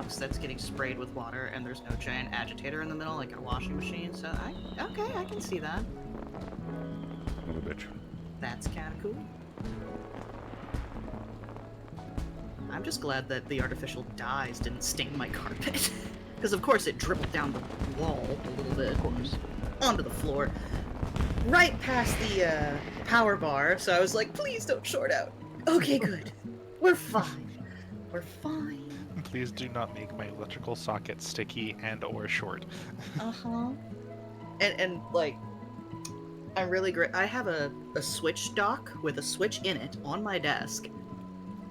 box that's getting sprayed with water, and there's no giant agitator in the middle like a washing machine. So I can see that. Little bitch. That's kind of cool. I'm just glad that the artificial dyes didn't stain my carpet. Because of course it dribbled down the wall a little bit. Of course. Onto the floor. Right past the power bar, so I was like, please don't short out. Okay, good. We're fine. We're fine. Please do not make my electrical socket sticky and or short. Uh-huh. And like, I'm really great. I have a switch dock with a switch in it on my desk.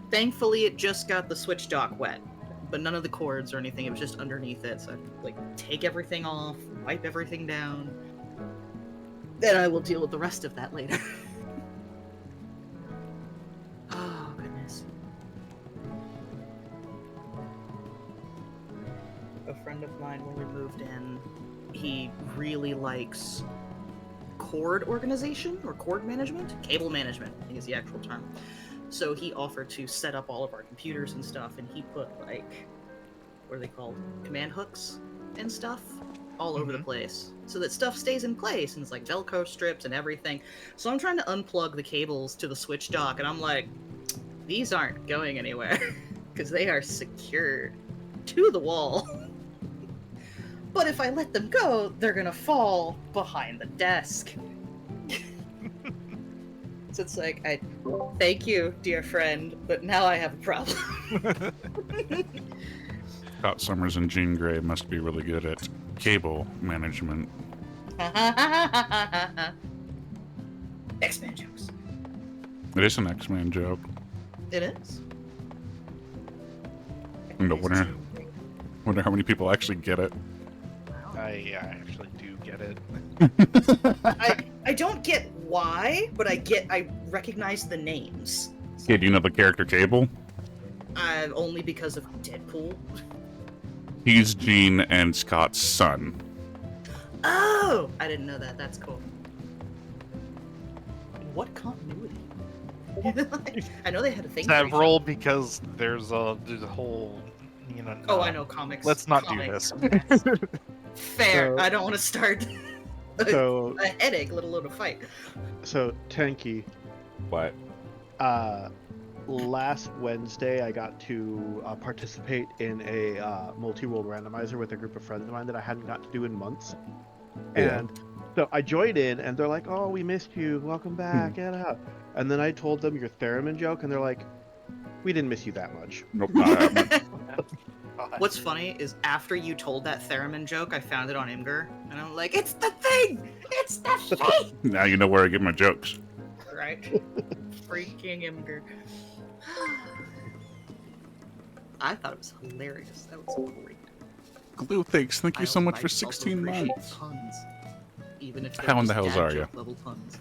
Thankfully, it just got the switch dock wet, but none of the cords or anything. It was just underneath it, so I like take everything off, wipe everything down. Then I will deal with the rest of that later. Oh, goodness. A friend of mine, when we moved in, he really likes cord organization or cord management? Cable management, I think is the actual term. So he offered to set up all of our computers and stuff, and he put, like, what are they called? Command hooks and stuff all over the place, so that stuff stays in place, and it's like Velcro strips and everything. So I'm trying to unplug the cables to the switch dock, and I'm like, these aren't going anywhere, because they are secured to the wall. But if I let them go, they're gonna fall behind the desk. So it's like, thank you, dear friend, but now I have a problem. Scott Summers and Jean Grey must be really good at cable management. X-Men jokes. It is an X-Men joke. It is. No, wonder how many people actually get it. I actually do get it. I don't get why, but I recognize the names. Okay, do you know the character Cable? Only because of Deadpool. He's Jean and Scott's son. Oh! I didn't know that. That's cool. What continuity? I know they had a thing. Several, because there's a whole, you know. Oh, I know comics. Let's not do comics. this. Fair. So- I don't want to start So, a headache, let alone a fight. so Tanky, What? last Wednesday I got to participate in a multi-world randomizer with a group of friends of mine that I hadn't got to do in months. Yeah. And so I joined in, and they're like, "Oh, we missed you. Welcome back." And then I told them your theremin joke, and they're like, "We didn't miss you that much." Nope, I haven't. What's funny is after you told that theremin joke, I found it on Imgur, and I'm like, it's the thing! It's the thing! Now you know where I get my jokes. Right? Freaking Imgur. I thought it was hilarious. That was great. Glue thanks. Thank you so much for I also 16 appreciate months. Puns, even if How in the hells are you? level puns.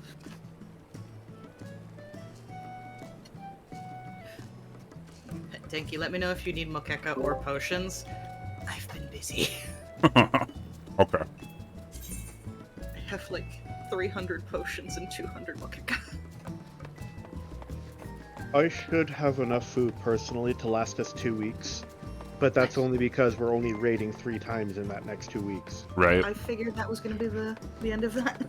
Denki, let me know if you need Mokeka or potions. I've been busy. Okay. I have like 300 potions and 200 Mokeka. I should have enough food personally to last us 2 weeks, but that's only because we're only raiding 3 times in that next 2 weeks. Right. I figured that was going to be the end of that.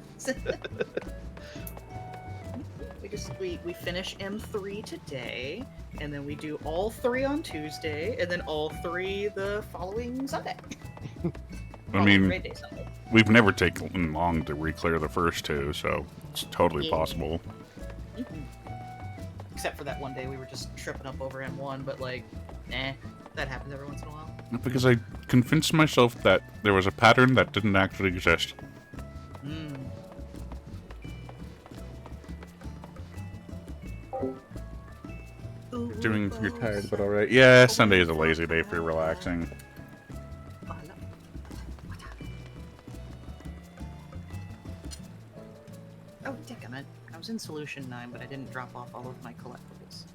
we finish M3 today, and then we do all 3 on Tuesday, and then all 3 the following Sunday. I mean, raid day Sunday. we've never taken long to re-clear the first 2, so it's totally Yeah. possible. Mhm. Except for that one day we were just tripping up over M1, but like, that happens every once in a while. Because I convinced myself that there was a pattern that didn't actually exist. Mm. You're tired, but alright. Yeah, Sunday is a lazy day for relaxing. Oh, damn it. I was in Solution 9, but I didn't drop off all of my collectibles.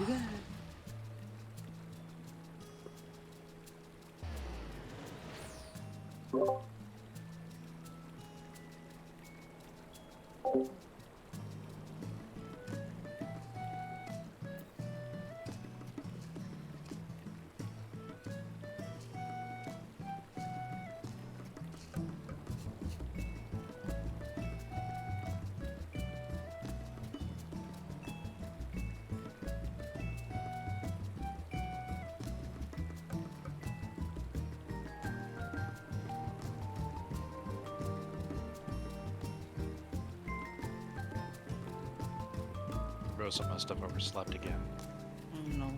Okay. Rosa must have overslept again. Oh, no.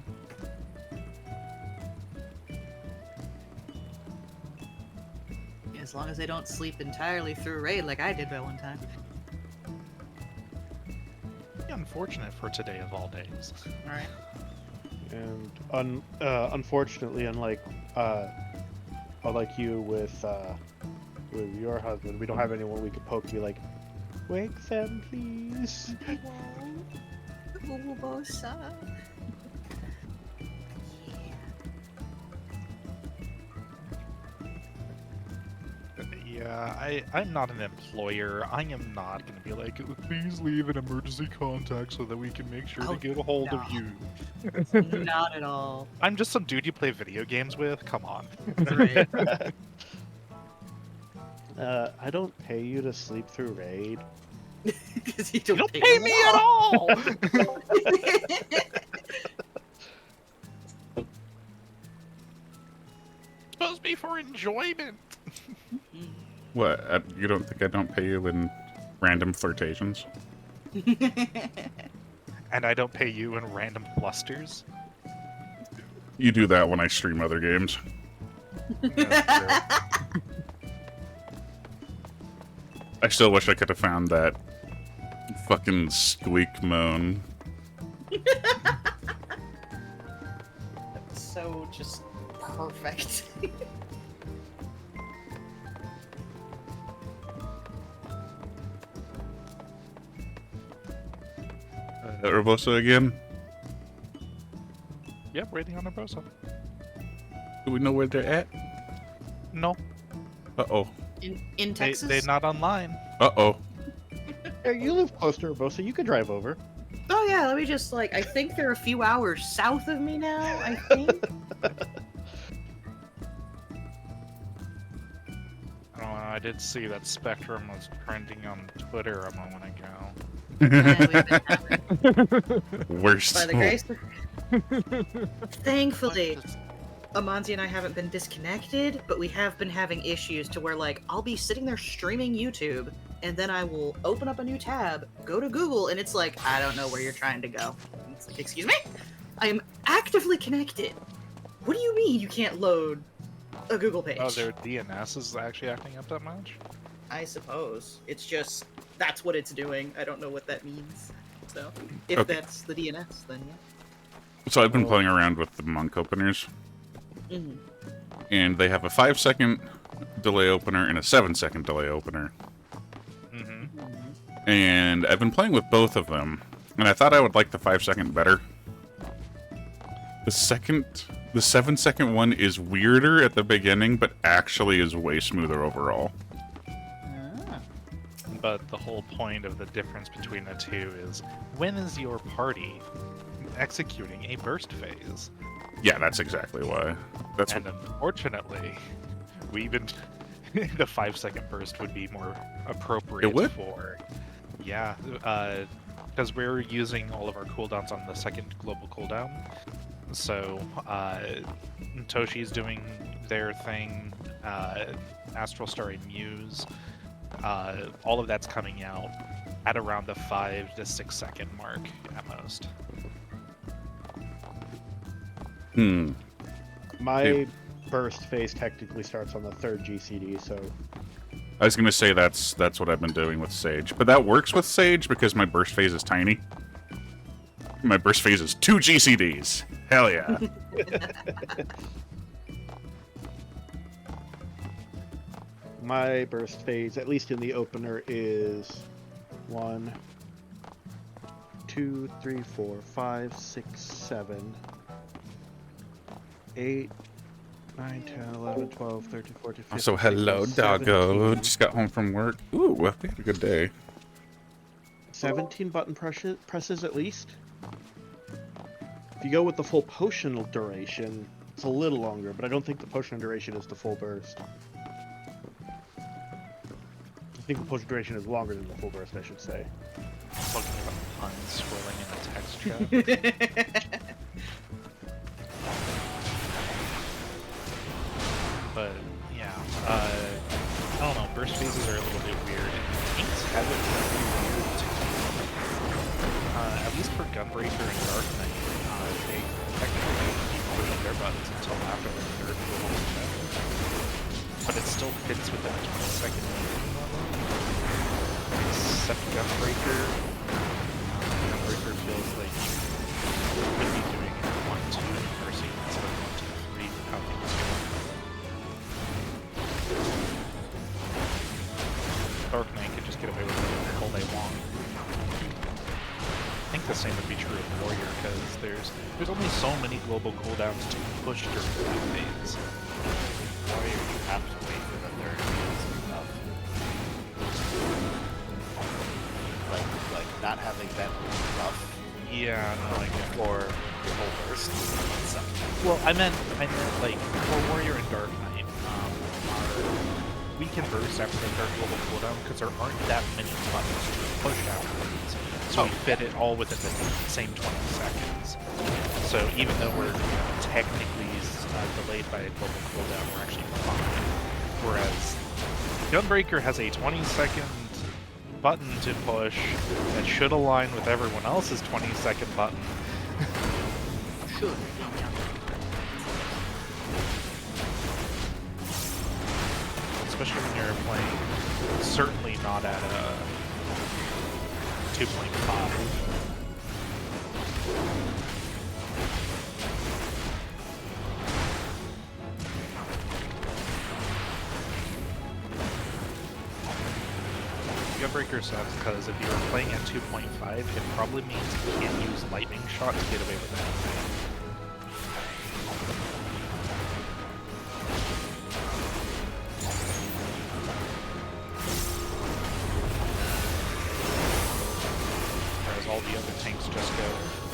As long as I don't sleep entirely through raid like I did that one time. Unfortunate for today of all days. Alright. And unfortunately, unlike you with your husband, we don't have anyone we could poke and be like, wake them, please. Yeah, I'm not an employer. I am not going to be like, please leave an emergency contact so that we can make sure Oh, to get a hold no. of you. Not at all. I'm just some dude you play video games with. Come on. Right. I don't pay you to sleep through raid. Because you You don't don't pay me at all! Supposed to be for enjoyment. What? You don't think I don't pay you in random flirtations? And I don't pay you in random flusters. You do that when I stream other games. I still wish I could have found that fucking squeak moan. That's so just perfect. Urbosa again? Yep, waiting on Urbosa. Do we know where they're at? No, In Uh-oh. Texas? they're not online. Uh-oh. Hey, you live close to Urbosa, you could drive over. Oh yeah, let me just like, I think they're a few hours south of me now, I think. I don't know, I did see that Spectrum was trending on Twitter a moment ago. We've been having, Worst. by the grace of... Thankfully, Amanzi and I haven't been disconnected, but we have been having issues to where, like, I'll be sitting there streaming YouTube, and then I will open up a new tab, go to Google, and it's like, I don't know where you're trying to go. And it's like, excuse me? I am actively connected. What do you mean you can't load a Google page? Oh, their DNS is actually acting up that much? I suppose. It's just, that's what it's doing. I don't know what that means. So, if Okay. that's the DNS, then yeah. So I've been playing around with the monk openers, Mhm. and they have a 5-second delay opener and a 7-second delay opener. Mm-hmm. And I've been playing with both of them, and I thought I would like the 5-second better. The 7-second one is weirder at the beginning, but actually is way smoother overall. Ah. But the whole point of the difference between the two is, when is your party executing a burst phase? Yeah, that's exactly why. That's And what, unfortunately, we even the 5-second burst would be more appropriate It would? for. Yeah, because we're using all of our cooldowns on the second global cooldown. So Toshi's doing their thing, Astral Star and Muse. All of that's coming out at around the 5 to 6 second mark at most. My Yeah. burst phase technically starts on the third GCD, so I was gonna say that's what I've been doing with Sage, but that works with Sage because my burst phase is tiny. My burst phase is 2 GCDs. Hell yeah. my burst phase, at least in the opener, is 1, 2, 3, 4, 5, 6, 7, 8, 9, 10, 11, 12, 13, 14, 15, So hello, 16, doggo. 17. Just got home from work. Ooh, well, we had a good day. 17 button presses at least. If you go with the full potion duration, it's a little longer, but I don't think the potion duration is the full burst. I think the potion duration is longer than the full burst, I should say. Looking at the puns swirling in the text chat. But yeah, I don't know. Burst phases are a little bit weird, and tanks have it really weird too. At least for gun Gunbreaker and Dark Knight, they technically don't keep pushing their buttons until after the third global cooldown. But it still fits within a 20-second level. Except Gunbreaker. Gunbreaker feels like you could be doing 1-2 Mercy instead of 1-2-3 with how things go. Dark Knight could just get away with whatever the hell they want. I think the same would be true of Warrior, because there's only so many global cooldowns to push during that phase. Warrior, you have to wait for the third phase of like not having that buff Yeah, no, I get it. for your whole burst. Well, I meant like for Warrior and Dark Knight, we can burst after the third global cooldown because there aren't that many buttons to push afterwards. So we fit it all within the same 20 seconds. So even though we're technically delayed by a global cooldown, we're actually fine. Whereas Gunbreaker has a 20-second button to push that should align with everyone else's 20-second button. Should. Especially when you're playing, certainly not at a 2.5. Gunbreaker sucks because if you're playing at 2.5, it probably means you can't use Lightning Shot to get away with anything. Whereas all the other tanks just go,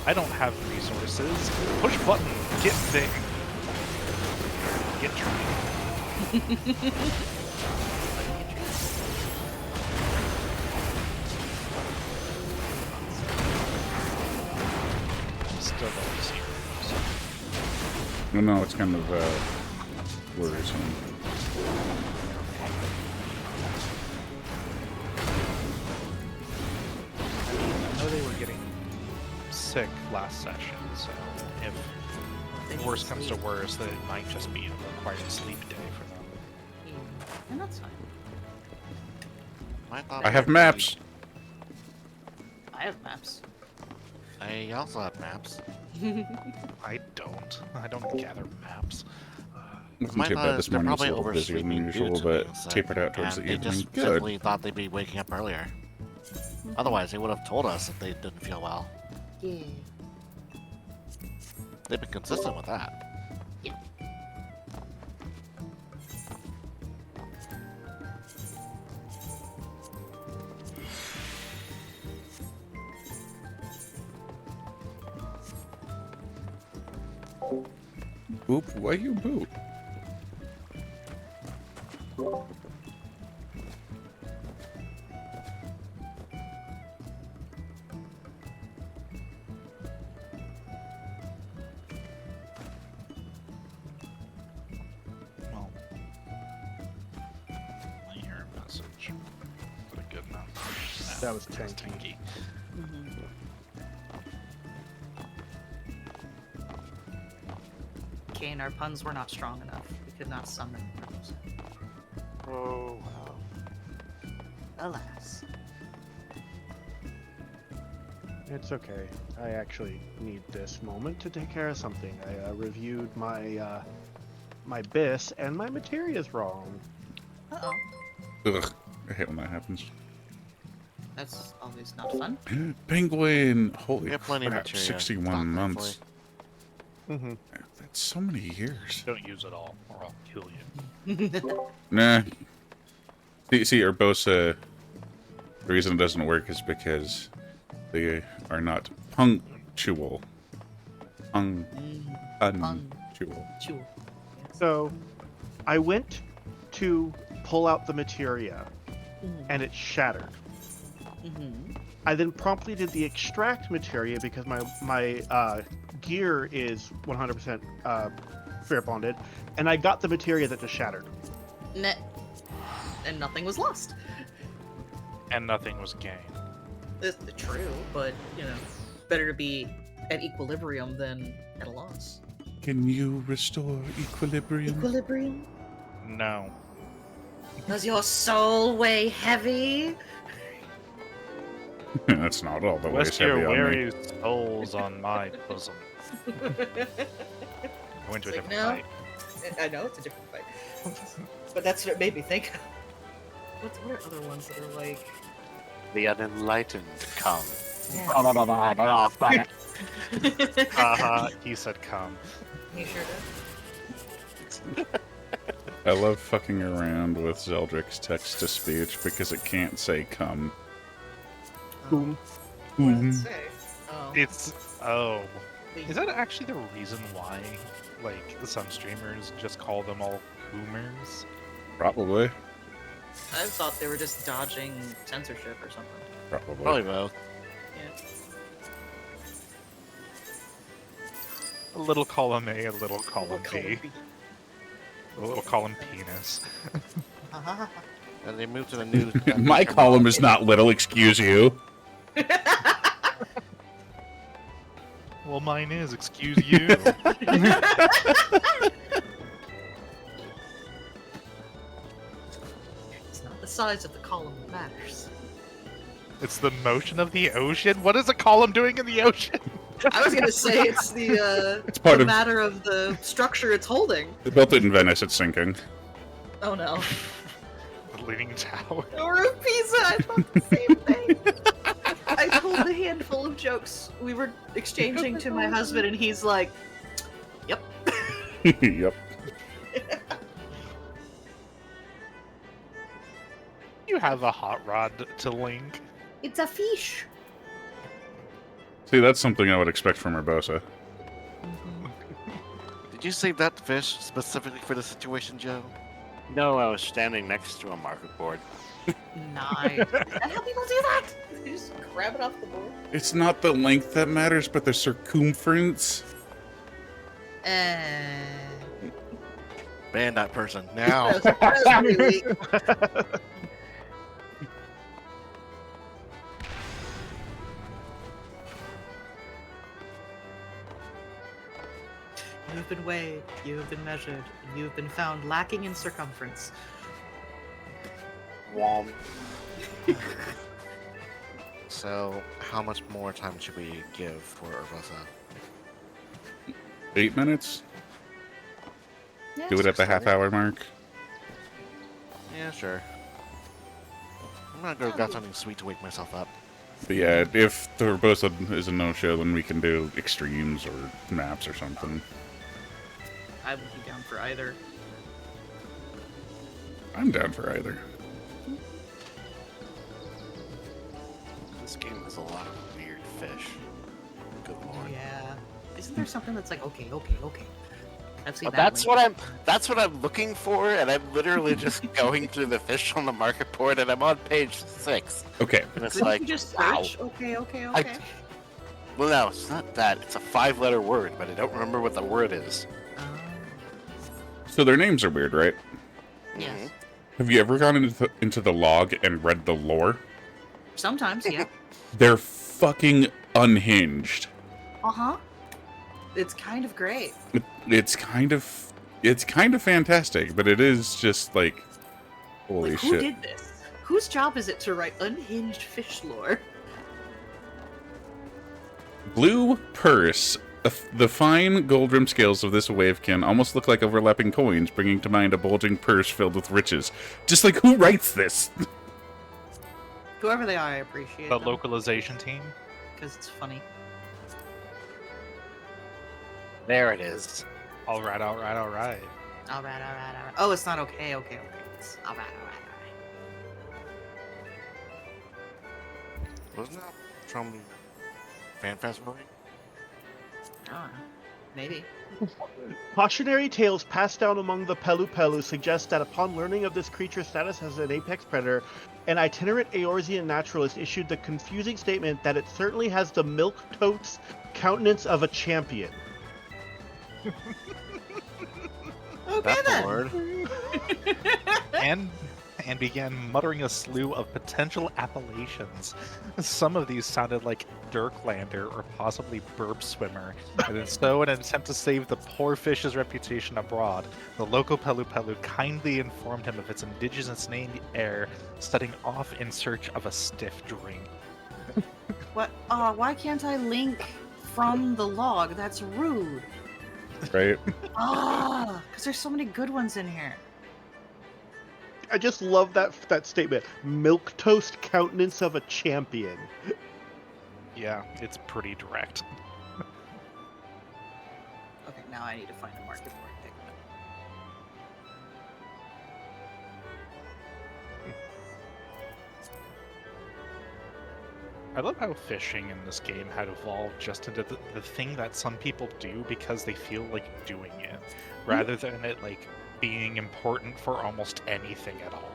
I don't have resources, push button, get thing. Get trained. Still don't see her. Well, no, it's kind of worrisome. I know they were getting sick last session, so if worse comes to worse, then it might just be a required sleep day for them. And that's fine. I have maps. I have maps. I also have maps. I don't. I don't gather maps. Wasn't My too thought bad is this they're morning. Was a probably little busier than oversleeping due usual, to but being sick, tapered out towards and the they evening. just Good. simply thought they'd be waking up earlier. Otherwise, they would have told us if they didn't feel well. Yeah. They've been consistent with that. Boop, why you boop? Well, I hear a message. But a good enough. That was That's tanky. Kane, our puns were not strong enough. We could not summon those. Oh, wow. Alas. It's okay. I actually need this moment to take care of something. I reviewed my my BIS and my materia's wrong. Uh-oh. Ugh, I hate when that happens. That's always not fun. Penguin! Holy We have plenty of crap, materia. 61 months. Mm-hmm. That's so many years. Don't use it all, or I'll kill you. Nah. See, Urbosa, the reason it doesn't work is because they are not punctual. Punctual. Chewel. So, I went to pull out the materia, and it shattered. Mm-hmm. I then promptly did the extract materia because my gear is 100% fair bonded, and I got the materia that just shattered. And nothing was lost. And nothing was gained. It's true, but, you know, better to be at equilibrium than at a loss. Can you restore equilibrium? Equilibrium? No. Does your soul weigh heavy? That's not all the ways Rest heavy your on me. weary souls on my bosom. Going to a It's like, different no. fight. I know it's a different fight, but that's what it made me think of. What are other ones that are like? The unenlightened come. He said come. You sure did. I love fucking around with Zeldric's text-to-speech because it can't say come. Boom. What Boom. does it say? Oh. It's is that actually the reason why like some streamers just call them all coomers? Probably. I thought they were just dodging censorship or something. Probably. Probably both. Yeah. A little column A, a little column We'll call B, it B. a little column penis. And they moved to the new. My column is not little, excuse you. Well, mine is. Excuse you. It's not the size of the column that matters. It's the motion of the ocean. What is a column doing in the ocean? I was gonna say it's the It's part the of- matter of the structure it's holding. They built it in Venice, it's sinking. Oh no. The leaning tower. Or of Pisa, I thought the same thing. I told a handful of jokes we were exchanging to my husband, and he's like, "Yep." Yep. You have a hot rod to link. It's a fish. See, that's something I would expect from Urbosa. Did you save that fish specifically for the situation, Joe? No, I was standing next to a market board. Nice. Is that how people do that? They just grab it off the board. It's not the length that matters, but the circumference. Ban that person now. That was really... You've been weighed, you have been measured, and you have been found lacking in circumference. Wom. So, how much more time should we give for Urbosa? 8 minutes? Yeah, Do it at the half-hour mark. Yeah, sure. I'm gonna go grab something sweet to wake myself up. But yeah, if the Urbosa is a no-show, then we can do extremes or maps or something. I would be down for either. I'm down for either. This game has a lot of weird fish. Good lord. Yeah. Isn't there something that's like, okay. I've seen Well, that one. that's what I'm looking for, and I'm literally just going through the fish on the market board, and I'm on page 6. Okay. And it's Couldn't like, you just wow. search? Okay. Well, no, it's not that. It's a 5-letter word, but I don't remember what the word is. So their names are weird, right? Yes. Have you ever gone into the log and read the lore? Sometimes, yeah. They're fucking unhinged. Uh-huh. It's kind of great. It's kind of fantastic, but it is just like, holy Like, shit. who did this? Whose job is it to write unhinged fish lore? Blue purse. The fine gold rim scales of this wavekin almost look like overlapping coins, bringing to mind a bulging purse filled with riches. Just like, who writes this? Whoever they are, I appreciate The them, localization team. because it's funny. There it is. All right. All right. Oh, it's not okay. It's all right. Wasn't that from FanFest movie? I don't know. Maybe. Cautionary tales passed down among the Pelu Pelu suggest that upon learning of this creature's status as an apex predator, an itinerant Eorzean naturalist issued the confusing statement that it certainly has the milk totes countenance of a champion. Okay That's then. a word. and began muttering a slew of potential appellations. Some of these sounded like Dirklander or possibly Burp Swimmer, and so in an attempt to save the poor fish's reputation abroad, the local Pelu Pelu kindly informed him of its indigenous name Air, setting off in search of a stiff drink. What? Why can't I link from the log? That's rude. Right? Because there's so many good ones in here. I just love that statement. Milk toast countenance of a champion. Yeah, it's pretty direct. Okay, now I need to find a market for it. I love how fishing in this game had evolved just into the thing that some people do because they feel like doing it, rather than it like being important for almost anything at all.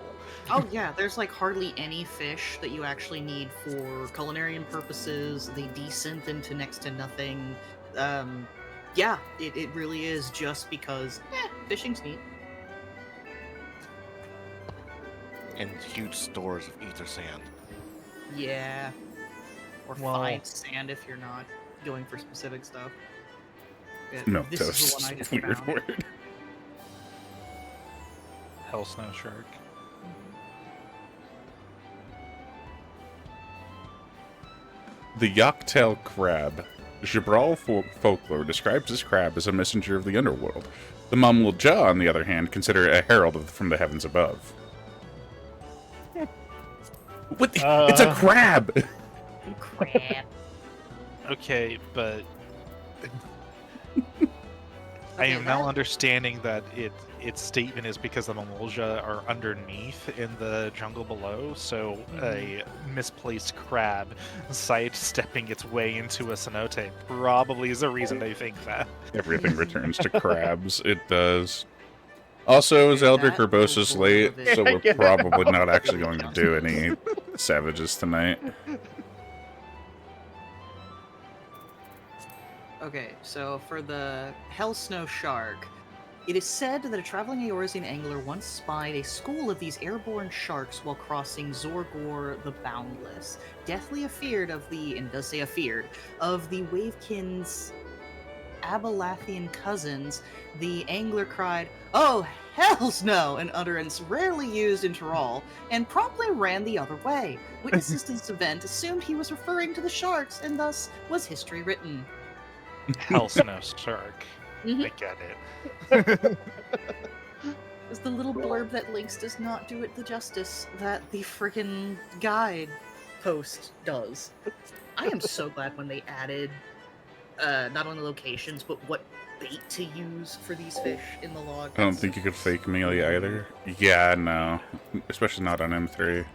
Oh yeah, there's like hardly any fish that you actually need for culinary purposes. They descent into next to nothing. Yeah, it really is just because fishing's neat. And huge stores of ether sand. Yeah. Or Well- fine sand if you're not going for specific stuff. Yeah, Milk this toast is the one I just weird found. word. Hell snow shark. The Yachtail crab. Gibral folklore describes this crab as a messenger of the underworld. The Mumble Jaw, on the other hand, consider it a herald from the heavens above. What? It's a crab! Crap. Okay, but I am now understanding that its statement is because the Mamulja are underneath in the jungle below, so a misplaced crab sidestepping its way into a cenote probably is the reason they think that. Everything returns to crabs. It does. Also, is Eldrick That Urbosa's is late, horrible. so we're probably not actually going to do any savages tonight. Okay, so for the Hell Snow Shark, it is said that a traveling Eorzean angler once spied a school of these airborne sharks while crossing Zorgor the Boundless. Deathly afeared of the, and does say afeared, of the Wavekin's Abelathian cousins, the angler cried, "Oh, hells no!" an utterance rarely used in Tyrol, and promptly ran the other way. Witnesses to this event assumed he was referring to the sharks, and thus was history written. Hell snow shark. Mhm. I get it. Because the little blurb that links does not do it the justice that the friggin' guide post does. I am so glad when they added not only locations, but what bait to use for these fish in the log. I don't think you could fake melee either. Yeah, no. Especially not on M3.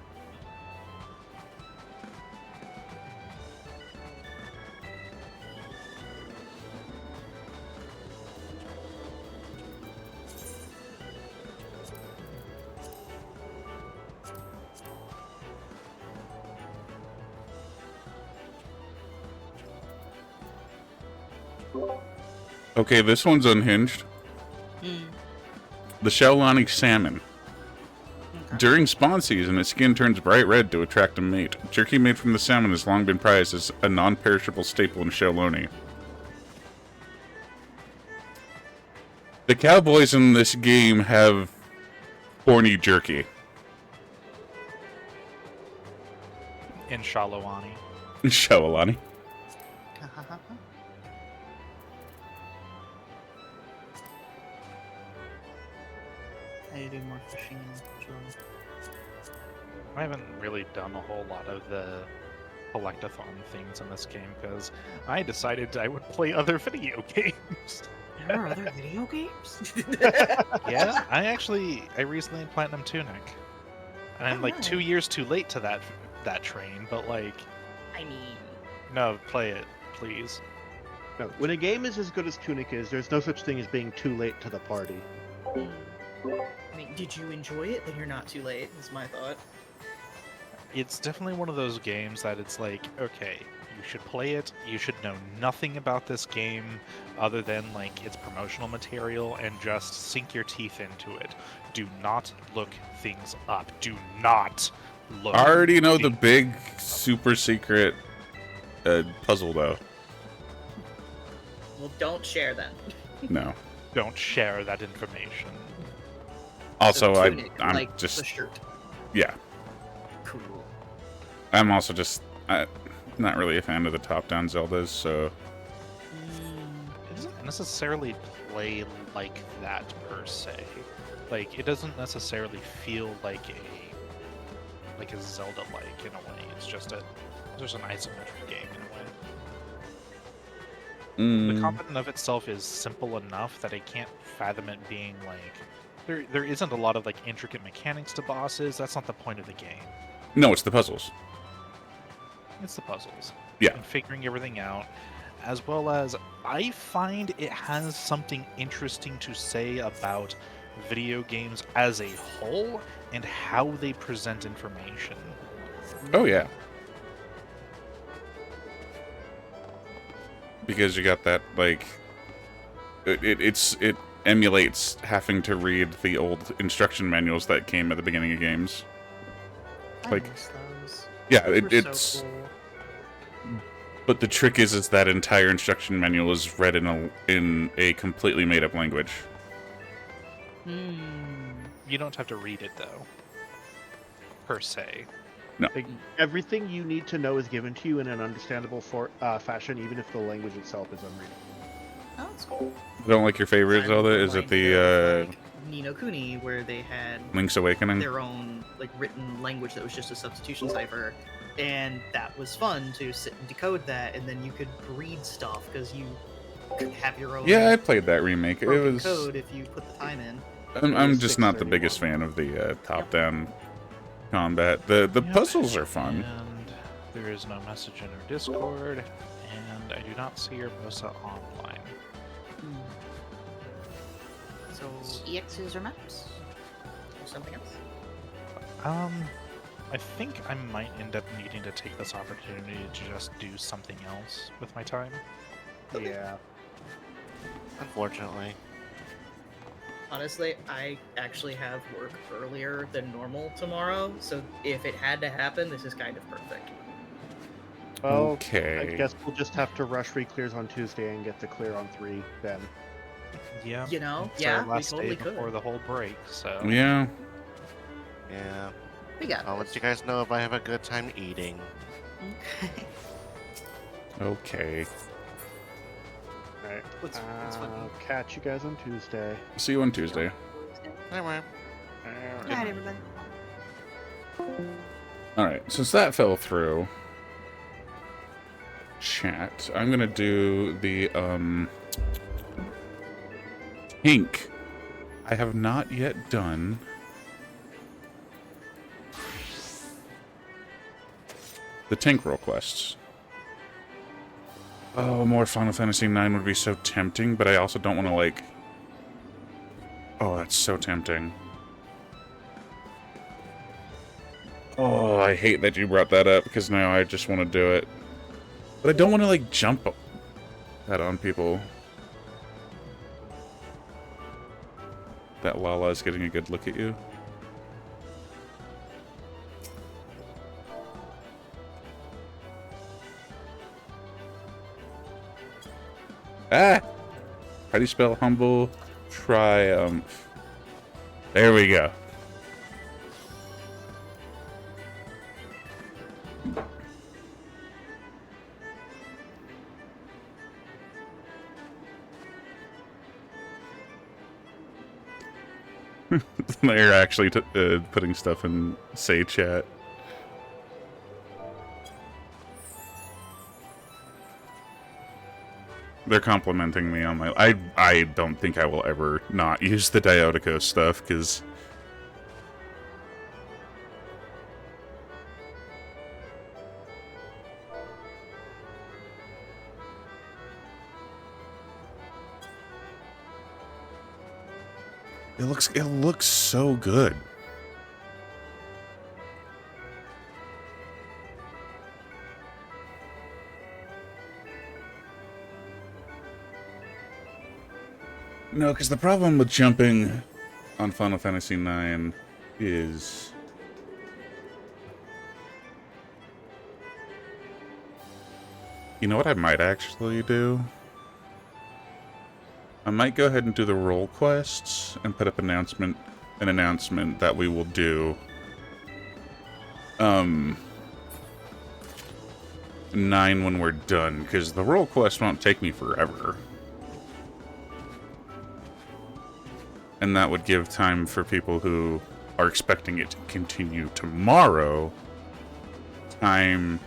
Okay, this one's unhinged. The Shaolani salmon. Okay. During spawn season, its skin turns bright red to attract a mate. Jerky made from the salmon has long been prized as a non-perishable staple in Shaolani. The cowboys in this game have horny jerky. In Shalawani. Shaolani. I need to do more fishing and drilling. I haven't really done a whole lot of the collectathon things in this game because I decided I would play other video games. There are other video games? Yeah, I recently Platinum Tunic. And I'm Oh, like nice. 2 years too late to that train, but like, I mean, no, play it, please. No, when a game is as good as Tunic is, there's no such thing as being too late to the party. I mean, did you enjoy it? Then you're not too late, is my thought. It's definitely one of those games that it's like, okay, You should play it. You should know nothing about this game other than like its promotional material and just sink your teeth into it. Do not look things up. Do not look. I already know the things big super secret puzzle though. Well, don't share then. No. Don't share that information. Also, The I'm tunic, the just shirt. yeah. Cool. I'm also just not really a fan of the top-down Zeldas, so It doesn't necessarily play like that per se. Like it doesn't necessarily feel like a Zelda-like in a way. It's just an isometric game in a way. The combat in of itself is simple enough that I can't fathom it being like there isn't a lot of like intricate mechanics to bosses. That's not the point of the game. no, it's the puzzles. It's the puzzles. Yeah. And figuring everything out, as well as I find it has something interesting to say about video games as a whole and how they present information. Oh yeah. Because you got that like it emulates having to read the old instruction manuals that came at the beginning of games. I Like- miss those. Yeah, Those were it's so cool. but the trick is that entire instruction manual is read in a completely made up language. You don't have to read it though, per se. Like, everything you need to know is given to you in an understandable fashion, even if the language itself is unreadable. Oh, that's cool. I don't like your favorite I'm Zelda. Is it reminded the of, like, Ni no Kuni, where they had Link's Awakening? their own like written language that was just a substitution cipher, and that was fun to sit and decode that, and then you could read stuff because you could have your own Yeah, I played that remake. It broken was. code if you put the time in. I'm just not the 631. biggest fan of the top-down combat. The Yep. puzzles are fun. And there is no message in our Discord, and I do not see your Mosa online. So EXs or maps or something else. I think I might end up needing to take this opportunity to just do something else with my time. Yeah. Unfortunately. Honestly, I actually have work earlier than normal tomorrow, so if it had to happen, this is kind of perfect. Well, Okay. I guess we'll just have to rush re-clears on Tuesday and get the clear on 3 then. Yeah. You know, it's yeah, our we last totally day could. before the whole break, so Yeah. Yeah. We got I'll let this. you guys know if I have a good time eating. Okay. Alright. What's funny? Catch you guys on Tuesday. See you on Tuesday. Anyway. Good night, everybody. Alright, since that fell through, chat, I'm gonna do the, Tink. I have not yet done the Tink roll quests. Oh, more Final Fantasy IX would be so tempting, but I also don't want to, like... Oh, that's so tempting. Oh, I hate that you brought that up, because now I just want to do it. But I don't want to, like, jump that on people. That Lala is getting a good look at you. Ah! How do you spell humble? Triumph. There we go. They're actually putting stuff in say chat. They're complimenting me on my... I don't think I will ever not use the Diotico stuff, because... It looks so good. No, because the problem with jumping on Final Fantasy IX is... You know what I might actually do? I might go ahead and do the role quests and put up an announcement that we will do 9 when we're done, because the role quest won't take me forever. And that would give time for people who are expecting it to continue tomorrow time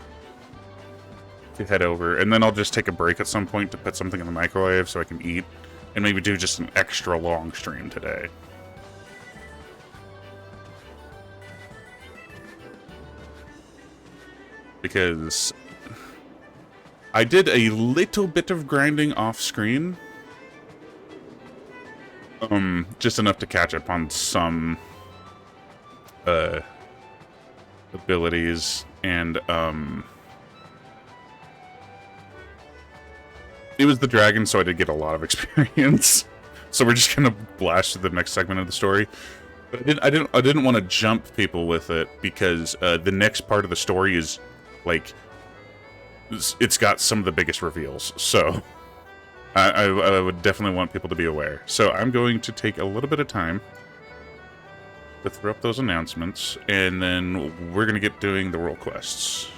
to head over. And then I'll just take a break at some point to put something in the microwave so I can eat. And maybe do just an extra long stream today. Because I did a little bit of grinding off screen. Just enough to catch up on some abilities, and it was the dragon, so I did get a lot of experience. So we're just gonna blast to the next segment of the story. But I didn't want to jump people with it, because the next part of the story is like it's got some of the biggest reveals. So I would definitely want people to be aware. So I'm going to take a little bit of time to throw up those announcements, and then we're going to get doing the role quests.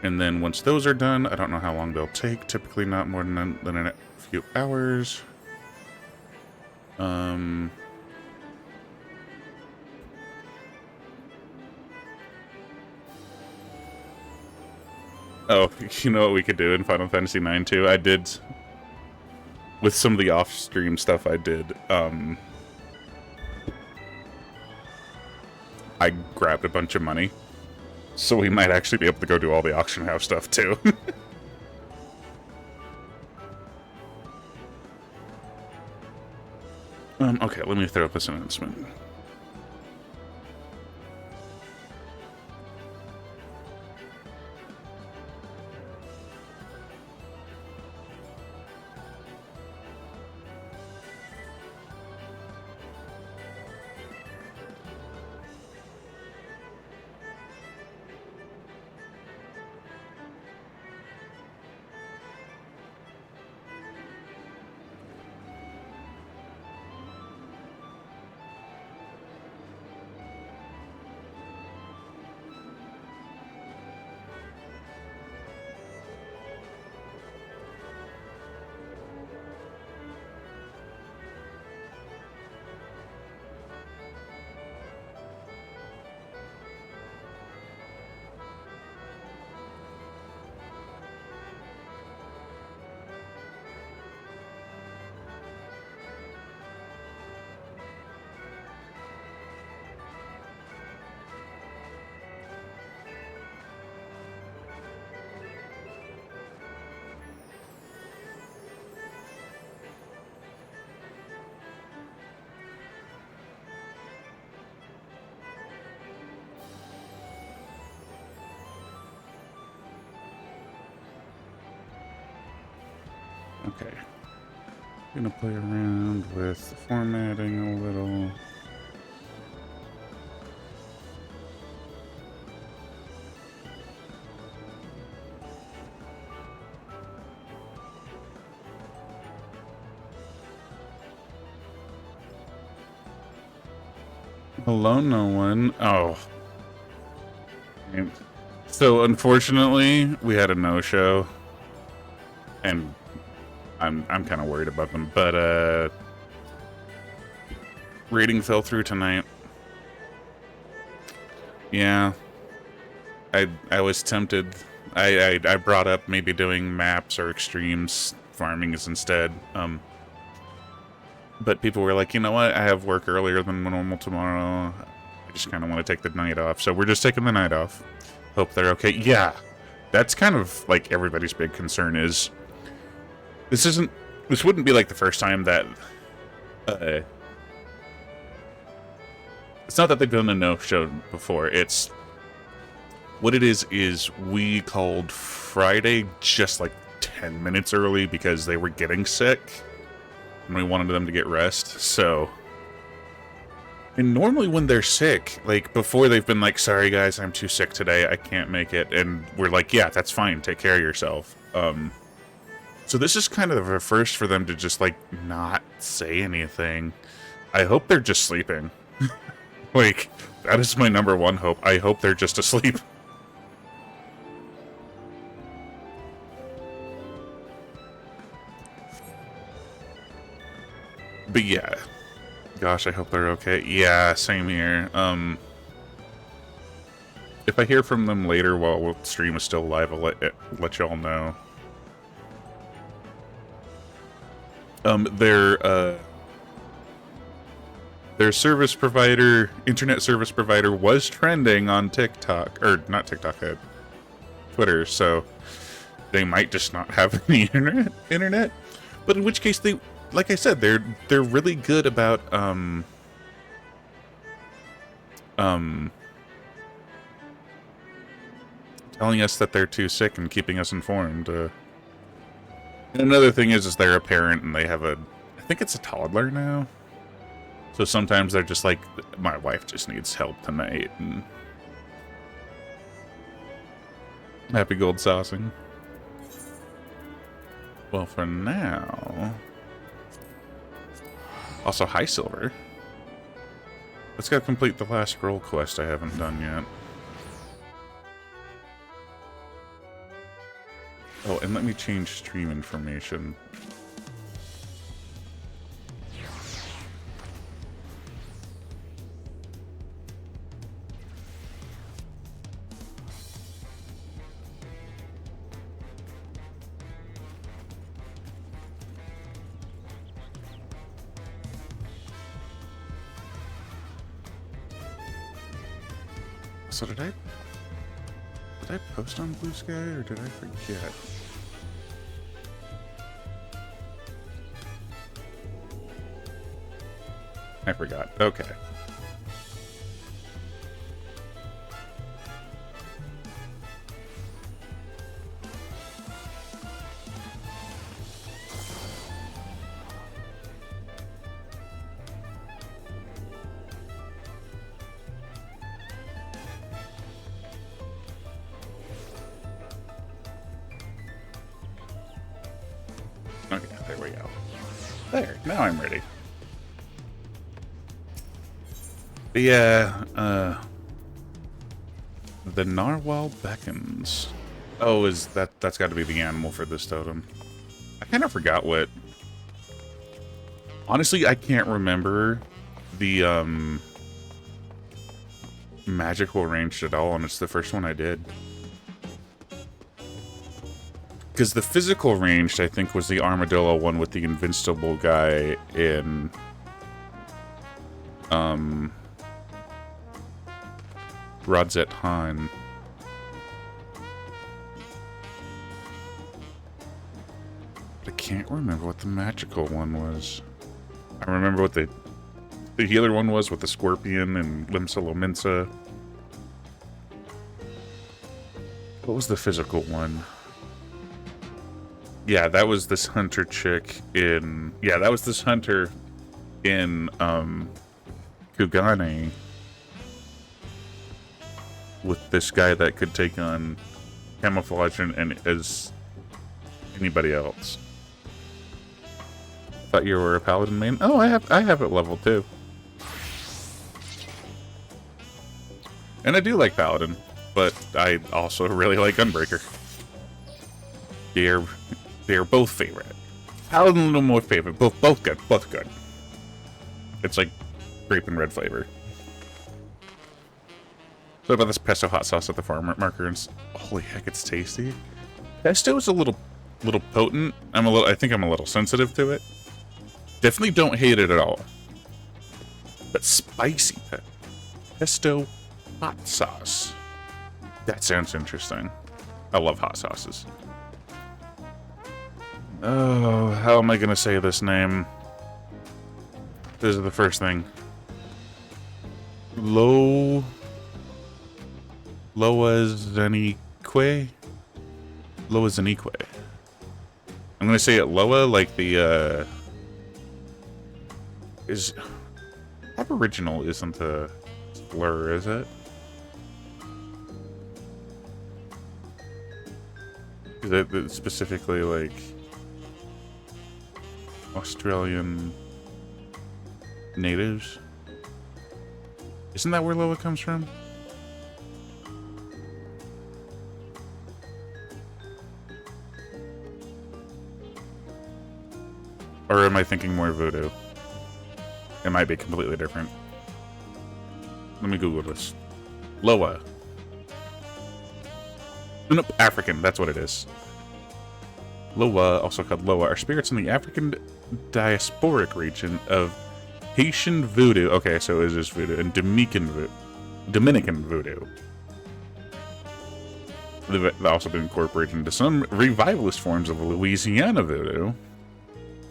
And then once those are done, I don't know how long they'll take. Typically not more than a few hours. Oh, you know what we could do in Final Fantasy IX too? I did, with some of the off-stream stuff I did, I grabbed a bunch of money. So we might actually be able to go do all the auction house stuff too. Okay, let me throw up this announcement. Okay. Gonna play around with formatting a little. Hello, no one. Oh. So, unfortunately, we had a no-show. And I'm kind of worried about them, but rating fell through tonight. Yeah, I was tempted. I brought up maybe doing maps or extremes farming instead. But people were like, you know what? I have work earlier than normal tomorrow. I just kind of want to take the night off, so we're just taking the night off. Hope they're okay. Yeah, that's kind of like everybody's big concern is. This wouldn't be like the first time that, it's not that they've done a no-show before, it's, what it is we called Friday just like 10 minutes early because they were getting sick, and we wanted them to get rest, so... And normally when they're sick, like, before they've been like, sorry guys, I'm too sick today, I can't make it, and we're like, yeah, that's fine, take care of yourself. So this is kind of a first for them to just, like, not say anything. I hope they're just sleeping. Like, that is my number one hope. I hope they're just asleep. But yeah. Gosh, I hope they're okay. Yeah, same here. If I hear from them later while the stream is still live, I'll let y'all know. Their service provider, internet service provider, was trending on TikTok, or not TikTok, Twitter, so they might just not have any internet. But in which case, they, like I said, they're really good about telling us that they're too sick and keeping us informed. And another thing is they're a parent and they have I think it's a toddler now. So sometimes they're just like, my wife just needs help tonight, and happy gold saucing. Well, for now... Also, hi, Silver. Let's go complete the last scroll quest I haven't done yet. Oh, and let me change stream information. So did I post on Blue Sky, or did I forget? I forgot. Okay. Okay, there we go. There, now I'm ready. Yeah, the narwhal beckons. Oh, that's got to be the animal for this totem. I kind of forgot what... Honestly, I can't remember the, magical range at all, and it's the first one I did. Because the physical ranged, I think, was the armadillo one with the invincible guy in... Rodzet Han. But I can't remember what the magical one was. I remember what the healer one was with the scorpion and Limsa Lominsa. What was the physical one? Yeah, that was this hunter chick in... Yeah, that was this hunter in, Kugane. With this guy that could take on camouflage and as anybody else. Thought you were a paladin main? Oh, I have it level 2. And I do like paladin, but I also really like Gunbreaker. They're both favorite. Paladin a little more favorite. Both good. Both good. It's like grape and red flavor. What about this pesto hot sauce at the farm marker? And holy heck, it's tasty. Pesto is a little potent. I think I'm a little sensitive to it. Definitely don't hate it at all. But spicy pesto hot sauce. That sounds interesting. I love hot sauces. Oh, how am I gonna say this name? This is the first thing. Loazanique? Loazanique. I'm gonna say it Loa, like the is Aboriginal isn't a slur, is it? Is that specifically like Australian natives? Isn't that where Loa comes from? Or am I thinking more voodoo? It might be completely different. Let me Google this. Loa. Nope, African, that's what it is. Loa, also called Loa, are spirits in the African diasporic region of Haitian voodoo. Okay, so it is just voodoo. And Dominican voodoo. They've also been incorporated into some revivalist forms of Louisiana voodoo.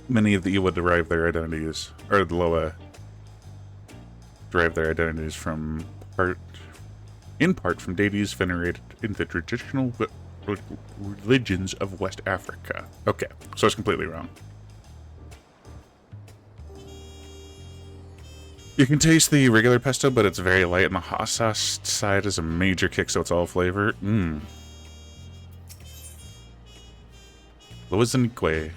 Many of the Iwa derive their identities, or the Loa derive their identities from in part from deities venerated in the traditional religions of West Africa. Okay, so it's completely wrong. You can taste the regular pesto, but it's very light, and the hot sauce side is a major kick, so it's all flavor. Loizanique.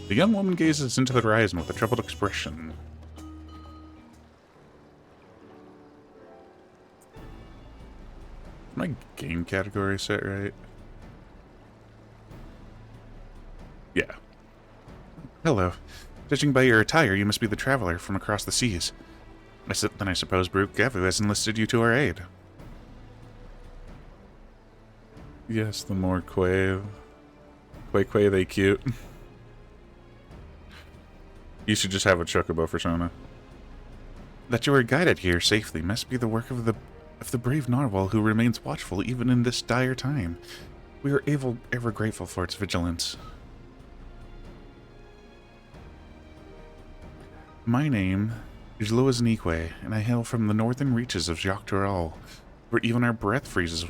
The young woman gazes into the horizon with a troubled expression. My game category set right? Yeah. Hello. Judging by your attire, you must be the traveler from across the seas. Then I suppose Brooke Gavu has enlisted you to our aid. Yes, the more quay they cute. You should just have a chocobo persona. That you are guided here safely must be the work of the brave narwhal who remains watchful even in this dire time. We are ever grateful for its vigilance. My name is Loizanique, and I hail from the northern reaches of Jacques Toral, where even our breath freezes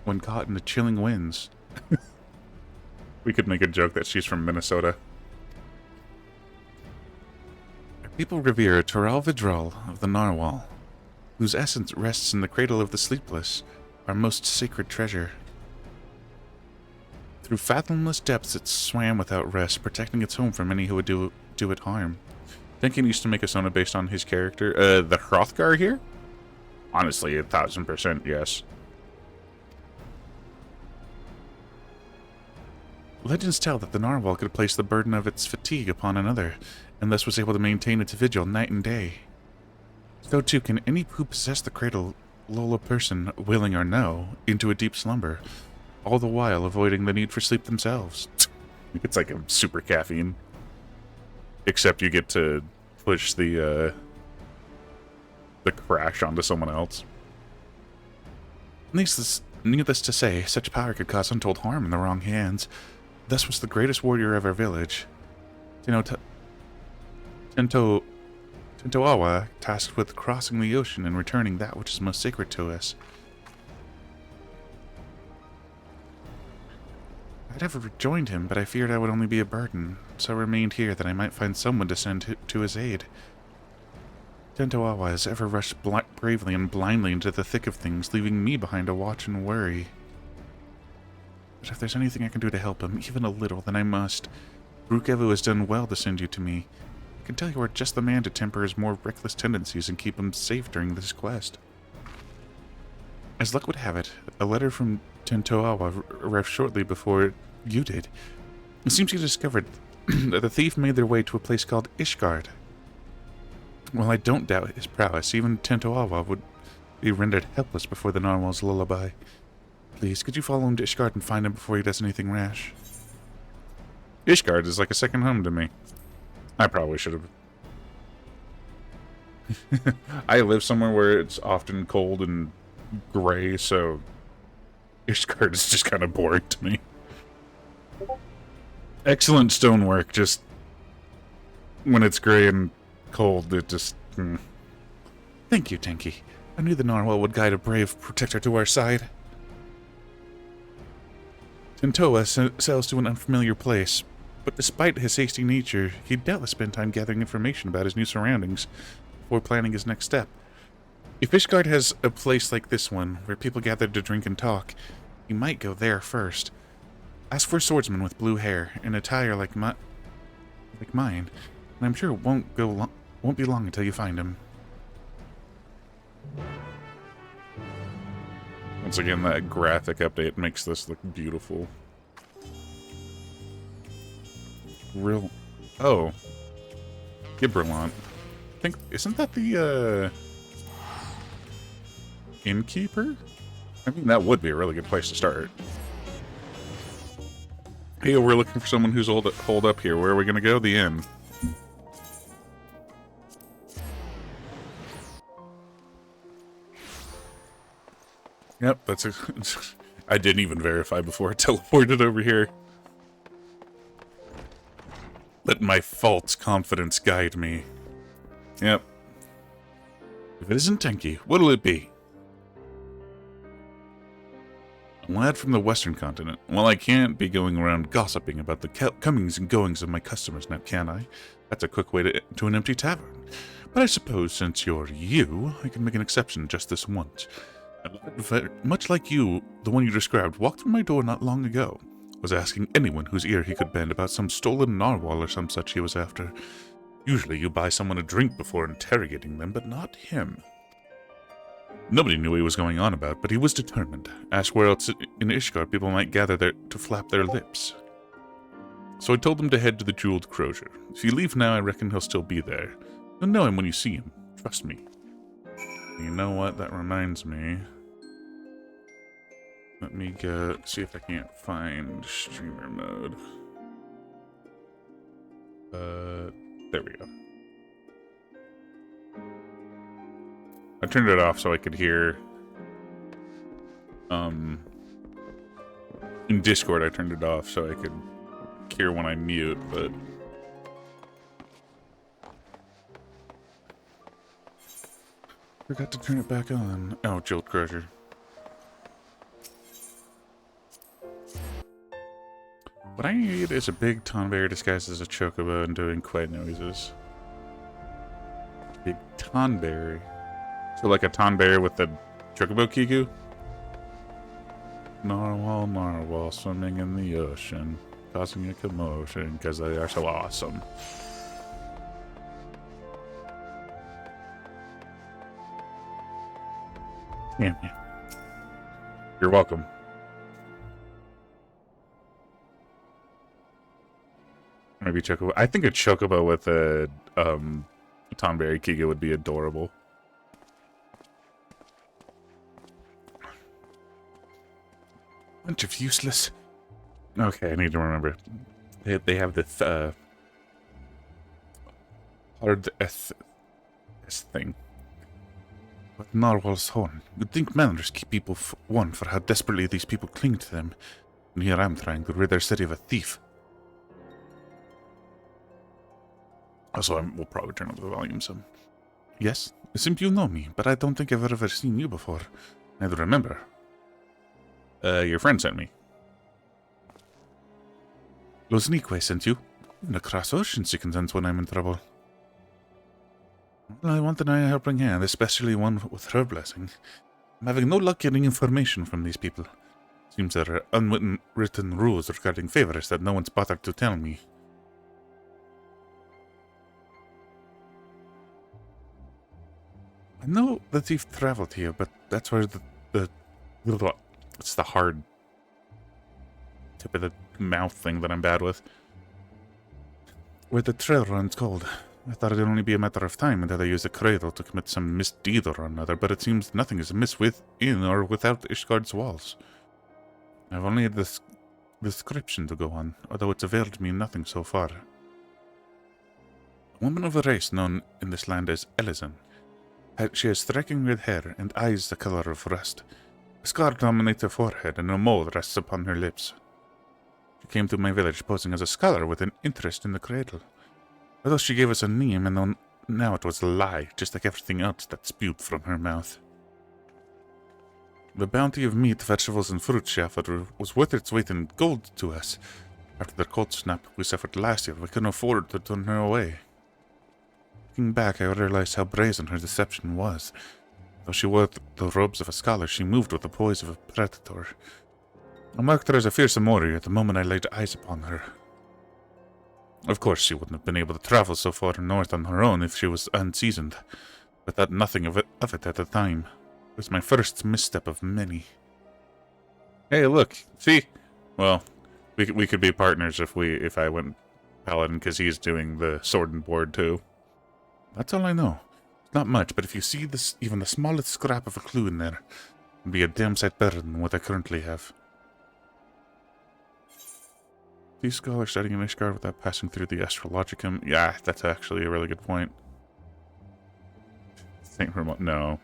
when caught in the chilling winds. We could make a joke that she's from Minnesota. People revere Toral Vidral of the narwhal, whose essence rests in the cradle of the sleepless, our most sacred treasure. Through fathomless depths it swam without rest, protecting its home from any who would do it harm. Thinking used to make a sona based on his character. The Hrothgar here? Honestly, 1000% yes. Legends tell that the narwhal could place the burden of its fatigue upon another, and thus was able to maintain its vigil night and day. So too can any who possess the cradle lull a person, willing or no, into a deep slumber, all the while avoiding the need for sleep themselves. It's like a super caffeine. Except you get to push the crash onto someone else. Needless to say, such power could cause untold harm in the wrong hands. Thus was the greatest warrior of our village, Tintoawa, tasked with crossing the ocean and returning that which is most sacred to us. I'd have rejoined him, but I feared I would only be a burden, so I remained here that I might find someone to send to his aid. Tintoawa has ever rushed bravely and blindly into the thick of things, leaving me behind to watch and worry. But if there's anything I can do to help him, even a little, then I must. Brukevu has done well to send you to me. I can tell you are just the man to temper his more reckless tendencies and keep him safe during this quest. As luck would have it, a letter from Tintoawa arrived shortly before you did. It seems you discovered that the thief made their way to a place called Ishgard. While I don't doubt his prowess, even Tintoawa would be rendered helpless before the narwhal's lullaby. Please, could you follow him to Ishgard and find him before he does anything rash? Ishgard is like a second home to me. I probably should have. I live somewhere where it's often cold and gray, so Ishgard is just kind of boring to me. Excellent stonework, just when it's gray and cold, it just... Thank you, Tenki. I knew the narwhal would guide a brave protector to our side. Tintoa sails to an unfamiliar place. But despite his hasty nature, he'd doubtless spend time gathering information about his new surroundings before planning his next step. If Ishgard has a place like this one, where people gather to drink and talk, he might go there first. Ask for a swordsman with blue hair, and attire like mine, and I'm sure it won't be long until you find him. Once again, that graphic update makes this look beautiful. Oh. Gibberlant. I think, isn't that the, innkeeper? I mean, that would be a really good place to start. Hey, we're looking for someone who's holed up here. Where are we gonna go? The inn. Yep, that's a... I didn't even verify before I teleported over here. Let my false confidence guide me. Yep. If it isn't Tenki, what'll it be? A lad from the western continent. Well, I can't be going around gossiping about the comings and goings of my customers now, can I? That's a quick way to an empty tavern. But I suppose since you're you, I can make an exception just this once. Much like you, the one you described, walked through my door not long ago. Was asking anyone whose ear he could bend about some stolen narwhal or some such he was after. Usually you buy someone a drink before interrogating them, but not him. Nobody knew what he was going on about, but he was determined. Asked where else in Ishgard people might gather there to flap their lips. So I told them to head to the Jeweled Crozier. If you leave now, I reckon he'll still be there. You'll know him when you see him. Trust me. You know what? That reminds me. Let me go see if I can't find streamer mode. There we go. I turned it off so I could hear. In Discord, I turned it off so I could hear when I mute, but. Forgot to turn it back on. Oh, Jeweled Crozier. What I need is a big tonberry disguised as a chocobo and doing quiet noises. Big tonberry. So like a tonberry with the chocobo kiku? Narwhal, narwhal, swimming in the ocean, causing a commotion because they are so awesome. Yeah. You're welcome. Maybe chocobo. I think a chocobo with a tonberry kiku would be adorable. Bunch of useless. Okay, I need to remember. They have this hard S thing. But narwhal's horn. You'd think manners keep people one for how desperately these people cling to them. And here I'm trying to rid their city of a thief. Also, we'll probably turn up the volume some. Yes, it seems you know me, but I don't think I've ever seen you before. I don't remember. Your friend sent me. Loznikwe sent you. Even across oceans you can sense when I'm in trouble. Well, I want an eye-helping hand, especially one with her blessing. I'm having no luck getting information from these people. Seems there are unwritten rules regarding favors that no one's bothered to tell me. I know the thief traveled here, but that's where it's the hard tip of the mouth thing that I'm bad with. Where the trail runs cold. I thought it'd only be a matter of time until they use the cradle to commit some misdeed or another, but it seems nothing is amiss within or without Ishgard's walls. I've only had this description to go on, although it's availed me nothing so far. A woman of a race known in this land as Elizan. She has striking red hair and eyes the color of rust. A scar dominates her forehead and a mole rests upon her lips. She came to my village posing as a scholar with an interest in the cradle. Although she gave us a name, and now it was a lie, just like everything else that spewed from her mouth. The bounty of meat, vegetables, and fruit she offered was worth its weight in gold to us, After the cold snap we suffered last year, we couldn't afford to turn her away. Looking back, I realized how brazen her deception was. Though she wore the robes of a scholar, she moved with the poise of a predator. I marked her as a fearsome warrior the moment I laid eyes upon her. Of course, she wouldn't have been able to travel so far north on her own if she was unseasoned, but thought nothing of it at the time. It was my first misstep of many. Hey, look, see? Well, we could be partners if I went paladin, because he's doing the sword and board too. That's all I know. It's not much, but if you see this, even the smallest scrap of a clue in there, it'd be a damn sight better than what I currently have. These scholars studying in Ishgard without passing through the Astrologicum. Yeah, that's actually a really good point. Saint Remote, no.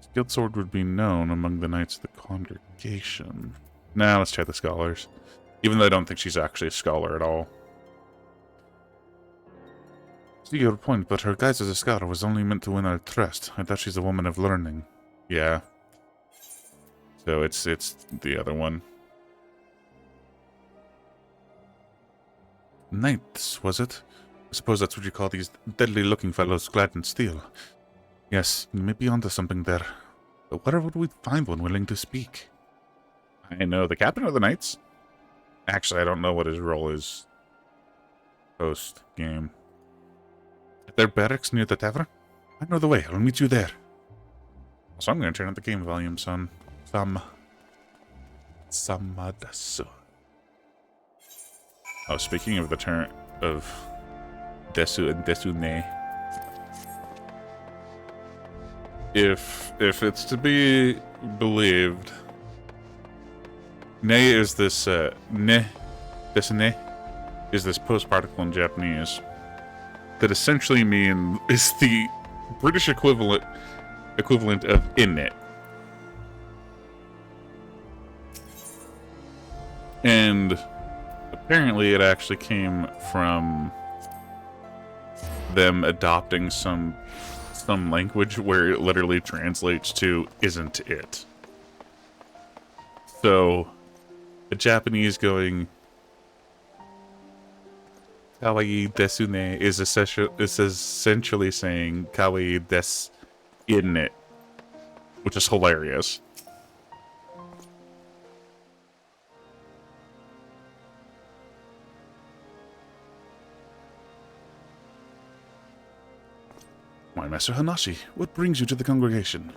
Skilled sword would be known among the knights of the congregation. Now let's try the scholars. Even though I don't think she's actually a scholar at all. See your point, but her guise as a scholar was only meant to win our trust. I thought she's a woman of learning. Yeah. So it's the other one. Knights, was it? I suppose that's what you call these deadly-looking fellows clad in steel. Yes, you may be onto something there. But where would we find one willing to speak? I know the captain of the knights. Actually, I don't know what his role is post-game. At their barracks near the tavern? I know the way. I'll meet you there. So I'm going to turn up the game volume, son. Samadasu. Oh, speaking of the turn of Desu and Desune. If it's to be believed, ne is this ne desune is this post particle in Japanese that essentially is the British equivalent of in it. And apparently it actually came from them adopting some language where it literally translates to "isn't it." So the Japanese going "kawaii desune" is essentially saying "kawaii des in it," which is hilarious. My Master Hanashi, what brings you to the congregation?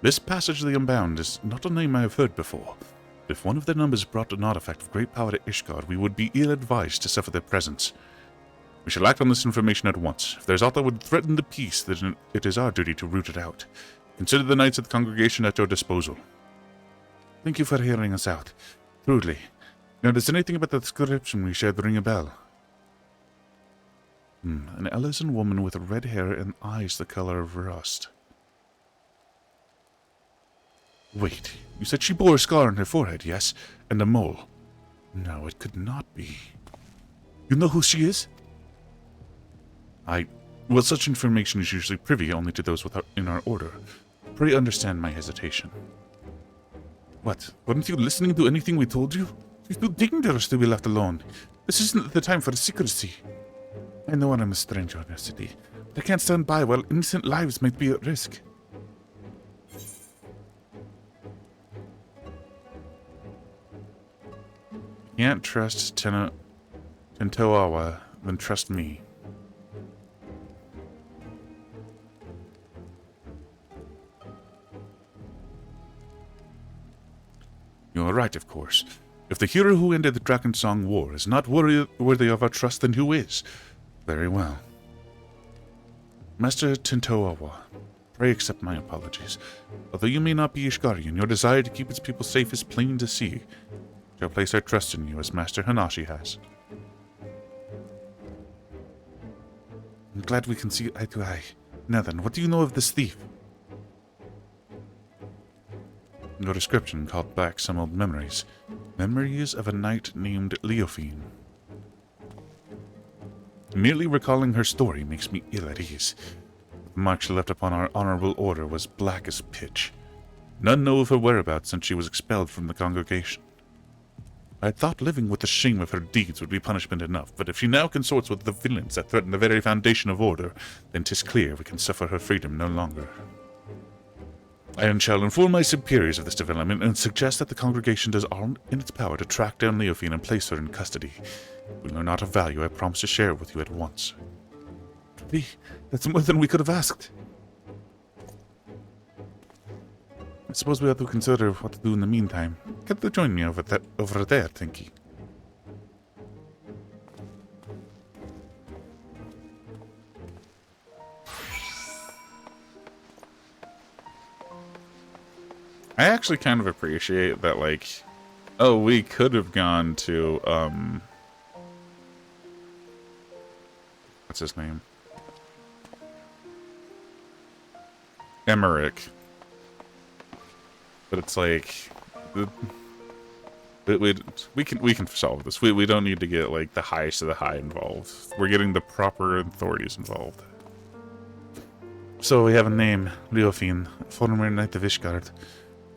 This Passage of the Unbound is not a name I have heard before. If one of their numbers brought an artifact of great power to Ishgard, we would be ill-advised to suffer their presence. We shall act on this information at once. If there is aught that would threaten the peace, then it is our duty to root it out. Consider the knights of the congregation at your disposal. Thank you for hearing us out. Truly. Now, does anything about the description we shared ring a bell? An Elysian woman with red hair and eyes the color of rust. Wait, you said she bore a scar on her forehead, yes? And a mole. No, it could not be. You know who she is? Well, such information is usually privy only to those in our order. Pray understand my hesitation. What? Weren't you listening to anything we told you? It's too dangerous to be left alone. This isn't the time for secrecy. I know I'm a stranger in this city, but I can't stand by while innocent lives might be at risk. Can't trust Tentoawa, then trust me. You are right, of course. If the hero who ended the Drakensong War is not worthy of our trust, then who is? Very well. Master Tentoawa, pray accept my apologies. Although you may not be Ishgarian, your desire to keep its people safe is plain to see. We shall place our trust in you as Master Hanashi has. I'm glad we can see eye to eye. Now then, what do you know of this thief? Your description called back some old memories. Memories of a knight named Leofine. Merely recalling her story makes me ill at ease. The mark she left upon our honorable order was black as pitch. None know of her whereabouts since she was expelled from the congregation. I thought living with the shame of her deeds would be punishment enough, but if she now consorts with the villains that threaten the very foundation of order, then 'tis clear we can suffer her freedom no longer. I shall inform my superiors of this development and suggest that the congregation does all in its power to track down Leofine and place her in custody. We learn aught of value, I promise to share it with you at once. That's more than we could have asked. I suppose we ought to consider what to do in the meantime. Can you join me over there, Tinky? I actually kind of appreciate that, like, oh, we could have gone to, what's his name? Emmerich. But it's like, we can solve this. We don't need to get like the highest of the high involved. We're getting the proper authorities involved. So we have a name, Leofine, former knight of Ishgard.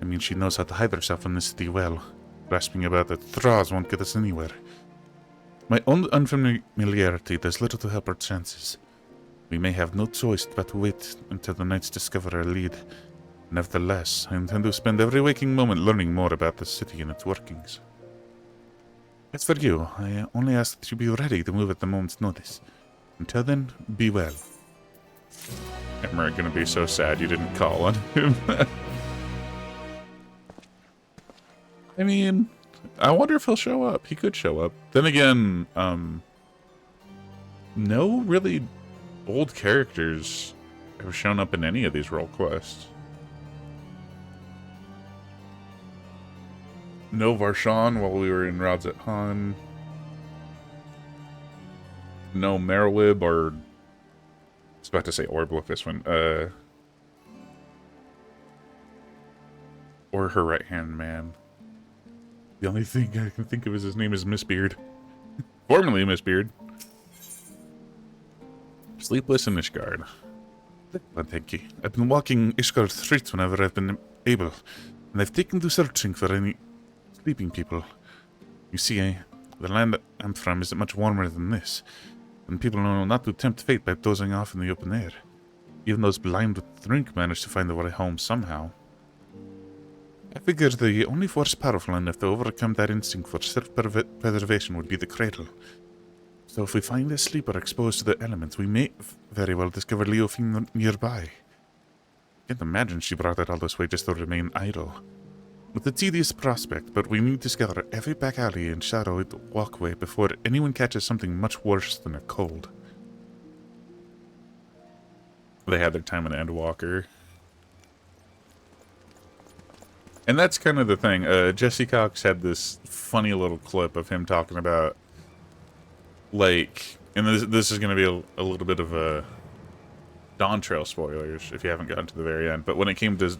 I mean, she knows how to hide herself from the city well. Grasping about the thralls won't get us anywhere. My own unfamiliarity does little to help our chances. We may have no choice but to wait until the knights discover our lead. Nevertheless, I intend to spend every waking moment learning more about the city and its workings. As for you, I only ask that you be ready to move at the moment's notice. Until then, be well. Emmerich gonna be so sad you didn't call on him. I mean, I wonder if he'll show up. He could show up. Then again, no really old characters have shown up in any of these role quests. No Varshan while we were in Radzet Han. No Merwib or... I was about to say Orblip this one. Or her right-hand man. The only thing I can think of is his name is Mistbeard. Formerly Mistbeard. Sleepless in Ishgard. Well, thank you. I've been walking Ishgard streets whenever I've been able, and I've taken to searching for any sleeping people. You see, the land that I'm from isn't much warmer than this, and people know not to tempt fate by dozing off in the open air. Even those blind with drink manage to find their way home somehow. I figured the only force powerful enough to overcome that instinct for self-preservation would be the cradle. So if we find a sleeper exposed to the elements, we may very well discover Leofine nearby. Can't imagine she brought it all this way just to remain idle. It's a tedious prospect, but we need to scour every back alley and shadowed walkway before anyone catches something much worse than a cold. They had their time in Endwalker. And that's kind of the thing. Jesse Cox had this funny little clip of him talking about, like, and this is going to be a little bit of a Dawn Trail spoilers if you haven't gotten to the very end. But when it came to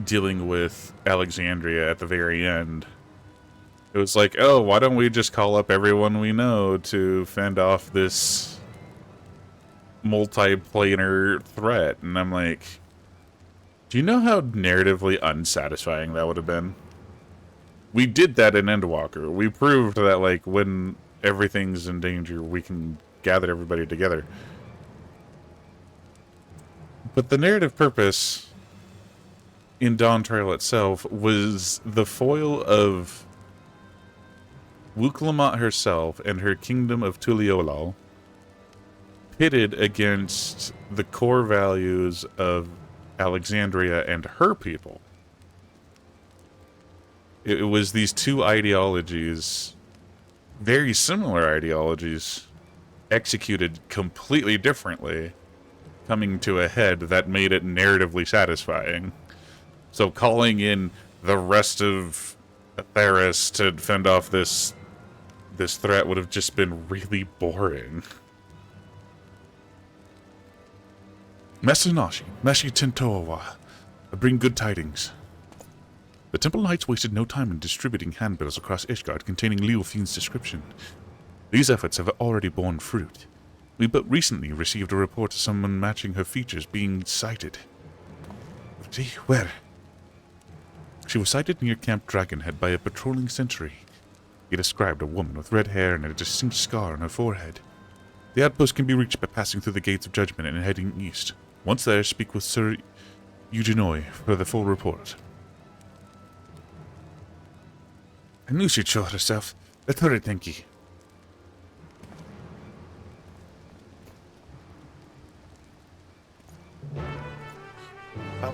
dealing with Alexandria at the very end, it was like, oh, why don't we just call up everyone we know to fend off this multiplanar threat? And I'm like, do you know how narratively unsatisfying that would have been? We did that in Endwalker. We proved that, like, when everything's in danger, we can gather everybody together. But the narrative purpose in Dawn Trail itself was the foil of Wuklamot herself and her kingdom of Tuliolal pitted against the core values of Alexandria and her people. It was these two ideologies, very similar ideologies, executed completely differently, coming to a head that made it narratively satisfying. So calling in the rest of Theris to fend off this threat would have just been really boring. Mesinashi, Meshi Tintoawa, I bring good tidings. The Temple Knights wasted no time in distributing handbills across Ishgard containing Leofine's description. These efforts have already borne fruit. We but recently received a report of someone matching her features being sighted. See, where? She was sighted near Camp Dragonhead by a patrolling sentry. He described a woman with red hair and a distinct scar on her forehead. The outpost can be reached by passing through the Gates of Judgment and heading east. Once there, speak with Sir Eugenoi for the full report. I knew she'd show herself. Let her thank ye.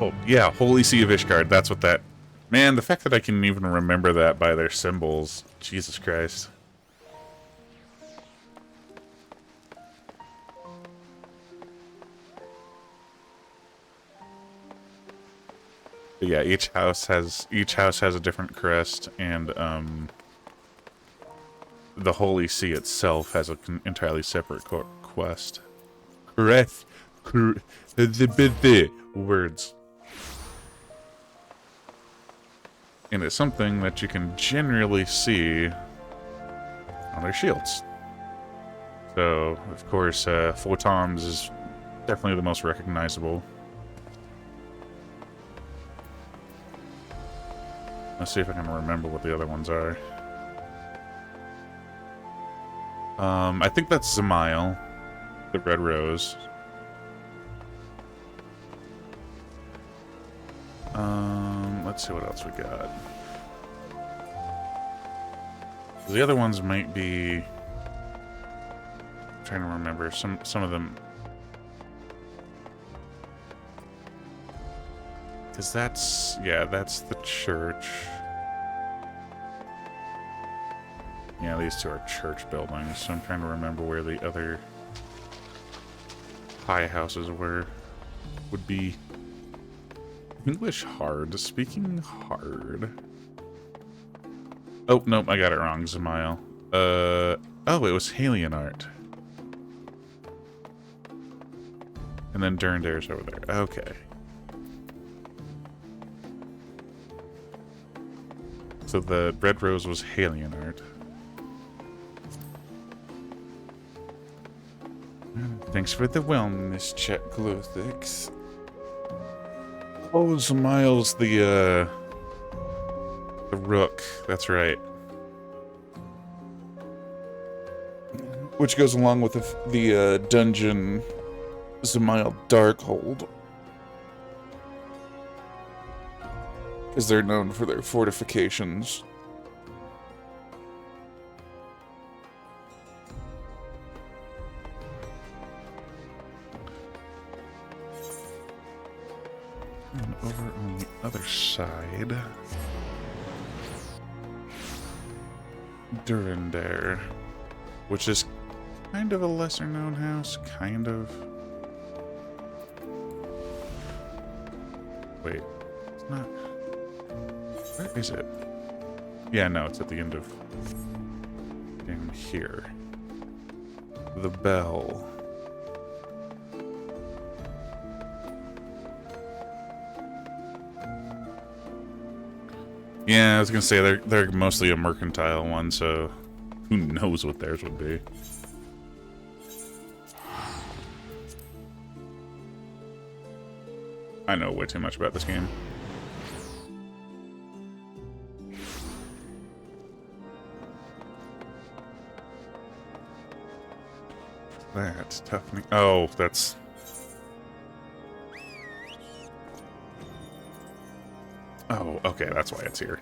Oh, yeah, Holy Sea of Ishgard, that's what that... Man, the fact that I can even remember that by their symbols. Jesus Christ. But yeah, each house has a different crest, and the Holy See itself has an entirely separate quest. Crest. The words. And it's something that you can generally see on their shields. So, of course, Photon's is definitely the most recognizable. Let's see if I can remember what the other ones are. I think that's Zamail, the Red Rose. Let's see what else we got. The other ones might be... I'm trying to remember some of them. Because that's the church. Yeah, these two are church buildings, so I'm trying to remember where the other high houses would be. English hard. Speaking hard. Oh, nope, I got it wrong, Zamail. Oh, it was Halion And then Durndare's over there. Okay. So the Red Rose was Halion. Thanks for the wellness check, Glothix. Oh, Zamail's the Rook. That's right. Which goes along with the dungeon Zamail Darkhold. Because they're known for their fortifications. And over on the other side, Durandare, which is kind of a lesser known house, kind of. Wait, it's not. Where is it? Yeah, no, it's at the end of down here. The bell. Yeah, I was gonna say they're mostly a mercantile one, so who knows what theirs would be. I know way too much about this game. That's toughening. Oh, that's... Oh, okay, that's why it's here.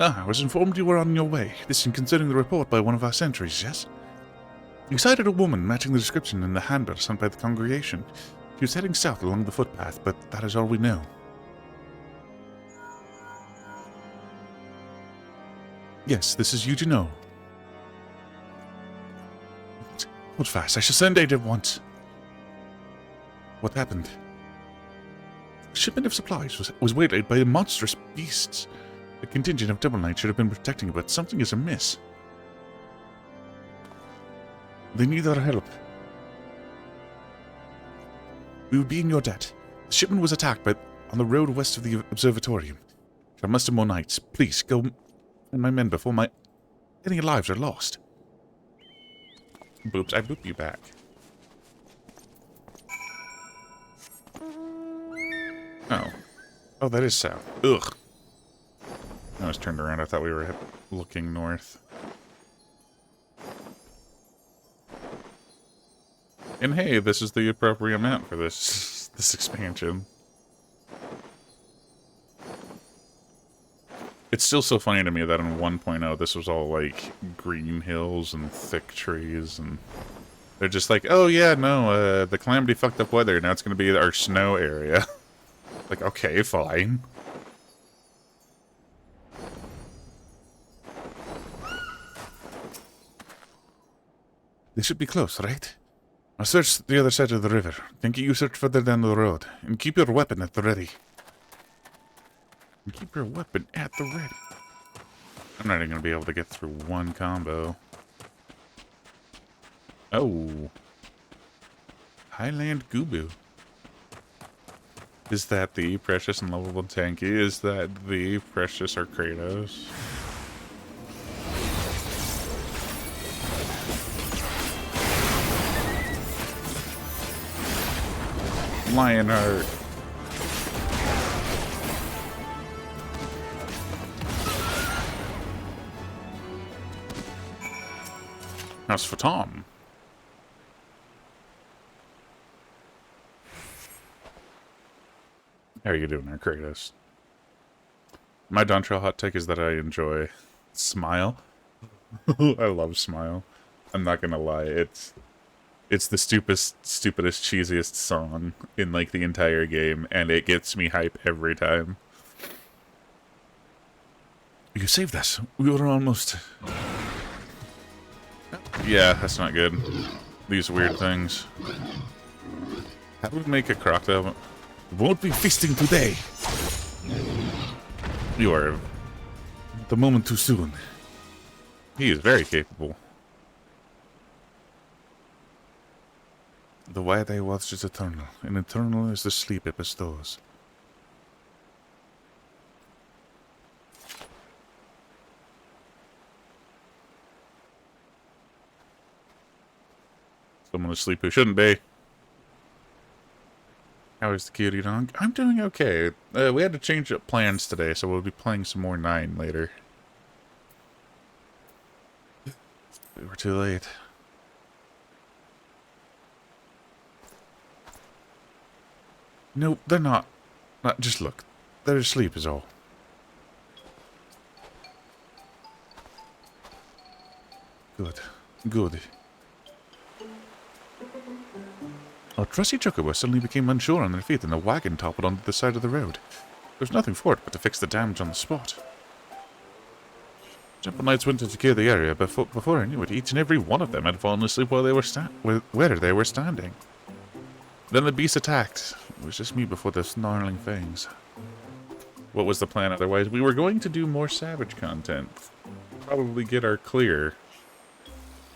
I was informed you were on your way. This in considering the report by one of our sentries, yes? You sighted a woman matching the description in the handbill sent by the congregation. She was heading south along the footpath, but that is all we know. Yes, this is Eugenio. Hold fast, I shall send aid at once. What happened? A shipment of supplies was waylaid by monstrous beasts. A contingent of Double Knights should have been protecting it, but something is amiss. They need our help. We would be in your debt. The shipment was attacked on the road west of the observatorium. Shall muster more knights. Please, go find my men before any lives are lost. Boops, I boop you back. Oh. Oh, that is south. Ugh. I was turned around. I thought we were looking north. And hey, this is the appropriate amount for this this expansion. It's still so funny to me that in 1.0 this was all like green hills and thick trees, and they're just like, oh yeah, no, the Calamity fucked up weather, now it's gonna be our snow area. Like, okay, fine. They should be close, right? I'll search the other side of the river. Then you search further down the road. And keep your weapon at the ready. And keep your weapon at the ready. I'm not even going to be able to get through one combo. Oh. Highland Gubu. Is that the Precious and Lovable Tanky? Is that the Precious or Kratos? Lionheart. How's for Tom? How are you doing there, Kratos? My Dontrell hot take is that I enjoy Smile. I love Smile. I'm not gonna lie, it's the stupidest, cheesiest song in, like, the entire game, and it gets me hype every time. You saved us. We were almost... Yeah, that's not good. These weird things. How do we make a crocodile? Won't be feasting today. You are the moment too soon. He is very capable. The wide I watch is eternal, and eternal is the sleep it bestows. Someone asleep who shouldn't be. How is the cutie dog? I'm doing okay. We had to change up plans today, so we'll be playing some more 9 later. We were too late. No, they're not. Just look. They're asleep is all. Good. Good. Our trusty chocobos suddenly became unsure on their feet and the wagon toppled onto the side of the road. There was nothing for it but to fix the damage on the spot. Jumper Knights went to secure the area, but before I knew it, each and every one of them had fallen asleep while they were where they were standing. Then the beast attacked. It was just me before the snarling fangs. What was the plan otherwise? We were going to do more Savage content. Probably get our clear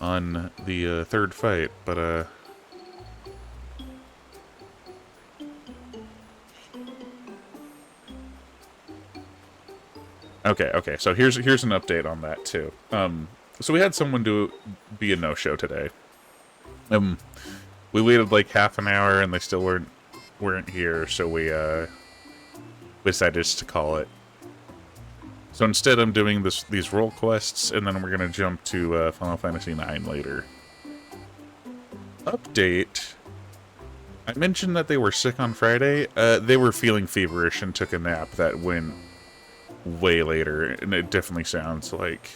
on the third fight, but Okay, so here's an update on that too. So we had someone be a no-show today. We waited like half an hour and they still weren't here, so we decided just to call it. So instead I'm doing these role quests, and then we're gonna jump to Final Fantasy IX later. Update. I mentioned that they were sick on Friday. They were feeling feverish and took a nap that went way later, and it definitely sounds like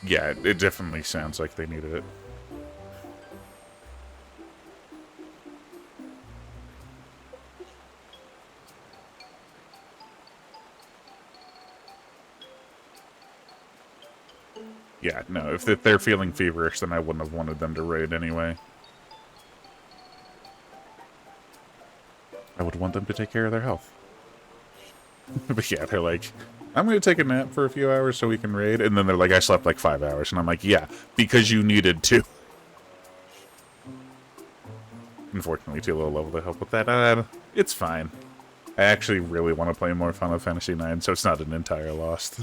yeah, it definitely sounds like they needed it. Yeah, no, if they're feeling feverish, then I wouldn't have wanted them to raid anyway. I would want them to take care of their health. But yeah, they're like, I'm going to take a nap for a few hours so we can raid. And then they're like, I slept like 5 hours. And I'm like, yeah, because you needed to. Unfortunately, too low level to help with that. It's fine. I actually really want to play more Final Fantasy IX, so it's not an entire loss.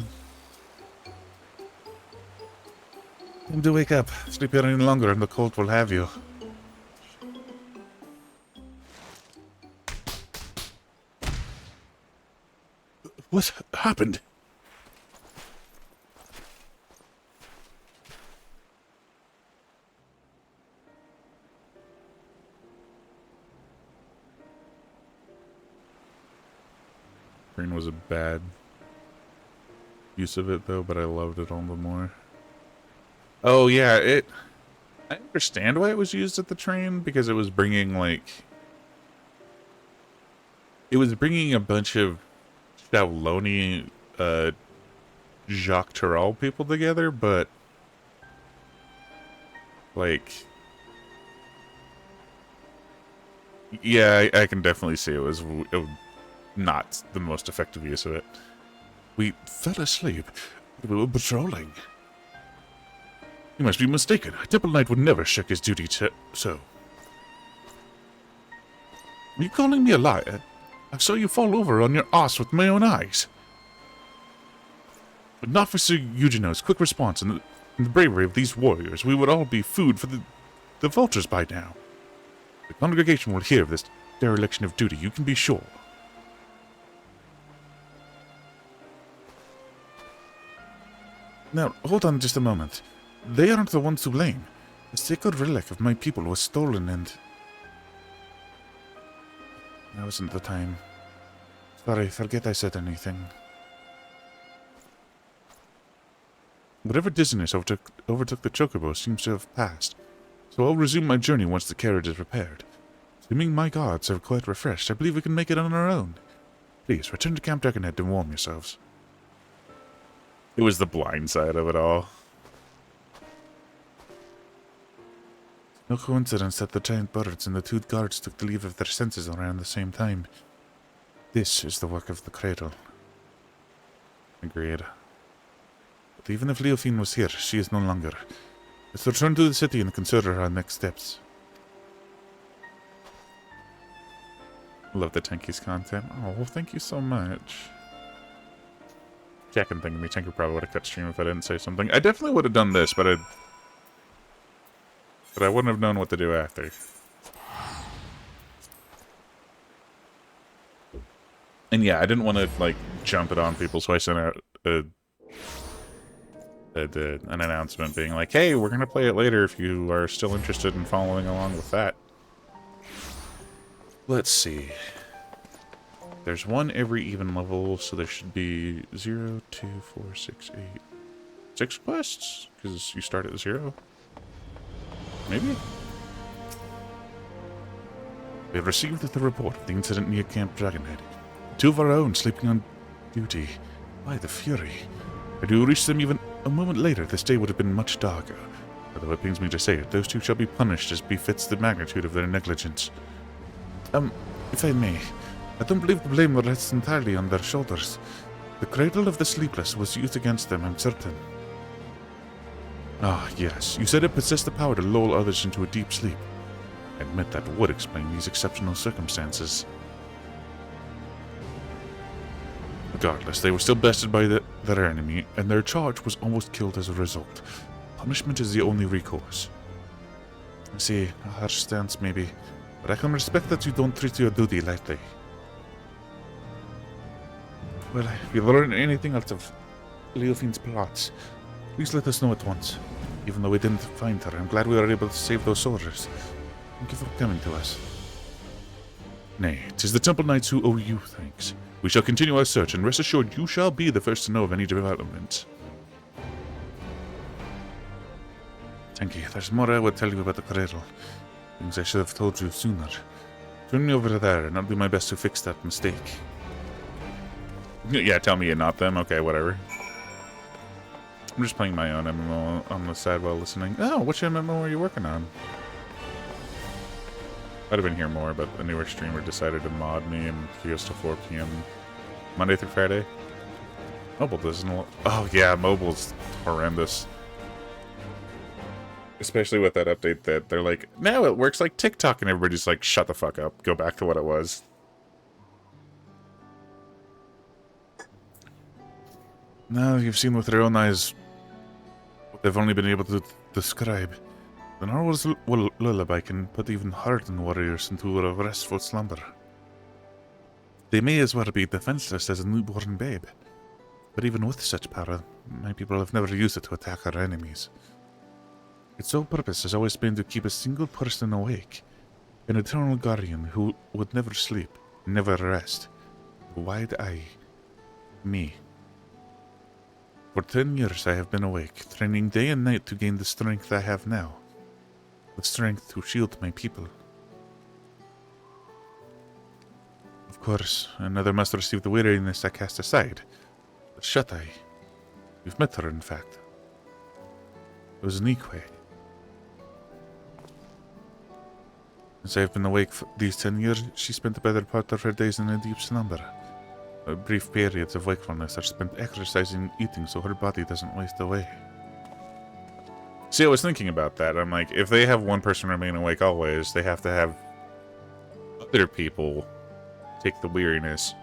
Time to wake up. Sleep here any longer and the cold will have you. What happened? Green was a bad use of it, though, but I loved it all the more. Oh, yeah, I understand why it was used at the train, because it was bringing, like... It was bringing a bunch of Shaoloni, Jacques Tarral people together, but... Like... Yeah, I can definitely see it was not the most effective use of it. We fell asleep. We were patrolling. You must be mistaken. A Temple Knight would never shirk his duty so. Are you calling me a liar? I saw you fall over on your ass with my own eyes. But not for Sir Eugene's quick response and the bravery of these warriors, we would all be food for the vultures by now. The congregation will hear of this dereliction of duty, you can be sure. Now, hold on just a moment. They aren't the ones to blame. The sacred relic of my people was stolen and... Now isn't the time. Sorry, forget I said anything. Whatever dizziness overtook the chocobo seems to have passed, so I'll resume my journey once the carriage is repaired. Assuming my guards are quite refreshed, I believe we can make it on our own. Please, return to Camp Dragonhead to warm yourselves. It was the blind side of it all. No coincidence that the giant birds and the two guards took the leave of their senses around the same time. This is the work of the Cradle. Agreed. But even if Leofine was here, she is no longer. Let's return to the city and consider our next steps. Love the Tenki's content. Oh, well, thank you so much. Jack and thinking me, Tinker probably would have cut stream if I didn't say something. I definitely would have done this, but I wouldn't have known what to do after. And yeah, I didn't want to, like, jump it on people, so I sent out an announcement being like, hey, we're going to play it later if you are still interested in following along with that. Let's see. There's one every even level, so there should be 0, 2, 4, 6, 8, 6 quests? Because you start at 0. Maybe? We have received the report of the incident near Camp Dragonhead. Two of our own sleeping on duty. By the Fury. Had we reached them even a moment later, this day would have been much darker. Although it pains me to say it, those two shall be punished as befits the magnitude of their negligence. If I may, I don't believe the blame rests entirely on their shoulders. The Cradle of the Sleepless was used against them, I'm certain. Ah, yes, you said it possessed the power to lull others into a deep sleep. I admit that would explain these exceptional circumstances. Regardless, they were still bested by their enemy, and their charge was almost killed as a result. Punishment is the only recourse. I see, a harsh stance maybe, but I can respect that you don't treat your duty lightly. Well, if you learn anything out of Leofine's plots, please let us know at once. Even though we didn't find her, I'm glad we were able to save those soldiers. Thank you for coming to us. Nay, 'tis the Temple Knights who owe you thanks. We shall continue our search, and rest assured you shall be the first to know of any developments. Thank you. There's more I would tell you about the Cradle. Things I should have told you sooner. Turn me over there, and I'll do my best to fix that mistake. Yeah, tell me you're not them. Okay, whatever. I'm just playing my own MMO on the side while listening. Oh, which MMO are you working on? I'd have been here more, but a newer streamer decided to mod me and he goes till 4 p.m. Monday through Friday. Mobile doesn't... Oh yeah, mobile's horrendous. Especially with that update that they're like, now it works like TikTok, and everybody's like, shut the fuck up. Go back to what it was. Now you've seen with their own eyes what they've only been able to the scribe. The Norwal's lullaby can put even hardened warriors into a restful slumber. They may as well be defenseless as a newborn babe. But even with such power, my people have never used it to attack our enemies. Its sole purpose has always been to keep a single person awake, an eternal guardian who would never sleep, never rest. A wide eye. Me. For 10 years I have been awake, training day and night to gain the strength I have now. The strength to shield my people. Of course, another must receive the weariness I cast aside. The Shut-Eye. You've met her, in fact. It was Nikwe. Since I have been awake for these 10 years, she spent the better part of her days in a deep slumber. Brief periods of wakefulness are spent exercising and eating so her body doesn't waste away. See, I was thinking about that. I'm like, if they have one person remain awake always, they have to have other people take the weariness.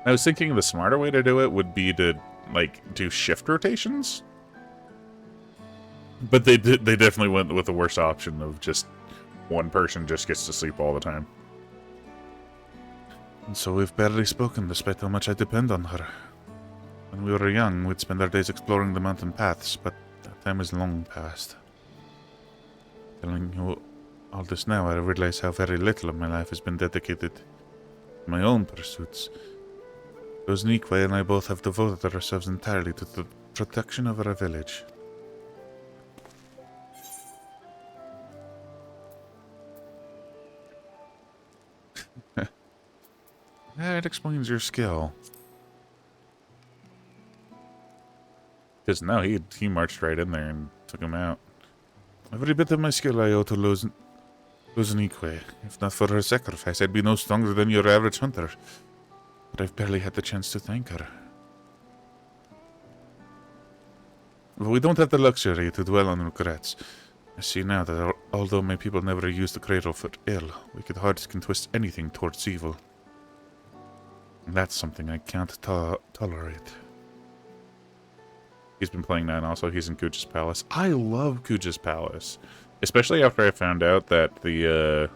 I was thinking the smarter way to do it would be to, like, do shift rotations. But they definitely went with the worst option of just one person just gets to sleep all the time. And so we've barely spoken despite how much I depend on her. When we were young, we'd spend our days exploring the mountain paths, but that time is long past. Telling you all this now, I realize how very little of my life has been dedicated to my own pursuits. Those Nikwe and I both have devoted ourselves entirely to the protection of our village. That explains your skill. Because no, he marched right in there and took him out. Every bit of my skill I owe to Nikwe. If not for her sacrifice, I'd be no stronger than your average hunter. But I've barely had the chance to thank her. But we don't have the luxury to dwell on regrets. I see now that although my people never used the cradle for ill, wicked hearts can twist anything towards evil. And that's something I can't tolerate. He's been playing 9 also. He's in Kuja's Palace. I love Kuja's Palace. Especially after I found out that the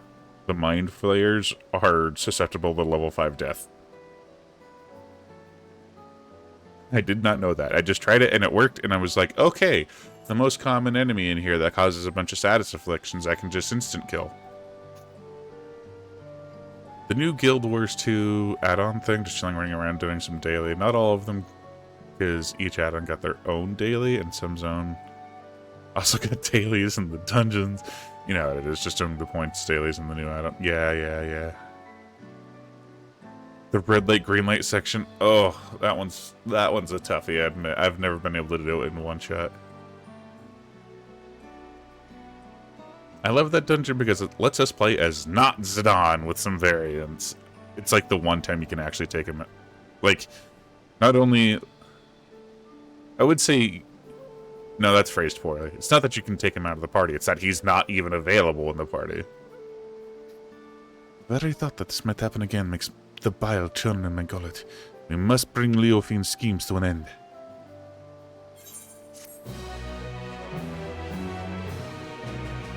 Mind Flayers are susceptible to level 5 death. I did not know that. I just tried it and it worked, and I was like, okay, the most common enemy in here that causes a bunch of status afflictions I can just instant kill. The new Guild Wars 2 add-on thing, just chilling running around doing some daily. Not all of them, because each add-on got their own daily, and some zone also got dailies in the dungeons. You know how it is, just doing the points dailies in the new add-on. Yeah. The red light, green light section. Oh, that one's a toughie, I admit. I've never been able to do it in one shot. I love that dungeon because it lets us play as not Zidane with some variants. It's like the one time you can actually take him. Like, not only... I would say... No, that's phrased poorly. It's not that you can take him out of the party. It's that he's not even available in the party. The very thought that this might happen again makes the bile churn in my gullet. We must bring Leofine's schemes to an end.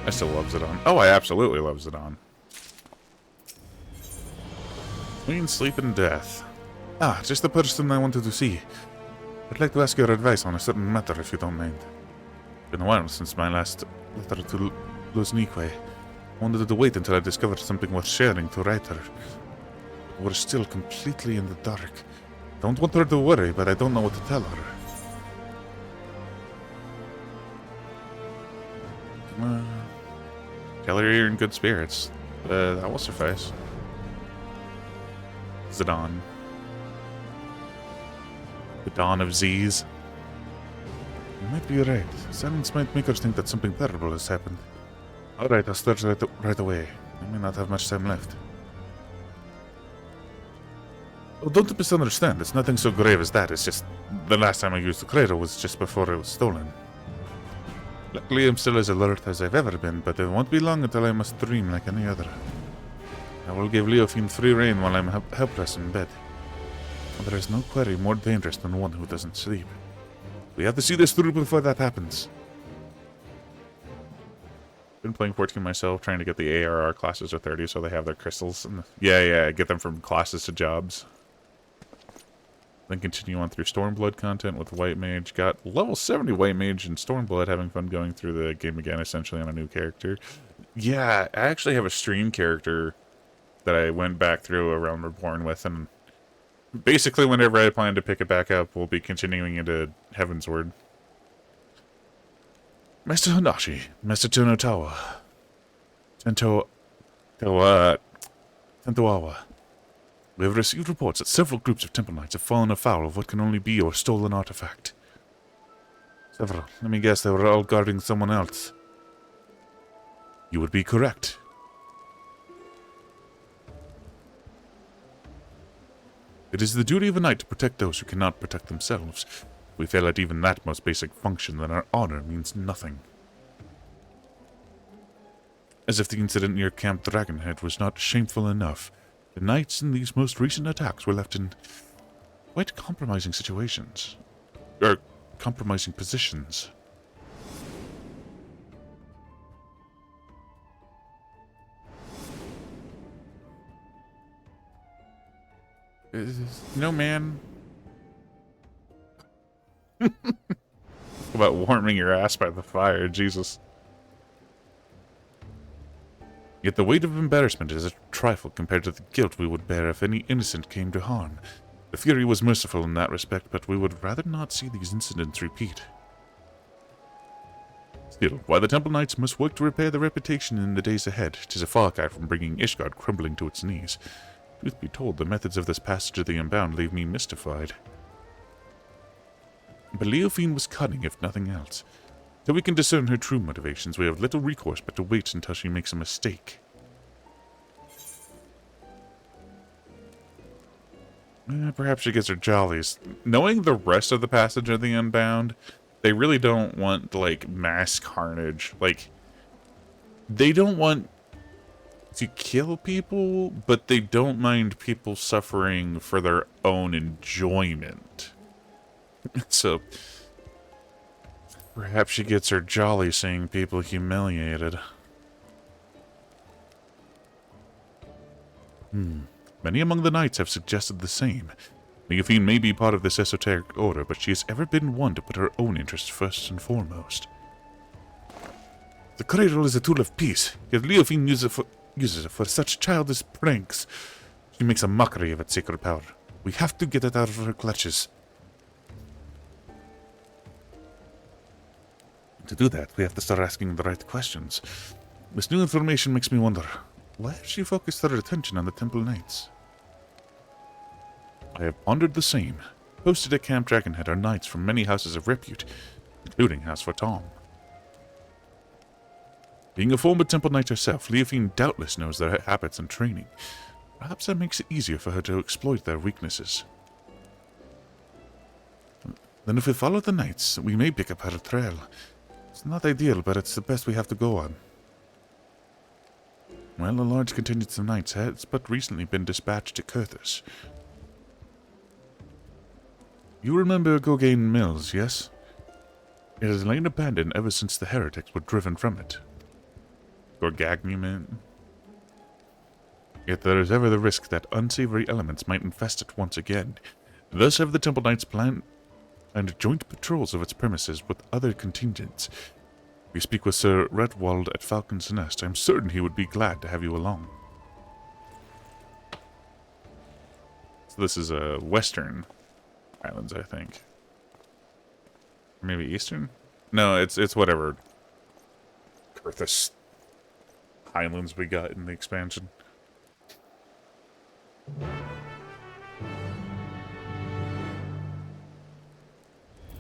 I still love Zidane. Oh, I absolutely love Zidane. Between sleep and death. Ah, just the person I wanted to see. I'd like to ask your advice on a certain matter, if you don't mind. It's been a while since my last letter to Luz Nikwe. I wanted to wait until I discovered something worth sharing to write her. We're still completely in the dark. Don't want her to worry, but I don't know what to tell her. Tell her you're in good spirits. That will suffice. Zidane. The dawn of Z's. You might be right. Silence might make us think that something terrible has happened. Alright, I'll start right away. I may not have much time left. Oh, don't misunderstand. It's nothing so grave as that. It's just the last time I used the cradle was just before it was stolen. Luckily, I'm still as alert as I've ever been, but it won't be long until I must dream like any other. I will give Leofine free rein while I'm helpless in bed. There is no quarry more dangerous than one who doesn't sleep. We have to see this through before that happens. Been playing 14 myself, trying to get the ARR classes to 30 so they have their crystals. And yeah, get them from classes to jobs. Then continue on through Stormblood content with White Mage. Got level 70 White Mage and Stormblood, having fun going through the game again, essentially on a new character. Yeah, I actually have a stream character that I went back through A Realm Reborn with, and basically whenever I plan to pick it back up, we'll be continuing into Heavensward. Master Hanashi, Master Tonotawa, Tentoawa. We have received reports that several groups of Temple Knights have fallen afoul of what can only be your stolen artifact. Several. Let me guess, they were all guarding someone else. You would be correct. It is the duty of a knight to protect those who cannot protect themselves. If we fail at even that most basic function, then our honor means nothing. As if the incident near Camp Dragonhead was not shameful enough, the knights in these most recent attacks were left in quite compromising situations. Or, compromising positions. No, man. About warming your ass by the fire, Jesus. Yet the weight of embarrassment is a trifle compared to the guilt we would bear if any innocent came to harm. The Fury was merciful in that respect, but we would rather not see these incidents repeat. Still, while the Temple Knights must work to repair their reputation in the days ahead, 'tis a far cry from bringing Ishgard crumbling to its knees. Truth be told, the methods of this passage of the Unbound leave me mystified. But Leofine was cunning, if nothing else. Till we can discern her true motivations, we have little recourse but to wait until she makes a mistake. Perhaps she gets her jollies. Knowing the rest of the passage of the Unbound, they really don't want, like, mass carnage. Like, they don't want to kill people, but they don't mind people suffering for their own enjoyment. So, perhaps she gets her jolly seeing people humiliated. Many among the knights have suggested the same. Leofine may be part of this esoteric order, but she has ever been one to put her own interests first and foremost. The cradle is a tool of peace, yet Leofine uses it for such childish pranks. She makes a mockery of its sacred power. We have to get it out of her clutches. To do that, we have to start asking the right questions. This new information makes me wonder, why has she focused her attention on the Temple Knights? I have pondered the same. Posted at Camp Dragonhead are knights from many houses of repute, including House Fortom. Being a former Temple Knight herself, Leofine doubtless knows their habits and training. Perhaps that makes it easier for her to exploit their weaknesses. Then if we follow the knights, we may pick up her trail. It's not ideal, but it's the best we have to go on. Well, a large contingent of knights has but recently been dispatched to Kurthus. You remember Gogain Mills, yes? It has lain abandoned ever since the heretics were driven from it. Gorgagnument. Yet there is ever the risk that unsavory elements might infest it once again. Thus have the Temple Knights planned joint patrols of its premises with other contingents. We speak with Sir Redwald at Falcon's Nest. I'm certain he would be glad to have you along. So this is Western Islands, I think. Maybe Eastern? No, it's whatever Kurthus Highlands we got in the expansion.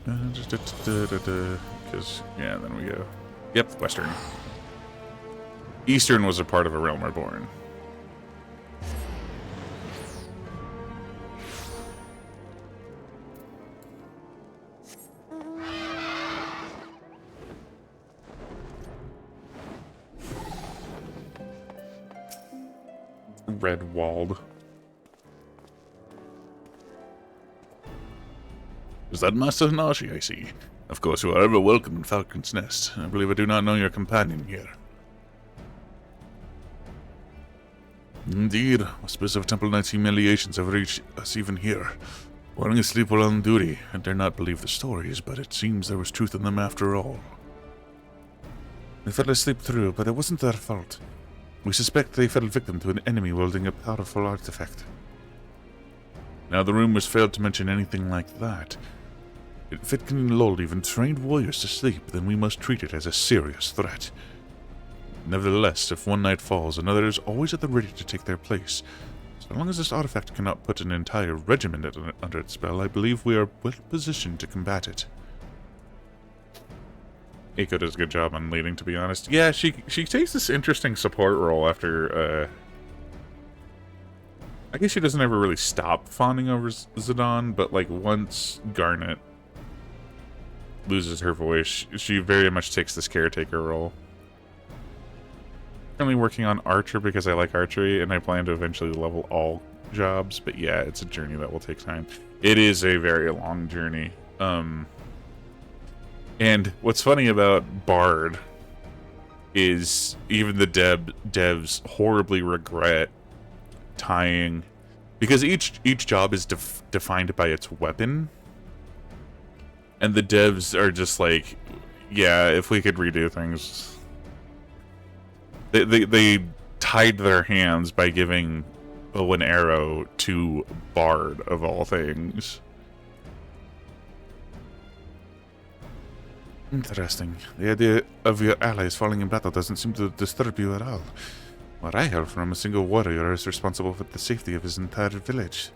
Because, yeah, then we go. Yep, Western. Eastern was a part of A Realm Reborn. Redwald. Is that Master Hanashi, I see? Of course, you are ever welcome in Falcon's Nest. I believe I do not know your companion here. Indeed, auspices of Temple Knight's humiliations have reached us even here. Falling asleep while on duty. I dare not believe the stories, but it seems there was truth in them after all. They fell asleep through, but it wasn't their fault. We suspect they fell victim to an enemy wielding a powerful artifact. Now the rumors failed to mention anything like that. If it can lull even trained warriors to sleep, then we must treat it as a serious threat. Nevertheless, if one knight falls, another is always at the ready to take their place. So long as this artifact cannot put an entire regiment under its spell, I believe we are well positioned to combat it. Eiko does a good job on leading, to be honest. Yeah, she takes this interesting support role after, I guess she doesn't ever really stop fawning over Zidane, but, like, once Garnet loses her voice, she very much takes this caretaker role. Currently working on Archer because I like archery, and I plan to eventually level all jobs, but yeah, it's a journey that will take time. It is a very long journey. And what's funny about Bard is even the devs horribly regret tying, because each job is defined by its weapon, and the devs are just like, yeah, if we could redo things. They tied their hands by giving bow and arrow to Bard, of all things. Interesting. The idea of your allies falling in battle doesn't seem to disturb you at all. What I heard from a single warrior is responsible for the safety of his entire village.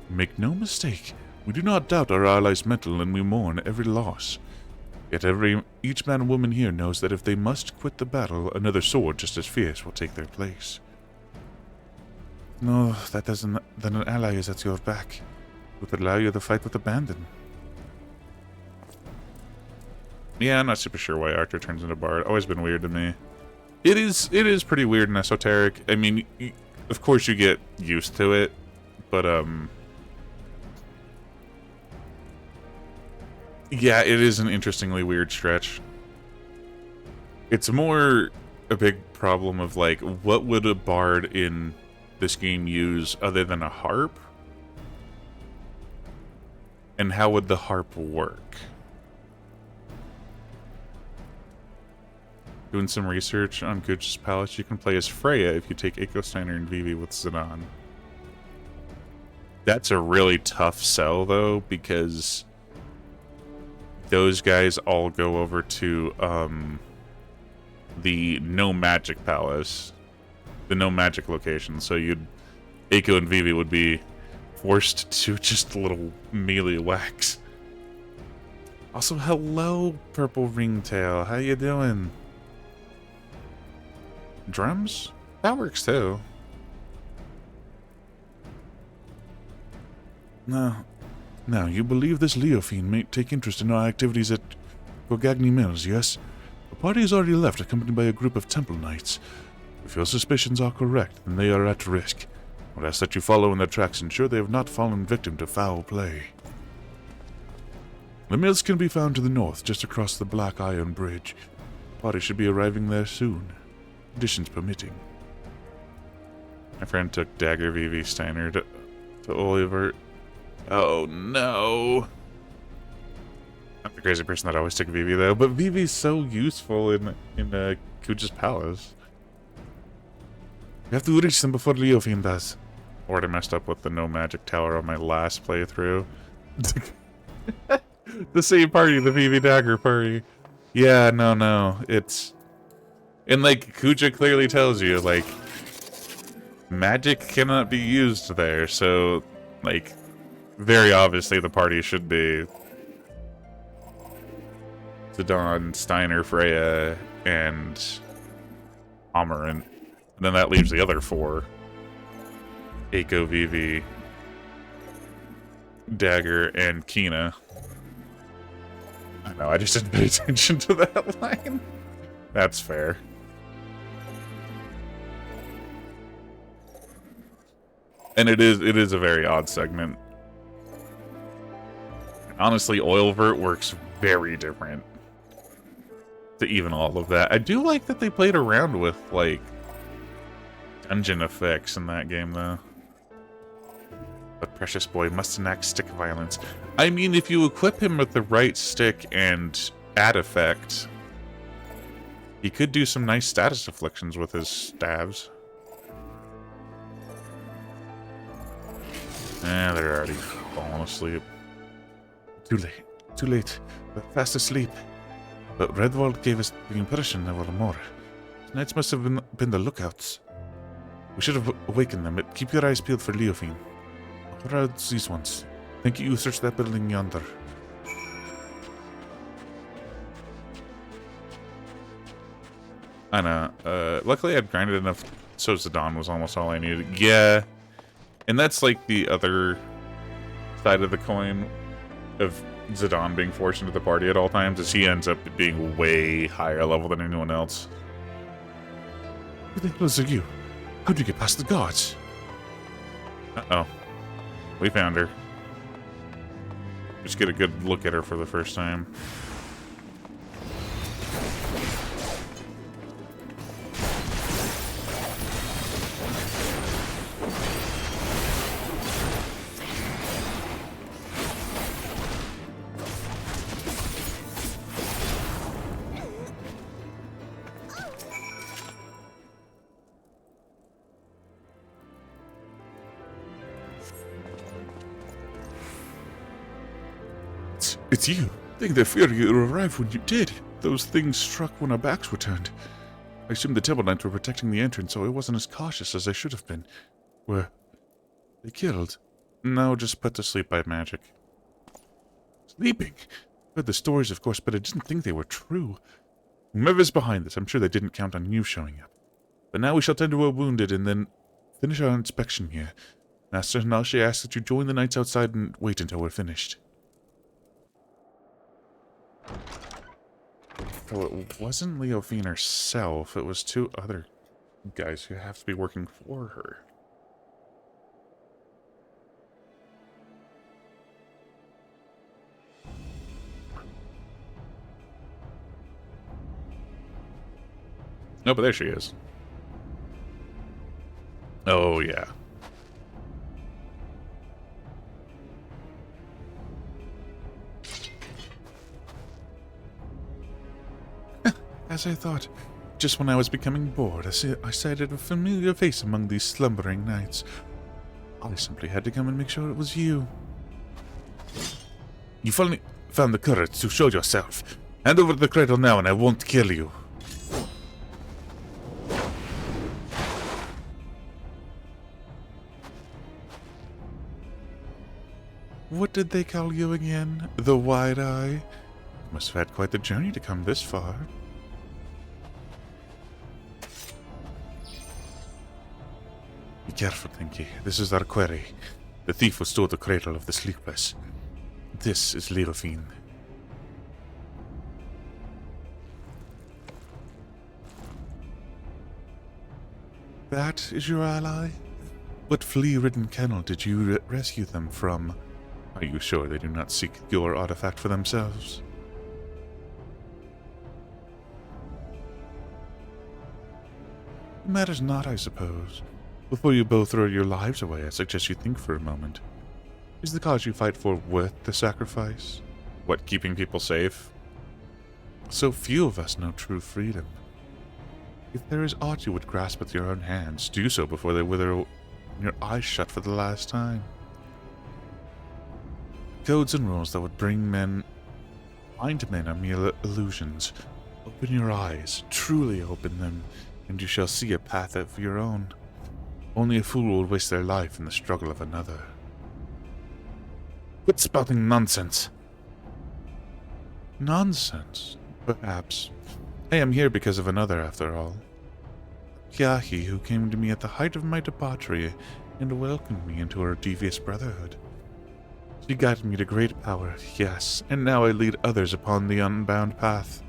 Make no mistake, we do not doubt our allies' mettle, and we mourn every loss. Yet each man and woman here knows that if they must quit the battle, another sword just as fierce will take their place. No, that doesn't. Then an ally is at your back. It would allow you to fight with abandon. Yeah, I'm not super sure why Archer turns into Bard. Always been weird to me. It is pretty weird and esoteric. I mean, of course you get used to it, but yeah, it is an interestingly weird stretch. It's more a big problem of, like, what would a Bard in this game use other than a harp? And how would the harp work? Doing some research on Guja's Palace, you can play as Freya if you take Eiko Steiner and Vivi with Zidane. That's a really tough sell, though, because those guys all go over to the No Magic Palace, the No Magic location. So Eiko and Vivi would be forced to just a little melee whacks. Also, hello, Purple Ringtail. How you doing? Drums? That works too. Now, you believe this Leofiend may take interest in our activities at Gorgagni Mills, yes? The party has already left, accompanied by a group of Temple Knights. If your suspicions are correct, then they are at risk. I would ask that you follow in their tracks, ensure they have not fallen victim to foul play. The mills can be found to the north, just across the Black Iron Bridge. The party should be arriving there soon, conditions permitting. My friend took Dagger Vivi Steiner to Oliver. Oh no! I'm the crazy person that always took Vivi though, but Vivi's so useful in Kuja's Palace. You have to reach them before Leofiend does. Already messed up with the No Magic Tower on my last playthrough. The same party, the Vivi Dagger party. Yeah, no, it's... And, like, Kuja clearly tells you, like, magic cannot be used there, so, like, very obviously the party should be Zidane, Steiner, Freya, and Amaranth. And then that leaves the other four. Eiko, Vivi, Dagger, and Kina. I know, I just didn't pay attention to that line. That's fair. And it is a very odd segment. Honestly, Oilvert works very different to even all of that. I do like that they played around with, like, engine effects in that game, though. But precious boy must enact stick violence. I mean, if you equip him with the right stick and add effect, he could do some nice status afflictions with his stabs. They're already falling asleep. Too late. Too late. We're fast asleep. But Redwald gave us the impression there were more. Knights must have been the lookouts. We should have awakened them, but keep your eyes peeled for Leofine. Where are these ones? Think you search that building yonder. I know. Luckily I'd grinded enough so Zidane was almost all I needed. Yeah. And that's like the other side of the coin of Zidane being forced into the party at all times, is he ends up being way higher level than anyone else. Who the hell are you? How'd you get past the guards? Uh-oh. We found her. Just get a good look at her for the first time. It's you. Think they feared you arrived when you did. Those things struck when our backs were turned. I assumed the Temple Knights were protecting the entrance, so I wasn't as cautious as I should have been. Were they killed? No, just put to sleep by magic. Sleeping? Heard the stories, of course, but I didn't think they were true. Whomever's behind this, I'm sure they didn't count on you showing up. But now we shall tend to our wounded and then finish our inspection here. Master Hanashi asks that you join the knights outside and wait until we're finished. So it wasn't Leofine herself, it was two other guys who have to be working for her. Oh, but there she is. Oh, yeah. As I thought, just when I was becoming bored, I sighted a familiar face among these slumbering knights. I simply had to come and make sure it was you. You finally found the courage to show yourself. Hand over the cradle now and I won't kill you. What did they call you again? The Wide-Eye? You must have had quite the journey to come this far. Be careful, Tinky. This is our quarry. The thief who stole the cradle of the Sleepless. This is Leofine. That is your ally? What flea-ridden kennel did you rescue them from? Are you sure they do not seek your artifact for themselves? It matters not, I suppose. Before you both throw your lives away, I suggest you think for a moment. Is the cause you fight for worth the sacrifice? What, keeping people safe? So few of us know true freedom. If there is aught you would grasp with your own hands, do so before they wither and your eyes shut for the last time. Codes and rules that would bring men, bind men are mere illusions. Open your eyes, truly open them, and you shall see a path of your own. Only a fool will waste their life in the struggle of another. Quit spouting nonsense. Nonsense? Perhaps. I am here because of another, after all. Kyahi, who came to me at the height of my debauchery and welcomed me into her devious brotherhood. She guided me to great power, yes, and now I lead others upon the unbound path.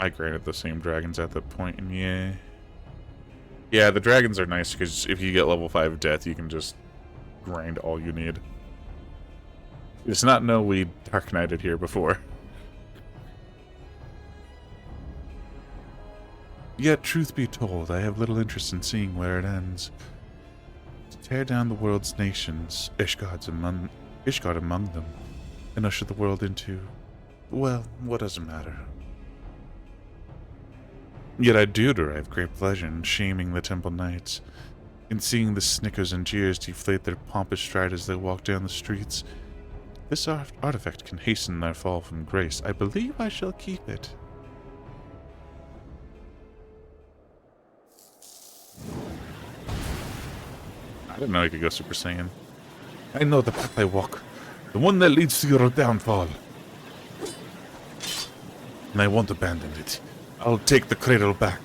I granted the same dragons at that point, and yeah. Yeah, the dragons are nice because if you get level 5 death, you can just grind all you need. It's not no we Dark Knighted here before. Yet, truth be told, I have little interest in seeing where it ends. To tear down the world's nations, Ishgard among them, and usher the world into, well, what does it matter? Yet I do derive great pleasure in shaming the Temple Knights, in seeing the snickers and jeers deflate their pompous stride as they walk down the streets. This artifact can hasten their fall from grace. I believe I shall keep it. I didn't know you could go Super Saiyan. I know the path I walk, the one that leads to your downfall. And I won't abandon it. I'll take the cradle back.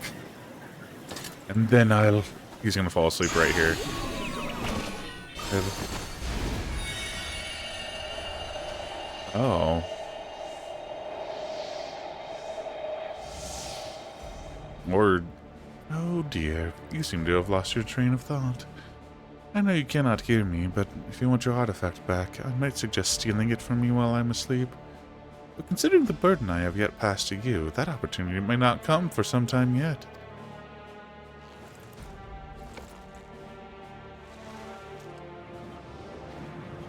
And then I'll... He's gonna fall asleep right here. Oh. Or... Oh dear, you seem to have lost your train of thought. I know you cannot hear me, but if you want your artifact back, I might suggest stealing it from me while I'm asleep. But considering the burden I have yet passed to you, that opportunity may not come for some time yet.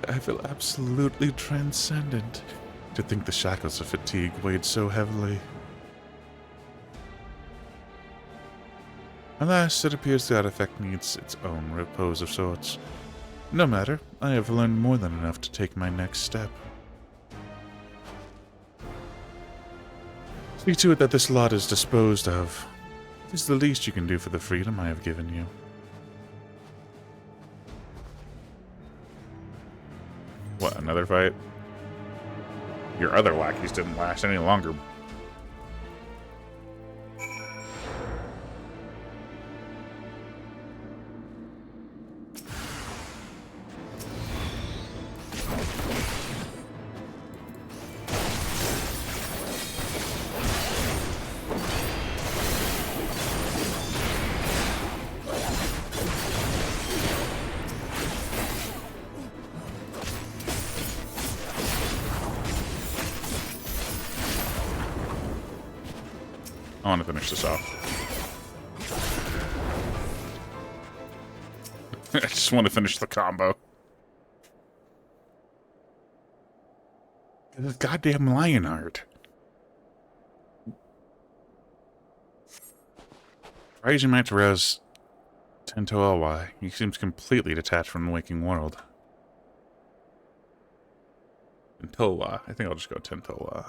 I feel absolutely transcendent to think the shackles of fatigue weighed so heavily. Alas, it appears the artifact needs its own repose of sorts. No matter, I have learned more than enough to take my next step. See to it that this lot is disposed of. It is the least you can do for the freedom I have given you. What, another fight? Your other lackeys didn't last any longer. I want to finish this off. I just want to finish the combo. This goddamn Lionheart. Rising might to res Tento Elwai. He seems completely detached from the waking world. Tentoa. I think I'll just go Tentoa.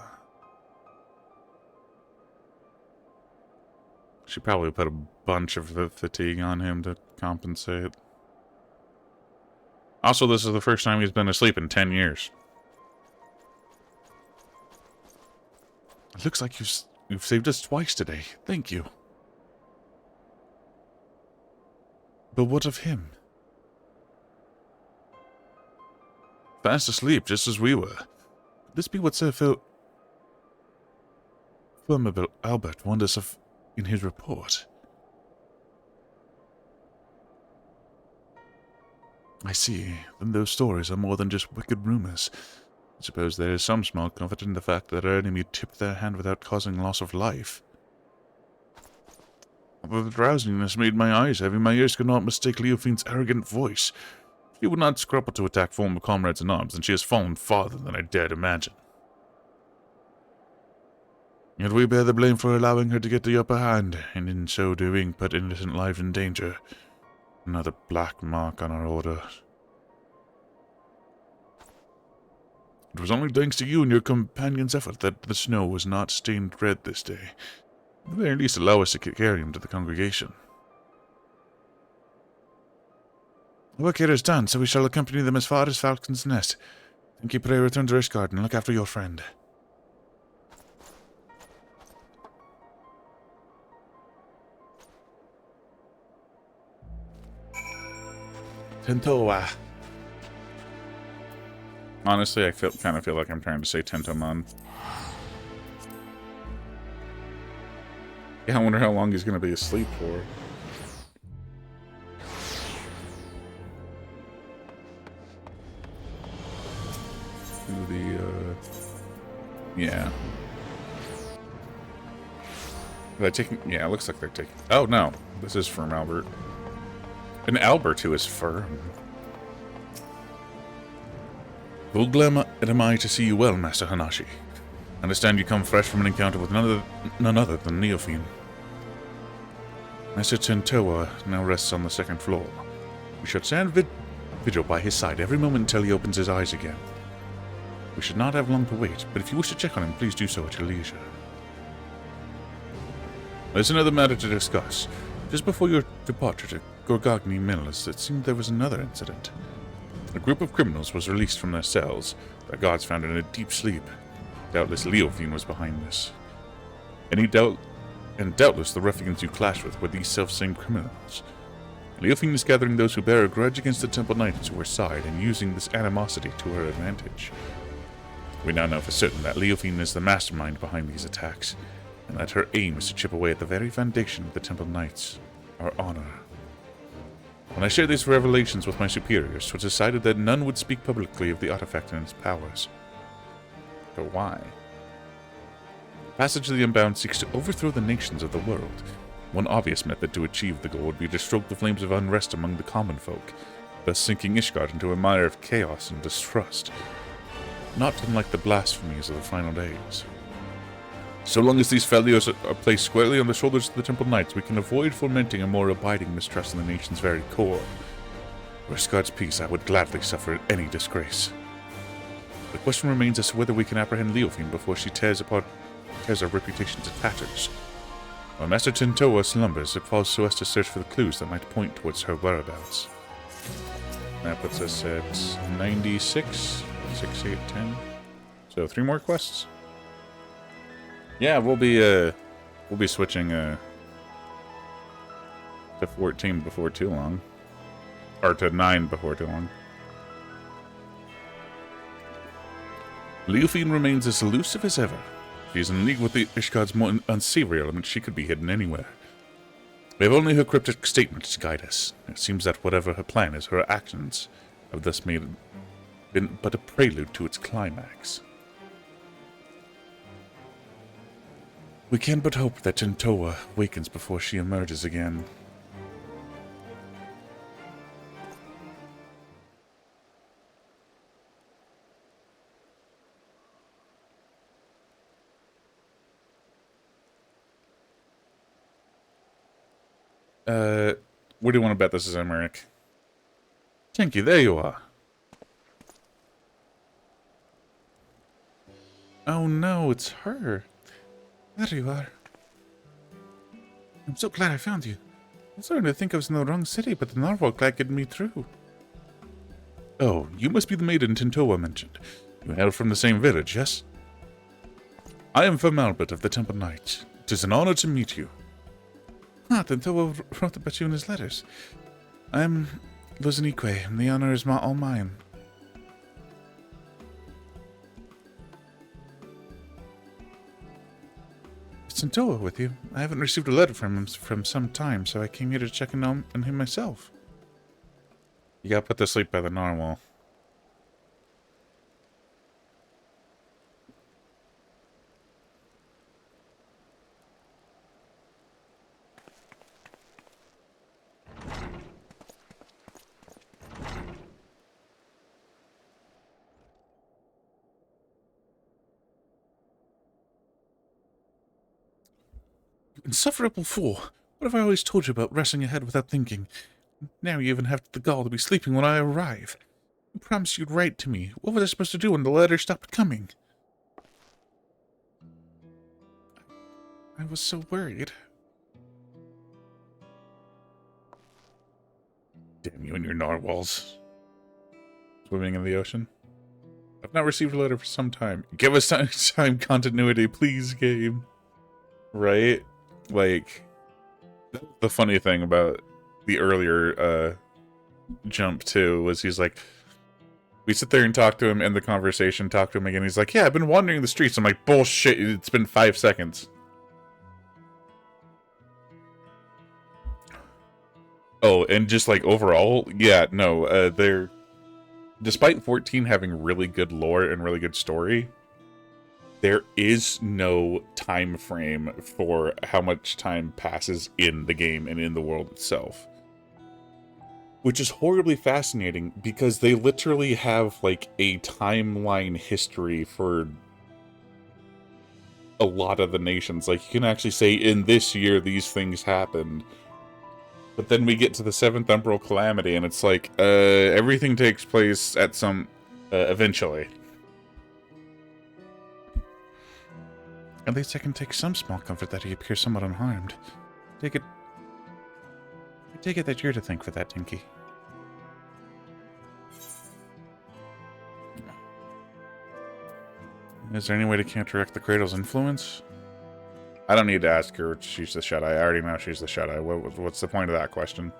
Should probably put a bunch of the fatigue on him to compensate. Also, this is the first time he's been asleep in 10 years. It looks like you've saved us twice today. Thank you. But what of him? Fast asleep, just as we were. Could this be what Sir Firmable Albert warned us of in his report? I see. Then those stories are more than just wicked rumors. I suppose there is some small comfort in the fact that our enemy tipped their hand without causing loss of life. Although the drowsiness made my eyes heavy, my ears could not mistake Leofine's arrogant voice. She would not scruple to attack former comrades in arms, and she has fallen farther than I dared imagine. Yet we bear the blame for allowing her to get the upper hand, and in so doing put innocent lives in danger. Another black mark on our order. It was only thanks to you and your companion's effort that the snow was not stained red this day. At the very least, allow us to carry him to the congregation. The work here is done, so we shall accompany them as far as Falcon's Nest. Thank you, pray return to Ishgard and look after your friend. Tentoa. Honestly, I kind of feel like I'm trying to say Tentomon. Yeah, I wonder how long he's going to be asleep for. Yeah. Are they taking... Yeah, it looks like they're taking... Oh, no. This is firm, Albert. An Albert who is firm. Full glad am I to see you well, Master Hanashi. Understand you come fresh from an encounter with none other than Neophine. Master Tentoa now rests on the second floor. We should stand vigil by his side every moment until he opens his eyes again. We should not have long to wait, but if you wish to check on him, please do so at your leisure. There's another matter to discuss. Just before your departure to Gorgagni Mills, it seemed there was another incident. A group of criminals was released from their cells, their guards found in a deep sleep. Doubtless Leophine was behind this. Doubtless the ruffians you clashed with were these self-same criminals. Leophine is gathering those who bear a grudge against the Temple Knights to her side and using this animosity to her advantage. We now know for certain that Leophine is the mastermind behind these attacks, and that her aim is to chip away at the very foundation of the Temple Knights, our honor. When I shared these revelations with my superiors, it was decided that none would speak publicly of the artifact and its powers. But why? Passage of the Unbound seeks to overthrow the nations of the world. One obvious method to achieve the goal would be to stoke the flames of unrest among the common folk, thus sinking Ishgard into a mire of chaos and distrust, not unlike the blasphemies of the final days. So long as these failures are placed squarely on the shoulders of the Temple Knights, we can avoid fomenting a more abiding mistrust in the nation's very core. For Ishgard's peace, I would gladly suffer any disgrace. The question remains as to whether we can apprehend Leophine before she tears our reputation to tatters. While Master Tentoa slumbers, it falls to us to search for the clues that might point towards her whereabouts. That puts us at 96, 6, 8, 10. So 3 more quests. Yeah, we'll be switching to 14 before too long, or to 9 before too long. Leophine remains as elusive as ever. She is in league with the Ishgard's more unsavory element. She could be hidden anywhere. We have only her cryptic statements to guide us. It seems that whatever her plan is, her actions have thus been but a prelude to its climax. We can but hope that Tentoa wakens before she emerges again. Where do you want to bet this is Emmerich? Tinky, there you are. Oh no, it's her. There you are. I'm so glad I found you. I'm starting to think I was in the wrong city, but the narwhal guided me through. Oh, you must be the maiden Tentoa mentioned. You hail from the same village, yes? I am Firm Albert of the Temple Knights. It is an honor to meet you. Ah, Tentoa wrote about you in his letters. I am Lozanique, and the honor is all mine. Is Tentoa with you? I haven't received a letter from him from some time, so I came here to check in on him myself. You got put to sleep by the narwhal. You insufferable fool! What have I always told you about rushing ahead without thinking? Now you even have the gall to be sleeping when I arrive. You promised you'd write to me. What was I supposed to do when the letter stopped coming? I was so worried. Damn you and your narwhals. Swimming in the ocean. I've not received a letter for some time. Give us time continuity, please, game. Right? Like, the funny thing about the earlier jump too was he's like, we sit there and talk to him, end the conversation, talk to him again. He's like, yeah, I've been wandering the streets. I'm like, bullshit, it's been 5 seconds. Oh, and just like overall, yeah, no, they're, despite 14 having really good lore and really good story, there is no time frame for how much time passes in the game and in the world itself. Which is horribly fascinating because they literally have like a timeline history for a lot of the nations. Like, you can actually say, in this year, these things happened. But then we get to the 7th Emperor Calamity, and it's like, everything takes place at some, eventually. At least I can take some small comfort that he appears somewhat unharmed. I take it that you're to thank for that, Tinky. Is there any way to counteract the Cradle's influence? I don't need to ask her if she's the Shut-Eye. I already know she's the Shut-Eye. What's the point of that question?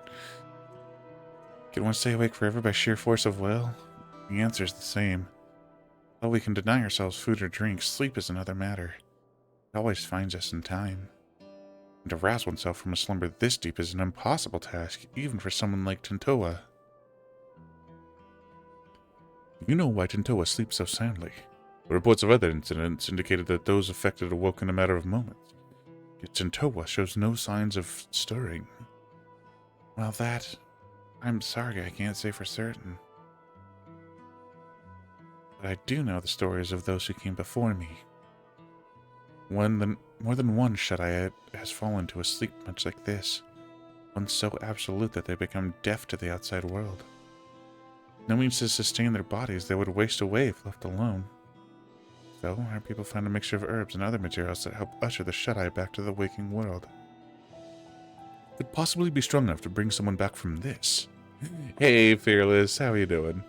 Can one stay awake forever by sheer force of will? The answer's the same. While we can deny ourselves food or drink, sleep is another matter. It always finds us in time. And to rouse oneself from a slumber this deep is an impossible task, even for someone like Tintoa. You know why Tintoa sleeps so soundly. The reports of other incidents indicated that those affected awoke in a matter of moments. Yet Tintoa shows no signs of stirring. Well, that... I'm sorry, I can't say for certain. But I do know the stories of those who came before me. More than one Shut-Eye has fallen to a sleep much like this. One so absolute that they become deaf to the outside world. No means to sustain their bodies, they would waste away if left alone. So, our people find a mixture of herbs and other materials that help usher the Shut-Eye back to the waking world. Could possibly be strong enough to bring someone back from this. Hey, Fearless, how are you doing?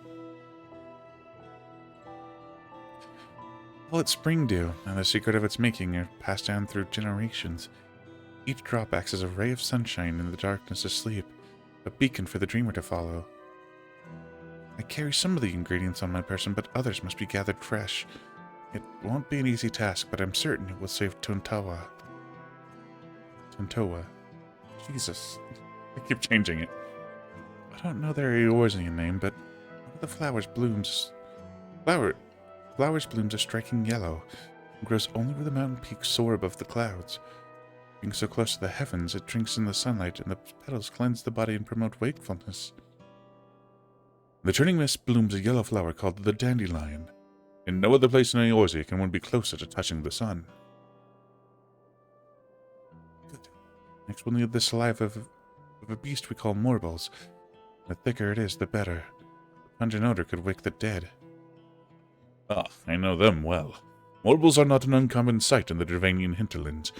Well, it's spring dew, and the secret of its making are passed down through generations. Each drop acts as a ray of sunshine in the darkness of sleep, a beacon for the dreamer to follow. I carry some of the ingredients on my person, but others must be gathered fresh. It won't be an easy task, but I'm certain it will save Tintoa. Tintoa. Jesus. I keep changing it. I don't know their Eorzean name, but one of the flowers blooms a striking yellow, and grows only where the mountain peaks soar above the clouds. Being so close to the heavens, it drinks in the sunlight, and the petals cleanse the body and promote wakefulness. In the turning mist blooms a yellow flower called the dandelion. In no other place in Eorzea can one be closer to touching the sun. Good. Next we'll need the saliva of a beast we call morbles. The thicker it is, the better. The pungent odor could wake the dead. Ah, I know them well. Morbles are not an uncommon sight in the Dravanian hinterlands.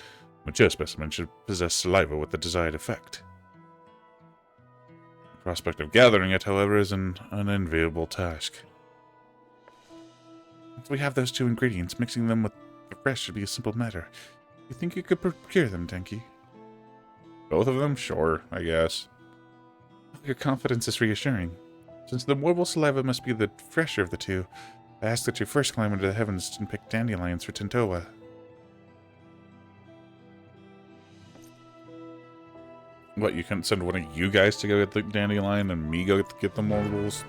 Mature specimens should possess saliva with the desired effect. The prospect of gathering it, however, is an unenviable task. Once we have those two ingredients, mixing them with the rest should be a simple matter. You think you could procure them, Denki? Both of them? Sure, I guess. Your confidence is reassuring. Since the morble saliva must be the fresher of the two, I ask that you first climb into the heavens and pick dandelions for Tintoa. What, you couldn't send one of you guys to go get the dandelion and me go get the morbles?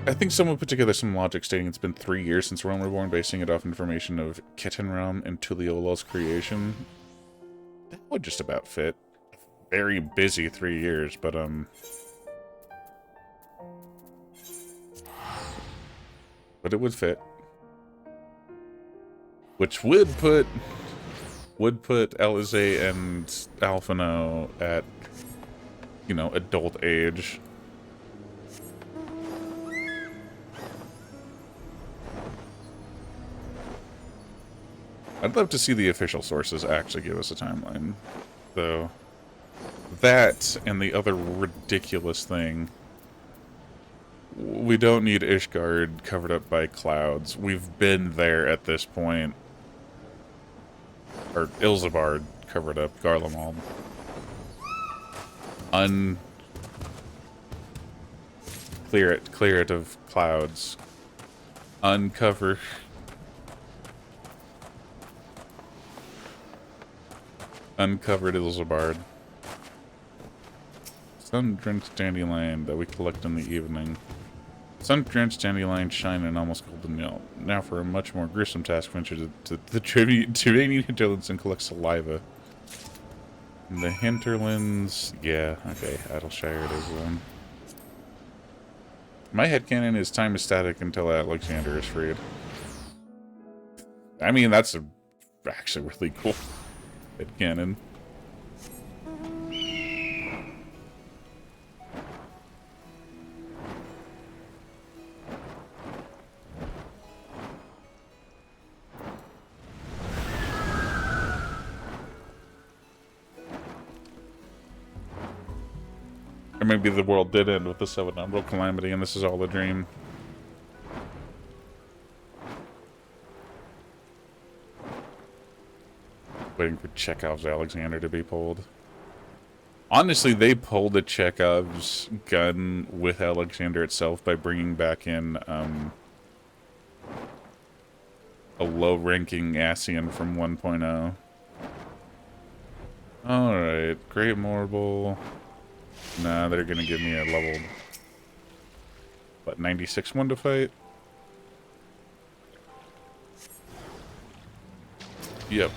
I think someone put together some logic stating it's been 3 years since Realm Reborn, basing it off information of Kitten Realm and Tuliola's creation. That would just about fit. Very busy 3 years, but it would fit. Which would put Alize and Alphino at, you know, adult age. I'd love to see the official sources actually give us a timeline, though. That and the other ridiculous thing. We don't need Ishgard covered up by clouds. We've been there at this point. Or Ilzabard covered up Garlemald. Clear it of clouds. Uncover. Uncovered Ilzabard. Sun-drenched dandelion that we collect in the evening. Sun-drenched dandelion shine and almost golden nail. Now for a much more gruesome task, venture to the Turanian hinterlands and collect saliva. The hinterlands... Yeah, okay, Adalshire it is then. My headcanon is time is static until Alexander is freed. I mean, that's actually really cool headcanon. Or maybe the world did end with the 7 Umbral Calamity and this is all a dream. Waiting for Chekhov's Alexander to be pulled. Honestly, they pulled a Chekhov's gun with Alexander itself by bringing back in a low-ranking Asian from 1.0. Alright, Great Marble. Nah, they're gonna give me a level... What, 96 one to fight? Yep.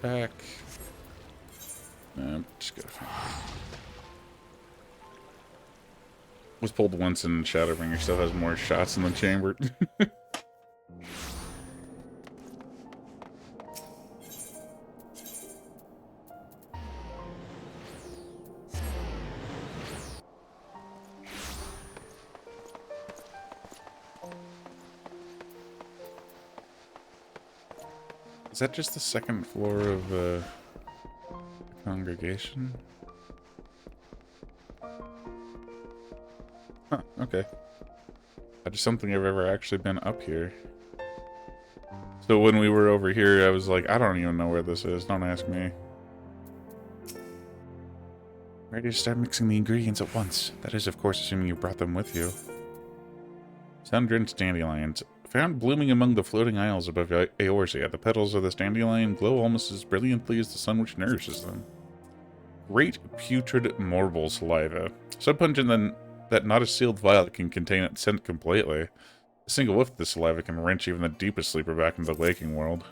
Back. Just gotta find it. Was pulled once and Shadowbringer still has more shots in the chamber. Is that just the second floor of the congregation? Huh, okay. I just don't think I've ever actually been up here. So when we were over here, I was like, I don't even know where this is. Don't ask me. Ready to start mixing the ingredients at once. That is, of course, assuming you brought them with you. Sun-drenched dandelions. Found blooming among the floating isles above Eorzea. The petals of this dandelion glow almost as brilliantly as the sun which nourishes them. Great putrid marble saliva. So pungent that not a sealed vial can contain its scent completely. A single whiff of this saliva can wrench even the deepest sleeper back into the waking world.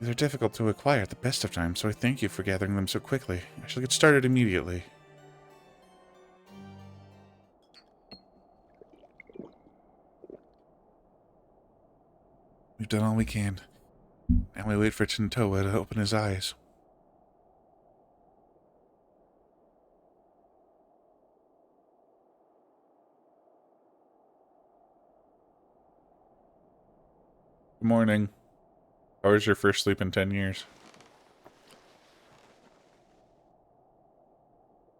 These are difficult to acquire at the best of times, so I thank you for gathering them so quickly. I shall get started immediately. We've done all we can. Now we wait for Chintoa to open his eyes. Good morning. How was your first sleep in 10 years?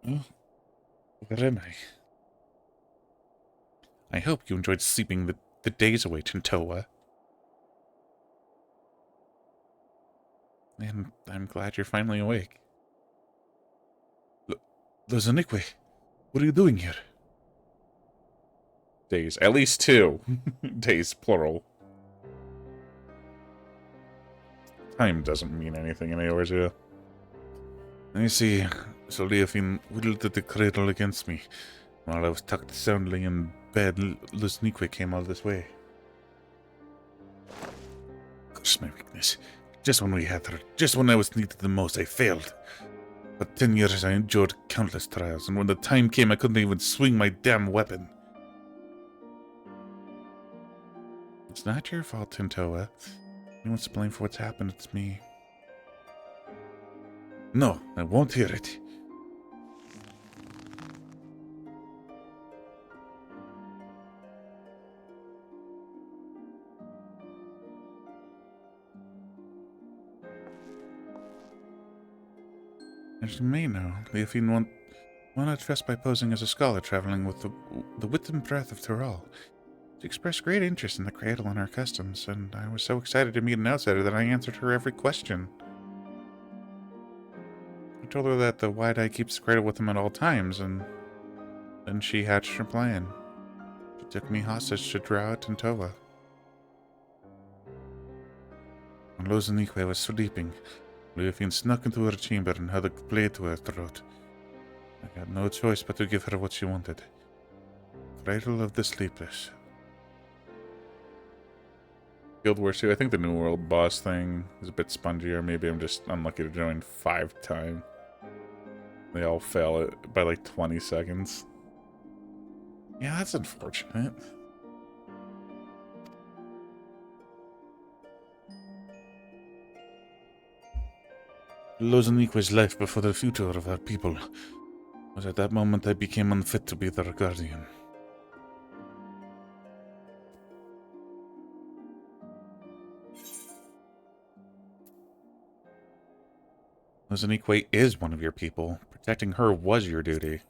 Oh, where am I hope you enjoyed sleeping the days away, Chintoa. And I'm glad you're finally awake. Lozanique, what are you doing here? Days. At least 2. Days, plural. Time doesn't mean anything in Eorzea. I see. So Leofin whittled at the cradle against me. While I was tucked soundly in bed, Lozanique came all this way. Curse my weakness. Just when we had her, just when I was needed the most, I failed. For 10 years I endured countless trials, and when the time came I couldn't even swing my damn weapon. It's not your fault, Chintoa. Anyone's to blame for what's happened, it's me. No, I won't hear it. As you may know, Leofin won a trust by posing as a scholar traveling with the width and breadth of Tyrol. She expressed great interest in the cradle and our customs, and I was so excited to meet an outsider that I answered her every question. I told her that the Wide Eye keeps the cradle with him at all times, and then she hatched her plan. She took me hostage to draw it in Toa. When Lozanique was sleeping, Leofine snuck into her chamber and held a blade to her throat. I had no choice but to give her what she wanted. Cradle of the Sleepless. Guild Wars 2, I think the New World boss thing is a bit spongier. Maybe I'm just unlucky to join 5 times. They all fail it by like 20 seconds. Yeah, that's unfortunate. Lozanique's life before the future of our people. Was at that moment I became unfit to be their guardian. Lozanique is one of your people. Protecting her was your duty.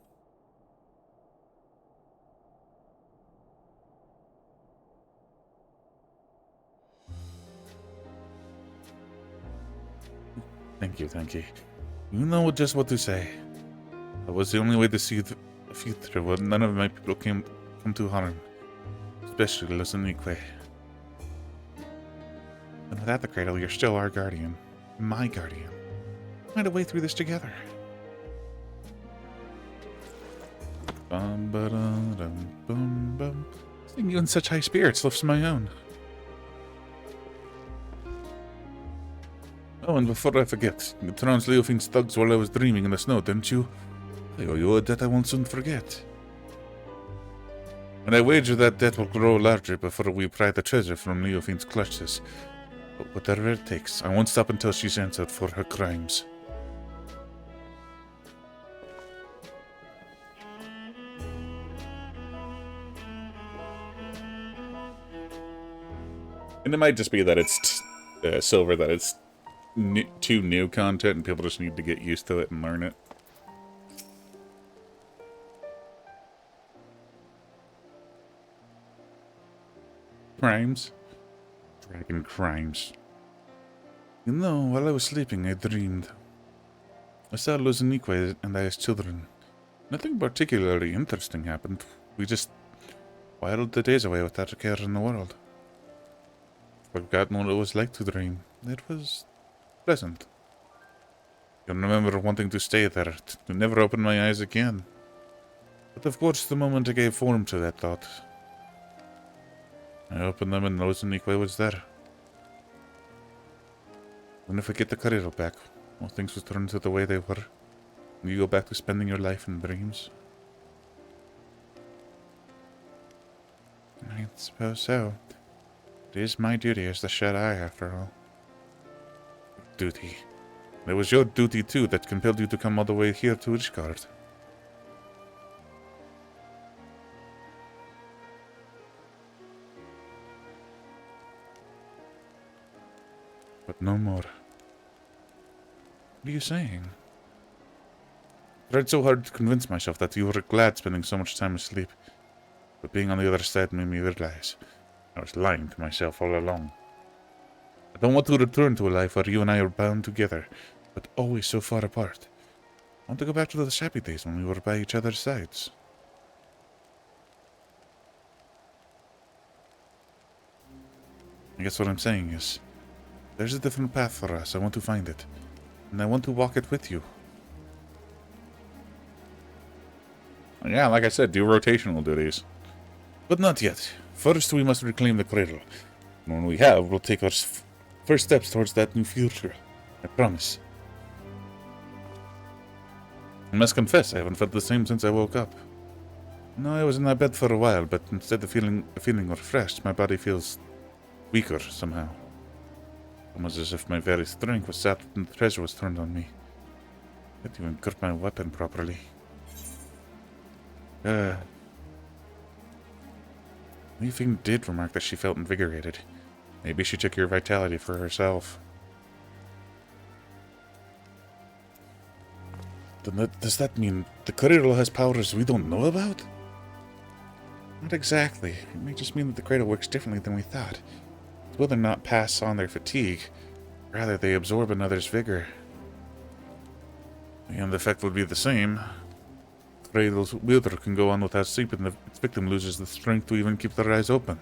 Thank you, thank you. You know just what to say. That was the only way to see the future where none of my people come to harm. Especially Lozanique. And without the cradle, you're still our guardian. My guardian. Find a way through this together. Bum ba dum dum bum bum. Seeing you in such high spirits lifts my own. Oh, and before I forget, you trounced Leofine's thugs while I was dreaming in the snow, didn't you? I owe you a debt I won't soon forget. And I wager that debt will grow larger before we pry the treasure from Leofine's clutches. But whatever it takes, I won't stop until she's answered for her crimes. And it might just be that it's silver, that it's too new content and people just need to get used to it and learn it. Crimes? Dragon crimes. You know, while I was sleeping, I dreamed. I saw Lozanique and I as children. Nothing particularly interesting happened. We just whiled the days away without a care in the world. Forgotten what it was like to dream. It was pleasant. I remember wanting to stay there, to never open my eyes again. But of course, the moment I gave form to that thought, I opened them and Lozanique was there. And if I get the cradle back, all things will turn to the way they were, and you go back to spending your life in dreams. I suppose so. It is my duty as the Shut-Eye, after all. Duty. It was your duty, too, that compelled you to come all the way here to Ishgard. But no more. What are you saying? I tried so hard to convince myself that you were glad spending so much time asleep, but being on the other side made me realize I was lying to myself all along. I don't want to return to a life where you and I are bound together, but always so far apart. I want to go back to those happy days when we were by each other's sides. I guess what I'm saying is, there's a different path for us. I want to find it, and I want to walk it with you. Yeah, like I said, do rotational duties. But not yet. First, we must reclaim the cradle. And when we have, we'll take our first steps towards that new future. I promise. I must confess, I haven't felt the same since I woke up. No, I was in my bed for a while, but instead of feeling refreshed, my body feels weaker somehow. Almost as if my very strength was sapped and the treasure was turned on me. I didn't even grip my weapon properly. Leafing did remark that she felt invigorated. Maybe she took your vitality for herself. Then does that mean the cradle has powers we don't know about? Not exactly. It may just mean that the cradle works differently than we thought. It's whether or not pass on their fatigue. Rather, they absorb another's vigor. The end effect would be the same. The cradle's wielder can go on without sleep, and its victim loses the strength to even keep their eyes open.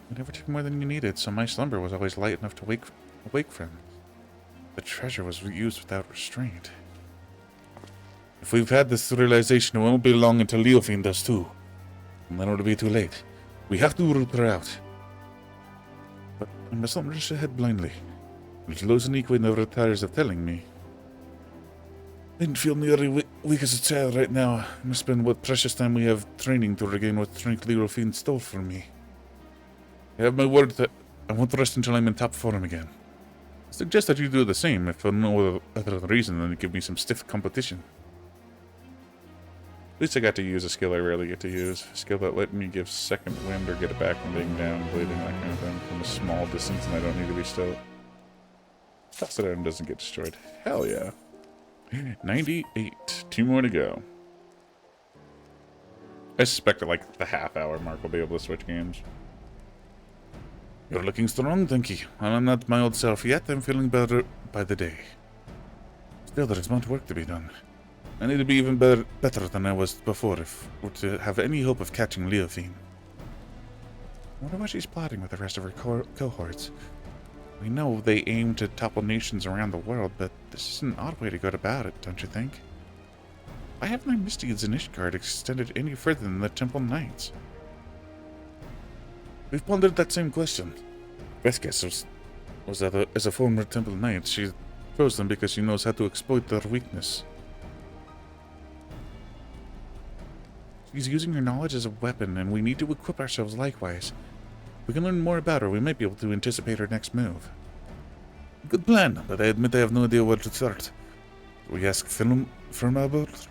You never took more than you needed, so my slumber was always light enough to awake from. The treasure was used without restraint. If we've had this realization, it won't be long until Leofiend does too. And then it'll be too late. We have to root her out. But I must not rush ahead blindly. As Lozanique never tires of telling me. I didn't feel nearly weak as a child right now. I must spend what precious time we have training to regain what strength Leofiend stole from me. I have my word that I won't rest until I'm in top form again. I suggest that you do the same, if for no other reason than to give me some stiff competition. At least I got to use a skill I rarely get to use. A skill that let me give second wind or get it back from being down, bleeding, that kind of thing, from a small distance, and I don't need to be still. Toss it out and doesn't get destroyed. Hell yeah. 98. 2 more to go. I suspect at like the half-hour mark we'll be able to switch games. You're looking strong, thank you. While I'm not my old self yet, I'm feeling better by the day. Still, there is much work to be done. I need to be even better than I was before if we're to have any hope of catching Leofiend. I wonder what she's plotting with the rest of her cohorts. We know they aim to topple nations around the world, but this is an odd way to go about it, don't you think? Why haven't my misdeeds in Ishgard extended any further than the Temple Knights? We've pondered that same question. Best guess was that as a former Temple Knight, she chose them because she knows how to exploit their weakness. She's using her knowledge as a weapon, and we need to equip ourselves likewise. If we can learn more about her, we might be able to anticipate her next move. Good plan, but I admit I have no idea where to start. We ask Firmalbert?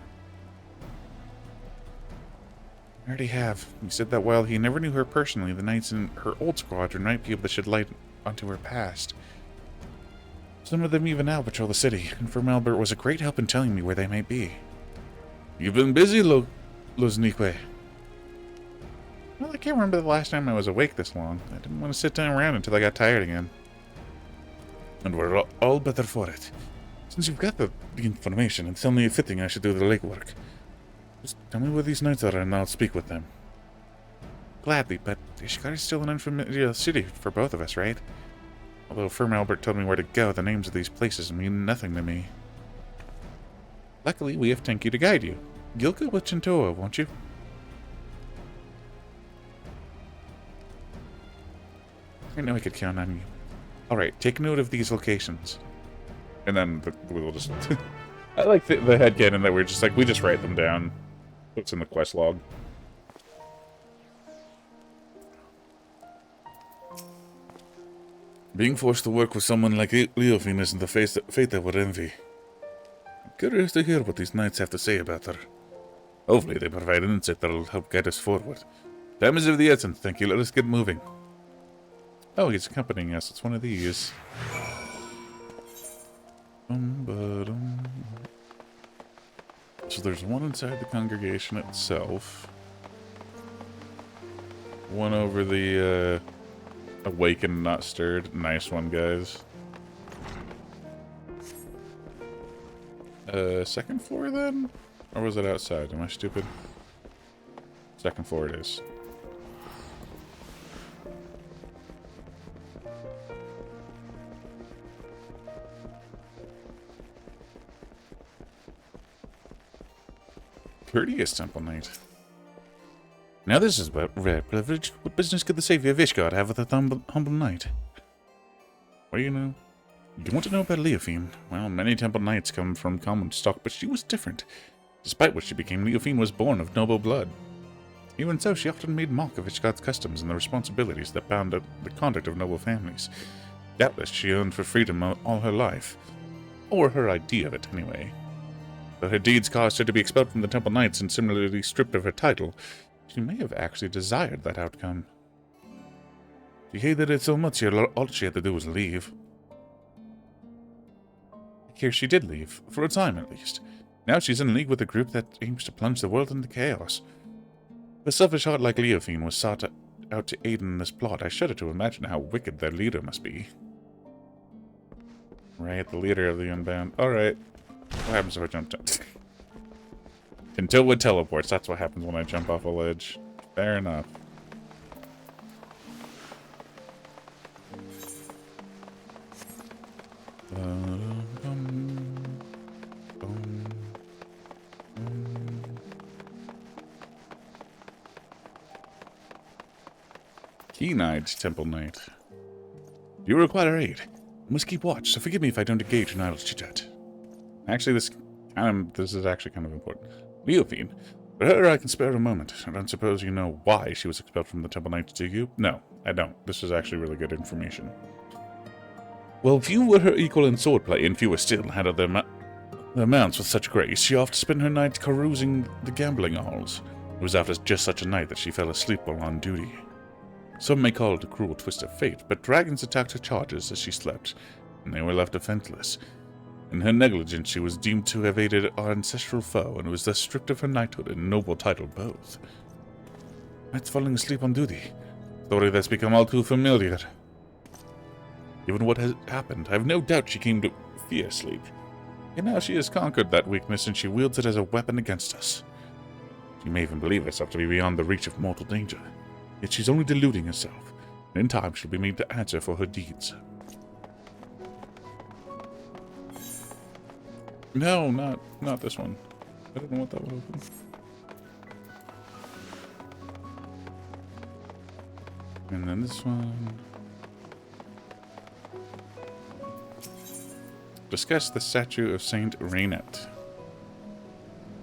I already have. He said that while he never knew her personally, the knights in her old squadron might be able to shed light onto her past. Some of them even now patrol the city, and Firmalbert was a great help in telling me where they might be. You've been busy, Loznique. Well, I can't remember the last time I was awake this long. I didn't want to sit down around until I got tired again. And we're all better for it. Since you've got the information, it's only fitting I should do the legwork. Just tell me where these knights are and I'll speak with them. Gladly, but Ishgard is still an unfamiliar city for both of us, right? Although Firmalbert told me where to go, the names of these places mean nothing to me. Luckily, we have Tenki to guide you. You'll go with Chintoa, won't you? I know I could count on you. Alright, take note of these locations. And then we'll just... I like the headcanon that we're just like, we just write them down. What's in the quest log. Being forced to work with someone like Leofiend isn't the fate that would envy. I'm curious to hear what these knights have to say about her. Hopefully they provide insight that'll help guide us forward. Time is of the essence, thank you. Let us get moving. Oh, he's accompanying us. It's one of these. So there's one inside the congregation itself. One over the awakened, not stirred. Nice one, guys. Second floor then? Or was it outside? Am I stupid? Second floor it is. Courteous Temple Knight. Now this is about rare privilege. What business could the savior of Ishgard have with a humble knight? What do you know? You want to know about Leofiend? Well, many Temple Knights come from common stock, but she was different. Despite what she became, Leofiend was born of noble blood. Even so, she often made mock of Ishgard's customs and the responsibilities that bound up the conduct of noble families. Doubtless she yearned for freedom all her life. Or her idea of it, anyway. But her deeds caused her to be expelled from the Temple Knights and similarly stripped of her title. She may have actually desired that outcome. She hated it so much all she had to do was leave. Here she did leave, for a time at least. Now she's in league with a group that aims to plunge the world into chaos. a selfish heart like Leofine was sought out to aid in this plot, I shudder to imagine how wicked their leader must be. Right, the leader of the Unbound. Alright. What happens if I jump down? Until it teleports, that's what happens when I jump off a ledge. Fair enough. Keen-eyed Temple Knight. Do you require aid? I must keep watch, so forgive me if I don't engage in idle chit-chat. Actually, this is actually kind of important. Leofine. For her, I can spare a moment. I don't suppose you know why she was expelled from the Temple Knights, do you? No, I don't. This is actually really good information. Well, few were her equal in swordplay, and fewer still handled their mounts with such grace. She often spent her nights carousing the gambling halls. It was after just such a night that she fell asleep while on duty. Some may call it a cruel twist of fate, but dragons attacked her charges as she slept, and they were left defenseless. In her negligence, she was deemed to have aided our ancestral foe, and was thus stripped of her knighthood and noble title both. Knights falling asleep on duty. Story that's become all too familiar. Given what has happened, I have no doubt she came to fear sleep. And now she has conquered that weakness, and she wields it as a weapon against us. She may even believe herself to be beyond the reach of mortal danger. Yet she's only deluding herself, and in time she'll be made to answer for her deeds. No, not this one. I don't know what that would open. And then this one. Discuss the statue of Saint Rainet.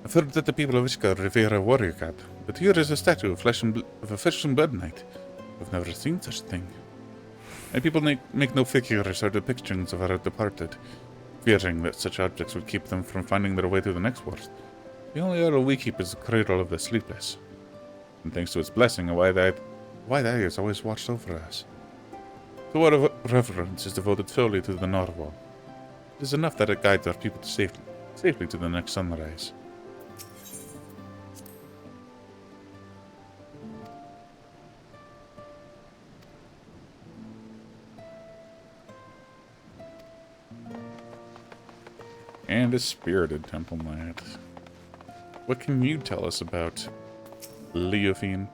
I've heard that the people of Ishgard revere a warrior god, but here is a statue of a flesh and blood knight. I've never seen such a thing. And people make no figures or depictions of our departed, fearing that such objects would keep them from finding their way to the next world. The only idol we keep is the cradle of the sleepless. And thanks to its blessing, why that is always watched over us. So our reverence is devoted solely to the Narwhal. It is enough that it guides our people to safely to the next sunrise. And a spirited temple knight. What can you tell us about Leofine?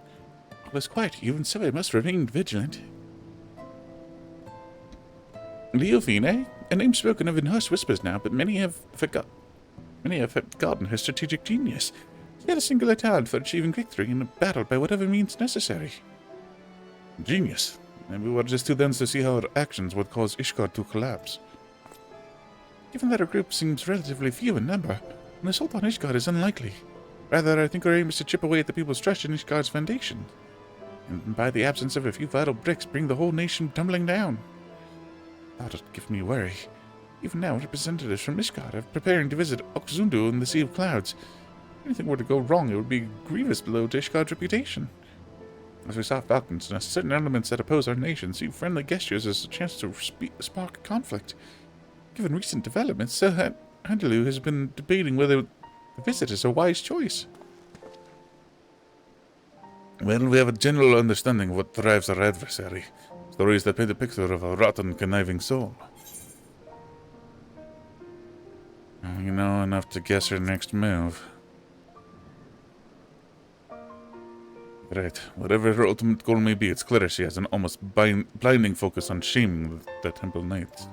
All is quiet, even so I must remain vigilant. Leofine, eh? A name spoken of in hushed whispers now, but many have forgotten her strategic genius. She had a singular talent for achieving victory in a battle by whatever means necessary. Genius. Maybe we're just too dense to see how her actions would cause Ishgard to collapse. Given that our group seems relatively few in number, an assault on Ishgard is unlikely. Rather, I think our aim is to chip away at the people's trust in Ishgard's foundation, and by the absence of a few vital bricks, bring the whole nation tumbling down. That would give me worry. Even now, representatives from Ishgard are preparing to visit Oxzundu in the Sea of Clouds. If anything were to go wrong, it would be a grievous blow to Ishgard's reputation. As we saw Falcons and certain elements that oppose our nation see friendly gestures as a chance to spark a conflict. Given recent developments, Sir Handelu has been debating whether the visit is a wise choice. Well, we have a general understanding of what drives our adversary. Stories that paint a picture of a rotten, conniving soul. You know enough to guess her next move. Right, whatever her ultimate goal may be, it's clear she has an almost blinding focus on shaming the Temple Knights.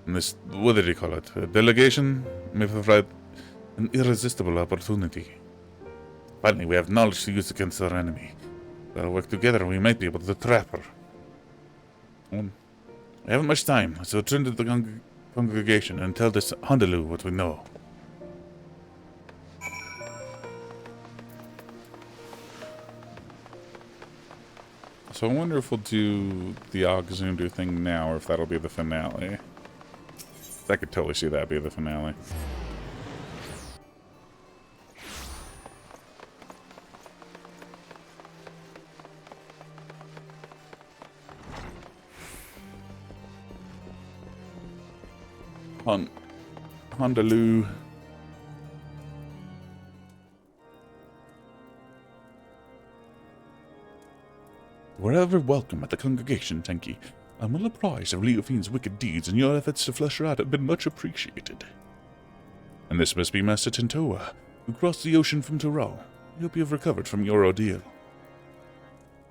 And this, what did he call it? A delegation may provide an irresistible opportunity. Finally, we have knowledge to use against our enemy. If we'll work together, we might be able to trap her. We haven't much time, so return to the congregation and tell this Handelu what we know. So I wonder if we'll do the Oxzundu thing now, or if that'll be the finale. I could totally see that be the finale. Handelu. Wherever welcome at the congregation, Tenki. I'm well apprised of Leofine's wicked deeds, and your efforts to flesh her out have been much appreciated. And this must be Master Tentoa, who crossed the ocean from Tyrol. I hope you have recovered from your ordeal.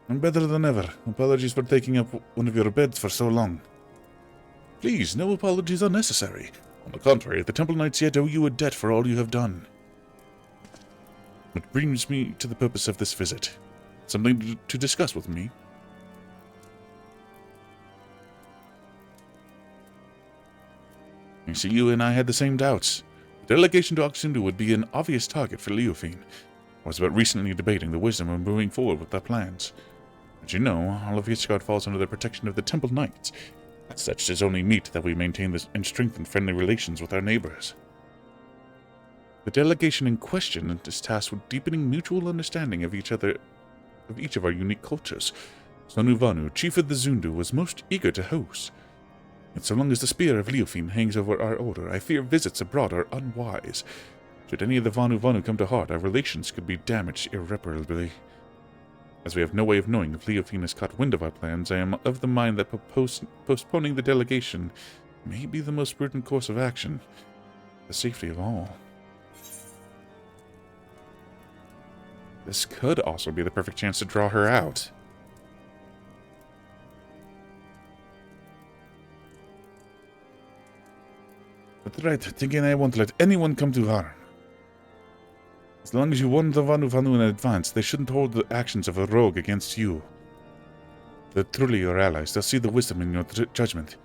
I'm better than ever. Apologies for taking up one of your beds for so long. Please, no apologies are necessary. On the contrary, the Temple Knights yet owe you a debt for all you have done. Which brings me to the purpose of this visit. Something to discuss with me. I see you and I had the same doubts. The delegation to Oxundu would be an obvious target for Leofine. I was but recently debating the wisdom of moving forward with our plans. As you know, all of Ishgard falls under the protection of the Temple Knights. As such, it is only meet that we maintain and strengthen friendly relations with our neighbors. The delegation in question is tasked with deepening mutual understanding of each of our unique cultures. Sonuvanu, chief of the Zundu, was most eager to host. And so long as the spear of Leofine hangs over our order, I fear visits abroad are unwise. Should any of the Vanu come to heart, our relations could be damaged irreparably. As we have no way of knowing if Leofine has caught wind of our plans, I am of the mind that postponing the delegation may be the most prudent course of action, for the safety of all. This could also be the perfect chance to draw her out. That's right, thinking I won't let anyone come to harm. As long as you warn the Vanu in advance, they shouldn't hold the actions of a rogue against you. They're truly your allies. They'll see the wisdom in your judgment.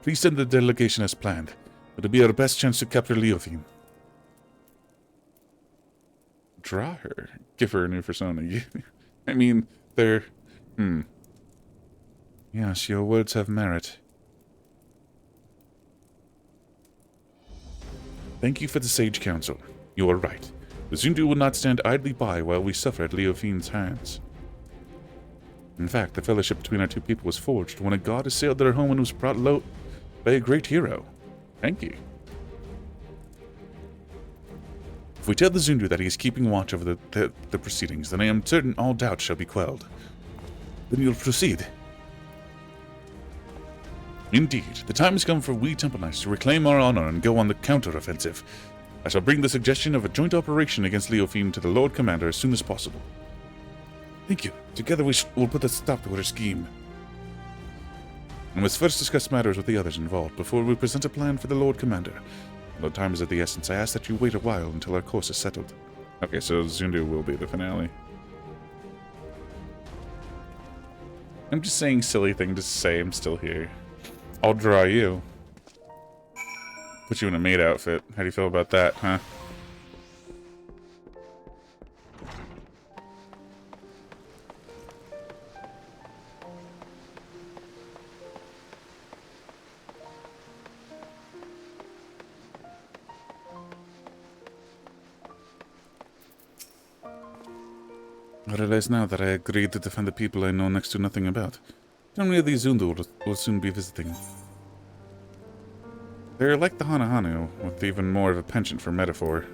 Please send the delegation as planned. It'll be our best chance to capture Leofine. Draw her. Give her a new persona. I mean, they're... Yes, your words have merit. Thank you for the sage counsel. You are right. The Zundu will not stand idly by while we suffer at Leofine's hands. In fact, the fellowship between our two people was forged when a god assailed their home and was brought low by a great hero. Thank you. If we tell the Zundu that he is keeping watch over the proceedings, then I am certain all doubt shall be quelled. Then you'll proceed. Indeed, the time has come for we Temple Knights to reclaim our honor and go on the counter-offensive. I shall bring the suggestion of a joint operation against Leofine to the Lord Commander as soon as possible. Thank you. Together we'll put a stop to her scheme. I must first discuss matters with the others involved before we present a plan for the Lord Commander. Although time is of the essence, I ask that you wait a while until our course is settled. Okay, so Zundu will be the finale. I'm just saying silly thing to say I'm still here. I'll draw you. Put you in a maid outfit. How do you feel about that, huh? I realize now that I agreed to defend the people I know next to nothing about. How many of these Zundu will soon be visiting? They're like the Hanahanu, with even more of a penchant for metaphor.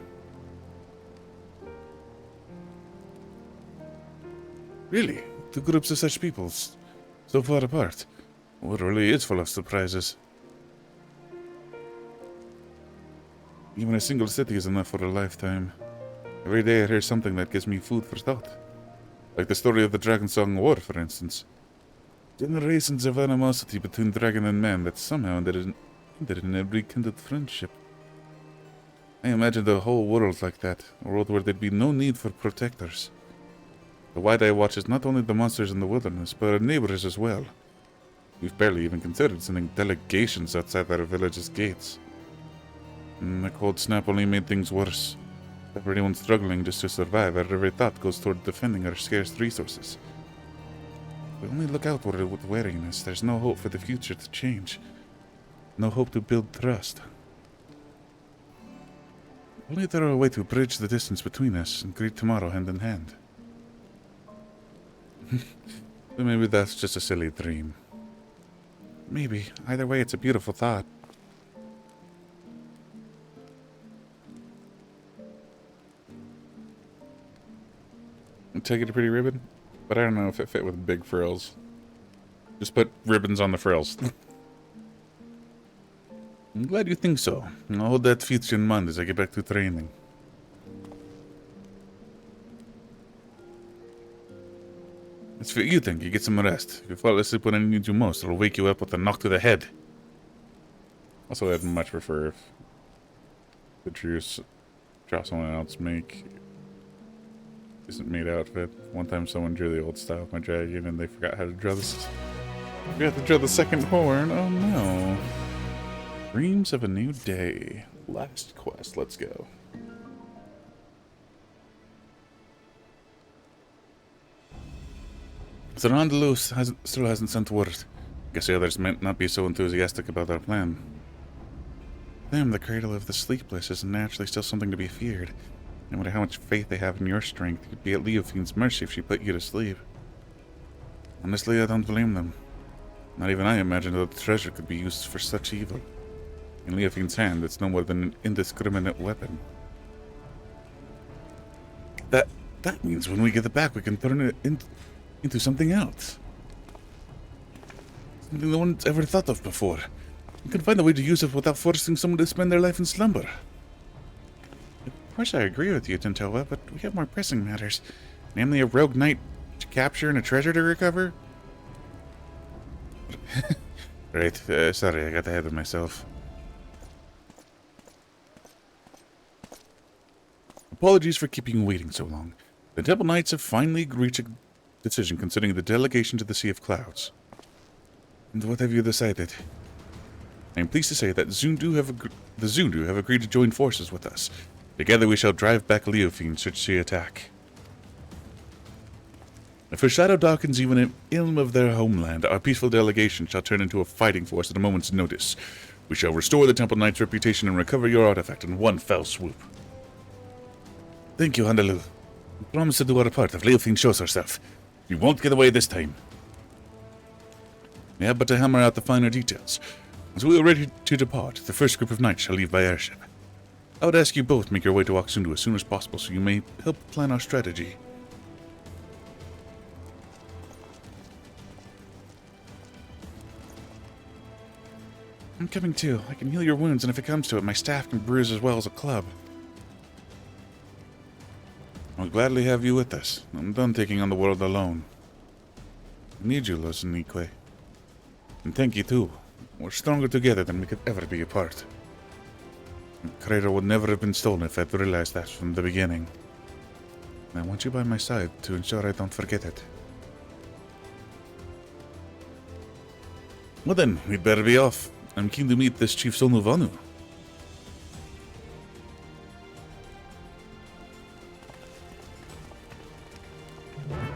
Really? Two groups of such peoples, so far apart. The world really is full of surprises. Even a single city is enough for a lifetime. Every day I hear something that gives me food for thought. Like the story of the Dragon Song War, for instance. Generations of animosity between dragon and man that somehow ended in a rekindled friendship. I imagined a whole world like that, a world where there'd be no need for protectors. The Wide Eye watches not only the monsters in the wilderness, but our neighbors as well. We've barely even considered sending delegations outside our village's gates. And the cold snap only made things worse. If everyone's struggling just to survive, our every thought goes toward defending our scarce resources. If we only look outward with wariness, there's no hope for the future to change. No hope to build trust. Only there were a way to bridge the distance between us and greet tomorrow hand in hand. But maybe that's just a silly dream. Maybe. Either way, it's a beautiful thought. Take it a pretty ribbon? but I don't know if it fit with big frills. Just put ribbons on the frills. I'm glad you think so. I'll hold that future in mind as I get back to training. It's for you, think. You get some rest. If you fall asleep when I need you most, it'll wake you up with a knock to the head. Also, I'd much prefer if the juice draw someone else make isn't made outfit. One time someone drew the old style of my dragon and they forgot how to draw this. Forgot to draw the second horn. Oh no. Dreams of a new day. Last quest. Let's go. The Rondelos still hasn't sent word. Guess the others might not be so enthusiastic about our plan. Them, the cradle of the sleepless, is naturally still something to be feared. No matter how much faith they have in your strength, you'd be at Leofine's mercy if she put you to sleep. Honestly, I don't blame them. Not even I imagined that the treasure could be used for such evil. In Leofine's hand, it's no more than an indiscriminate weapon. That means when we get it back, we can turn it into something else. Something no one's ever thought of before. We can find a way to use it without forcing someone to spend their life in slumber. Of course I agree with you, Tentoa, but we have more pressing matters. Namely a rogue knight to capture and a treasure to recover. Right, sorry, I got ahead of myself. Apologies for keeping you waiting so long. The Temple Knights have finally reached a decision considering the delegation to the Sea of Clouds. And what have you decided? I am pleased to say that the Zundu have agreed to join forces with us. Together we shall drive back Leofine should she attack. If her shadow darkens even an ilm of their homeland, our peaceful delegation shall turn into a fighting force at a moment's notice. We shall restore the Temple Knight's reputation and recover your artifact in one fell swoop. Thank you, Handalu. We promise to do our part if Leofine shows herself. You won't get away this time. Yeah, but to hammer out the finer details. As we are ready to depart, the first group of knights shall leave by airship. I would ask you both make your way to Oxundu as soon as possible so you may help plan our strategy. I'm coming too. I can heal your wounds, and if it comes to it, my staff can bruise as well as a club. I'll gladly have you with us. I'm done taking on the world alone. I need you, Losunique. And thank you too. We're stronger together than we could ever be apart. The crater would never have been stolen if I'd realized that from the beginning. I want you by my side to ensure I don't forget it. Well then, we'd better be off. I'm keen to meet this Chief Sonuvanu.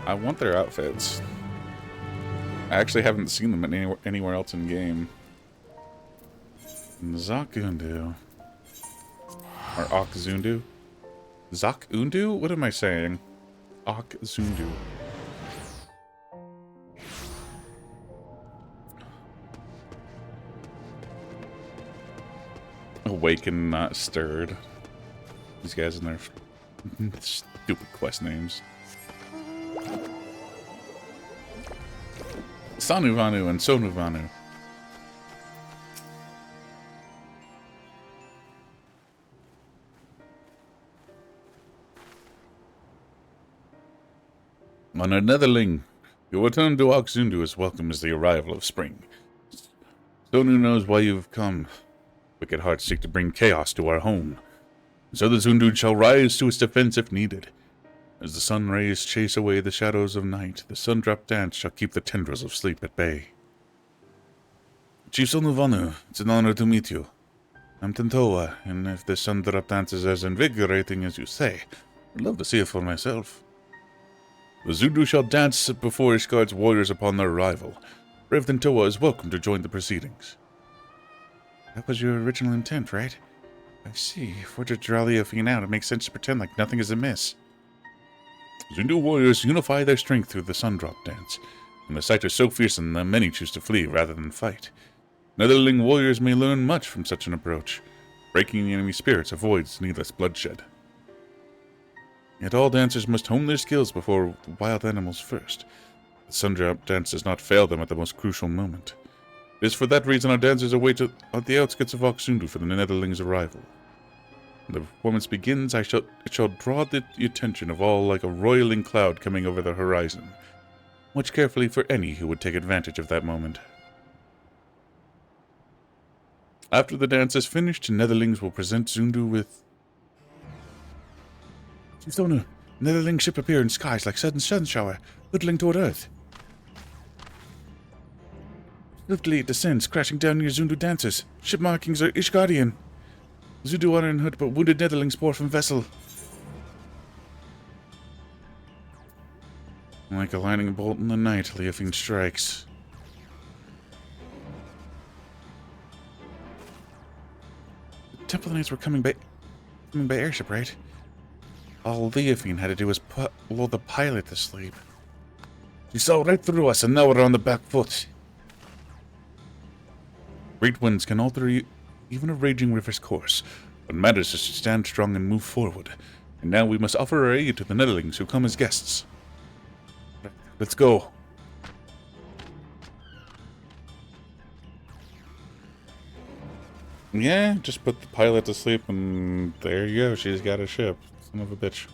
I want their outfits. I actually haven't seen them anywhere else in game. Zakundu. Or Okzundu? Zakundu? What am I saying? Okzundu. Awakened, not stirred. These guys and their stupid quest names. Sanuvanu and Sonuvanu. On our netherling, your return to Okzundu is welcome as the arrival of spring. Sonu knows why you've come. Wicked hearts seek to bring chaos to our home. So the Zundu shall rise to its defense if needed. As the sun rays chase away the shadows of night, the sun-drop dance shall keep the tendrils of sleep at bay. Chief Sonuvanu, it's an honor to meet you. I'm Tentoa, and if the sun-drop dance is as invigorating as you say, I'd love to see it for myself. The Zundu shall dance before his guards warriors upon their arrival. Brave Tentoa is welcome to join the proceedings. That was your original intent, right? I see. If we're to draw Leofine out, it makes sense to pretend like nothing is amiss. Zundu warriors unify their strength through the Sundrop dance, and the sight is so fearsome that many choose to flee rather than fight. Netherling warriors may learn much from such an approach. Breaking the enemy spirits avoids needless bloodshed. Yet all dancers must hone their skills before wild animals first. The Sundrop dance does not fail them at the most crucial moment. It is for that reason our dancers await at the outskirts of Oxundu for the Netherlings' arrival. When the performance begins, it shall draw the attention of all like a roiling cloud coming over the horizon. Watch carefully for any who would take advantage of that moment. After the dance is finished, Netherlings will present Zundu with... You've thrown a Netherling ship appear in skies like sudden sun shower, hurtling toward Earth. Swiftly it descends, crashing down near Zundu dancers. Ship markings are Ishgardian. Zundu honor and hurt, but wounded Netherlings pour from vessel. Like a lightning bolt in the night, Leofine strikes. The Temple Knights were coming by airship, right? All Leofine had to do was lull the pilot to sleep. She saw right through us, and now we're on the back foot. Great winds can alter even a raging river's course. What matters is to stand strong and move forward. And now we must offer our aid to the Netherlings who come as guests. Let's go. Yeah, just put the pilot to sleep and there you go. She's got a ship. Son of a bitch.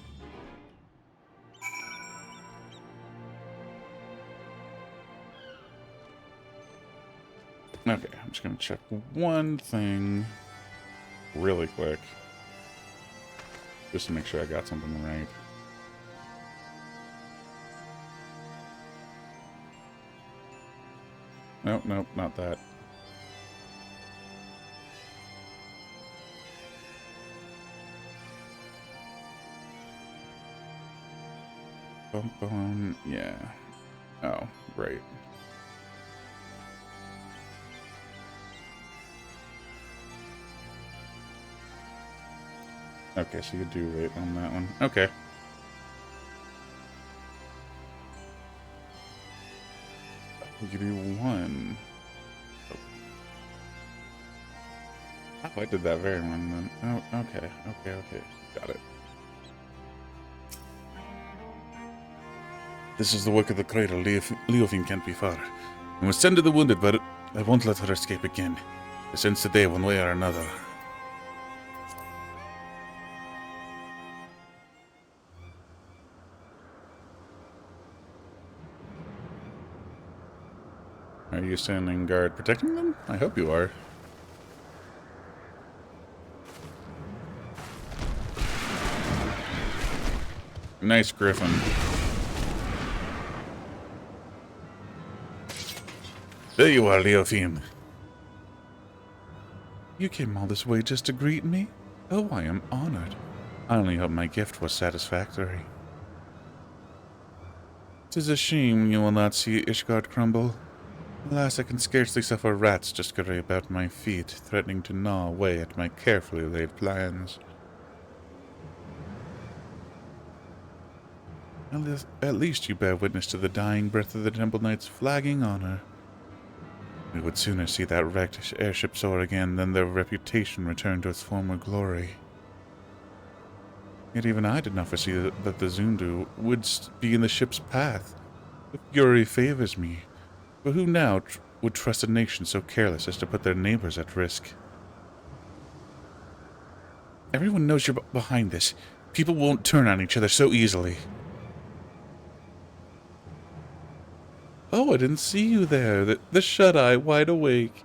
Okay, I'm just gonna check one thing really quick. Just to make sure I got something right. Nope, nope, not that. Bum, bum, yeah. Oh, right. Okay, so you do wait on that one. Okay. We could do one. Oh, I did that very one then. Oh, okay, okay. Got it. This is the work of the cradle. Leofine can't be far. We must send to the wounded, but I won't let her escape again. It ends today one way or another. Are you standing guard protecting them? I hope you are. Nice, Griffin. There you are, Leofine. You came all this way just to greet me? Oh, I am honored. I only hope my gift was satisfactory. 'Tis a shame you will not see Ishgard crumble. Alas, I can scarcely suffer rats to scurry about my feet, threatening to gnaw away at my carefully laid plans. At least you bear witness to the dying breath of the Temple Knight's flagging honor. We would sooner see that wrecked airship soar again than their reputation return to its former glory. Yet even I did not foresee that the Zundu would be in the ship's path. The fury favors me. But who now would trust a nation so careless as to put their neighbors at risk? Everyone knows you're behind this. People won't turn on each other so easily. Oh, I didn't see you there. The shut-eye, wide awake.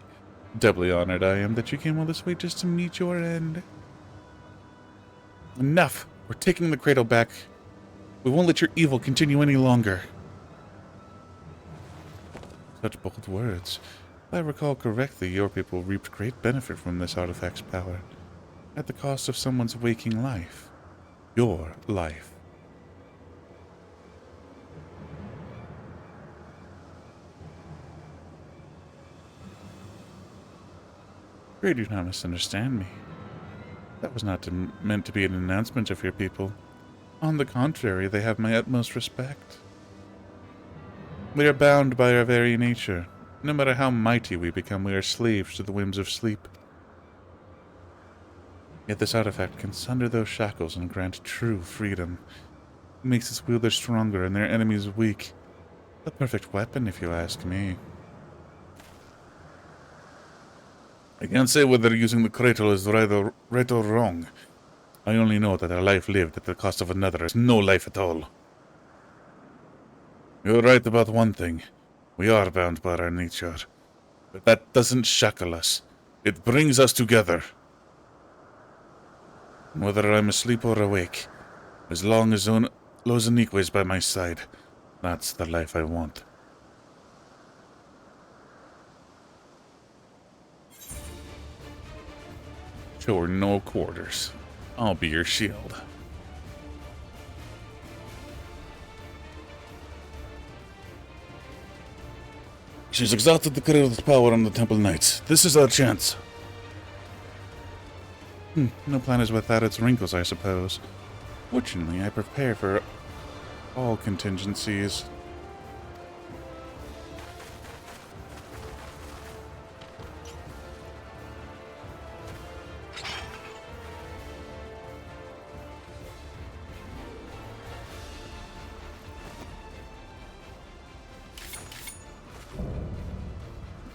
Doubly honored I am that you came all this way just to meet your end. Enough! We're taking the cradle back. We won't let your evil continue any longer. Such bold words. If I recall correctly, your people reaped great benefit from this artifact's power, at the cost of someone's waking life. Your life. Pray do not misunderstand me. That was not meant to be an announcement of your people. On the contrary, they have my utmost respect. We are bound by our very nature. No matter how mighty we become, we are slaves to the whims of sleep. Yet this artifact can sunder those shackles and grant true freedom. It makes its wielders stronger and their enemies weak. The perfect weapon, if you ask me. I can't say whether using the cradle is right or wrong. I only know that a life lived at the cost of another is no life at all. You're right about one thing. We are bound by our nature. But that doesn't shackle us. It brings us together. Whether I'm asleep or awake, as long as Lozanique is by my side, that's the life I want. Show her no quarters. I'll be your shield. She's exhausted the cradle's power on the Temple Knights. This is our chance. No plan is without its wrinkles, I suppose. Fortunately, I prepare for all contingencies.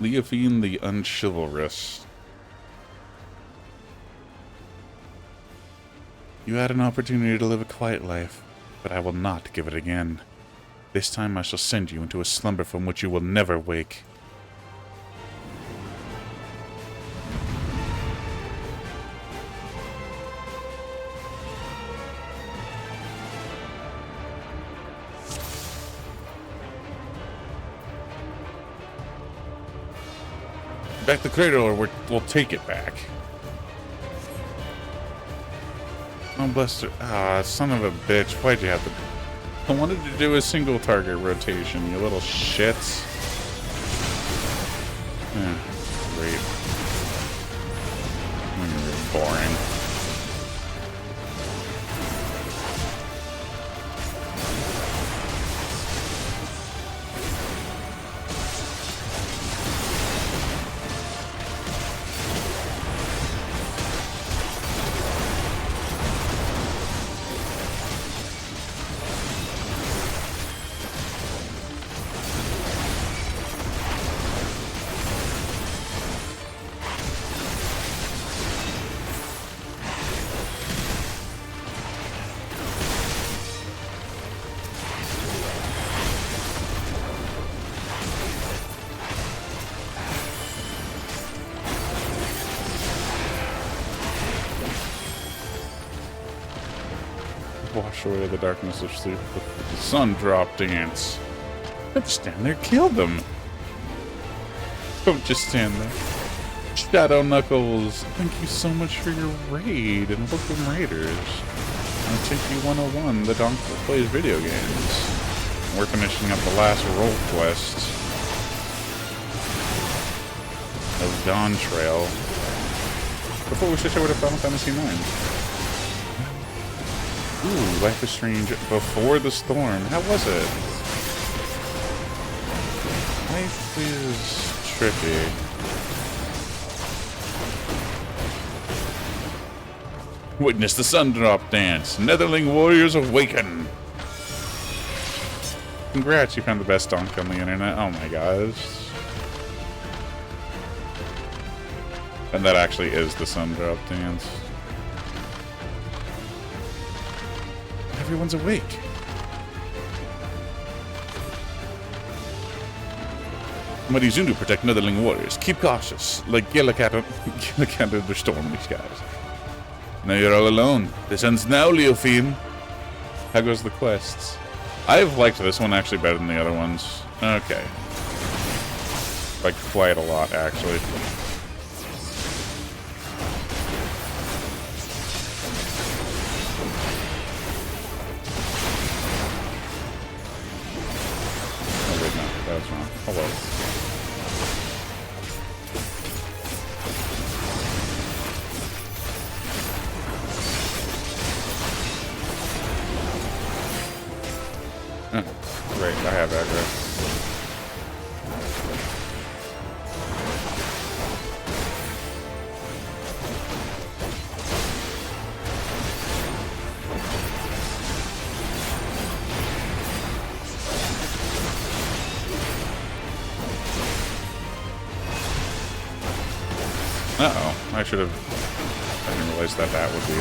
Leophine the Unchivalrous. You had an opportunity to live a quiet life, but I will not give it again. This time I shall send you into a slumber from which you will never wake. Back the cradle or we'll take it back. Oh, Buster. Ah, son of a bitch. Why'd you have to... I wanted to do a single target rotation, you little shits. Great. You're boring. Wash away the darkness of sleep with the sun drop dance. Don't stand there, kill them. Don't just stand there. Shadow Knuckles, thank you so much for your raid and welcome raiders. I'm Tinky 101, the donkey that plays video games. We're finishing up the last role quest of Dawn Trail before we switch over to Final Fantasy IX. Ooh, Life is Strange Before the Storm. How was it? Life is trippy. Witness the sun drop dance. Netherling warriors awaken. Congrats, you found the best donk on the internet. Oh my gosh. And that actually is the sun drop dance. Everyone's awake. Mighty Zundu protect Netherling warriors. Keep cautious, like Yellow Cat under the stormy skies. Now you're all alone. This ends now, Leophine. How goes the quests? I've liked this one actually better than the other ones. Okay. Like quite a lot, actually. That's wrong. Hello. Great, I have aggro. Uh-oh. I should have... I didn't realize that that would be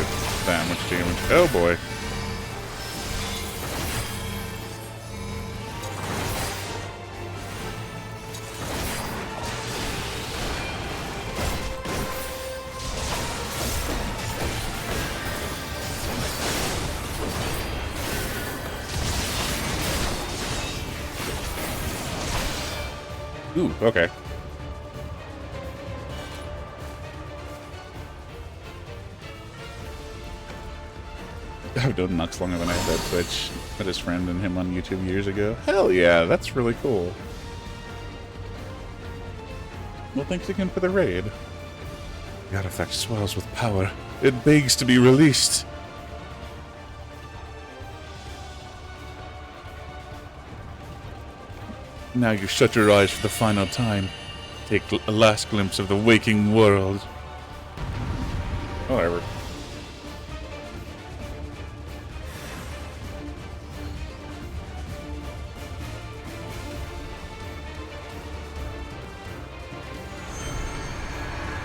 that much damage. Oh, boy. Ooh, okay. I've done Nux longer than I had Twitch. Met his friend and him on YouTube years ago. Hell yeah, that's really cool. Well, thanks again for the raid. The artifact swells with power. It begs to be released. Now you shut your eyes for the final time. Take a last glimpse of the waking world. Whatever.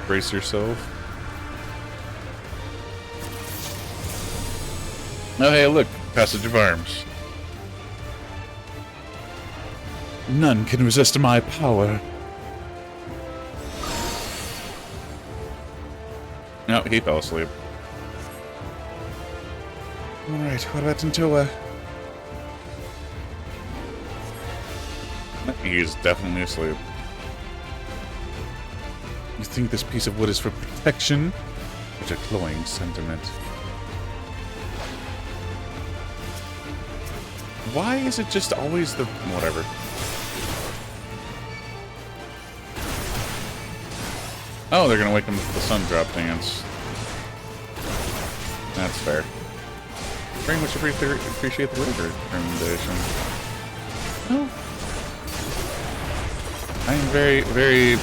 Brace yourself. Oh, hey, look. Passage of Arms. None can resist my power. No, he fell asleep. Alright, what about Tintoa? He's definitely asleep. You think this piece of wood is for protection? Such a cloying sentiment. Why is it just always the... whatever. Oh, they're gonna wake him for the sun drop dance. That's fair. Very much appreciate the raid recommendation. Oh. I am very, very,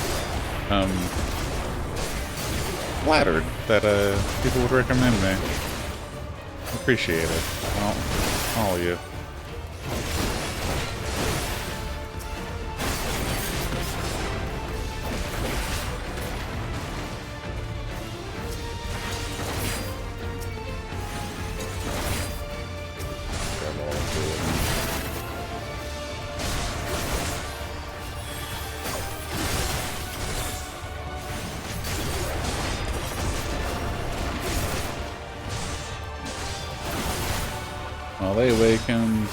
flattered that, people would recommend me. Appreciate it. All of you. While they awaken,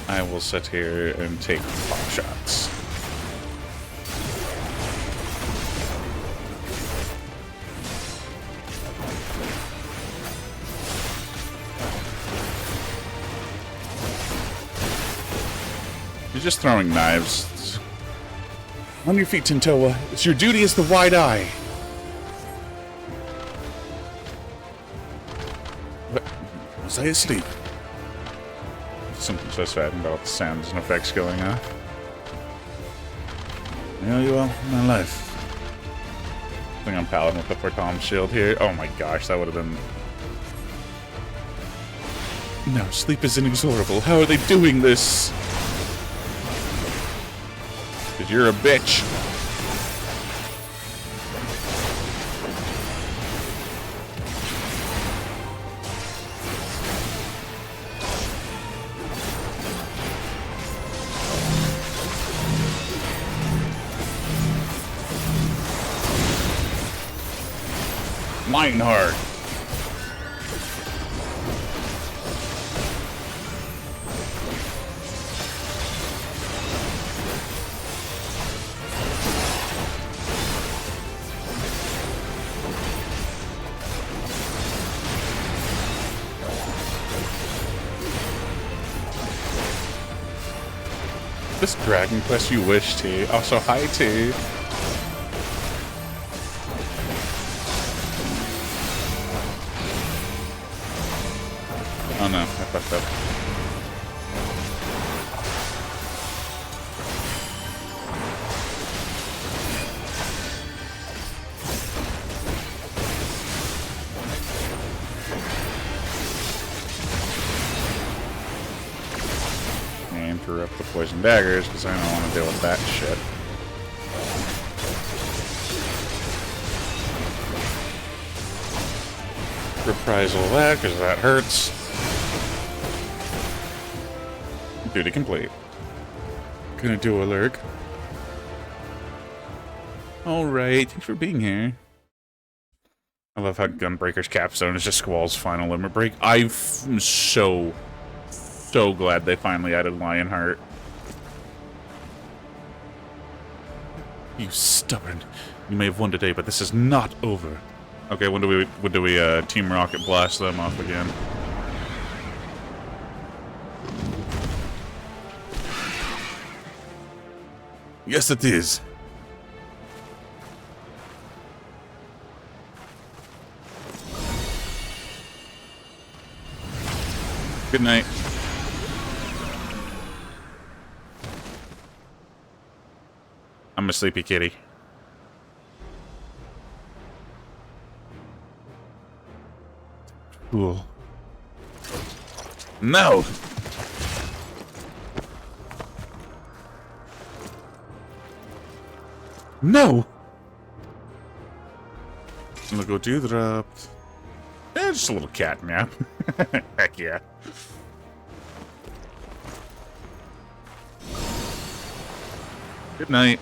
I will sit here and take pop shots. You're just throwing knives. On your feet, Tintoa. It's your duty as the Wide Eye. Was I asleep? Something so sad about the sounds and effects going off. There you are, my life. I think I'm Paladin with the Fortom shield here. Oh my gosh, that would have been... No, sleep is inexorable. How are they doing this? Because you're a bitch. Lionheart. This Dragon Quest you wish to. Also, hi to. Oh no, I fucked up. And interrupt the poison daggers because I don't want to deal with that shit. Reprisal that, because that hurts. Duty complete. Gonna do a lurk. Alright, thanks for being here. I love how Gunbreaker's capstone is just Squall's final limit break. I'm so glad they finally added Lionheart. You stubborn. You may have won today, but this is not over. Okay, when do we Team Rocket blast them off again? Yes, it is. Good night. I'm a sleepy kitty. Cool. No! No! Look what you dropped. Eh, just a little cat nap. Heck yeah. Good night.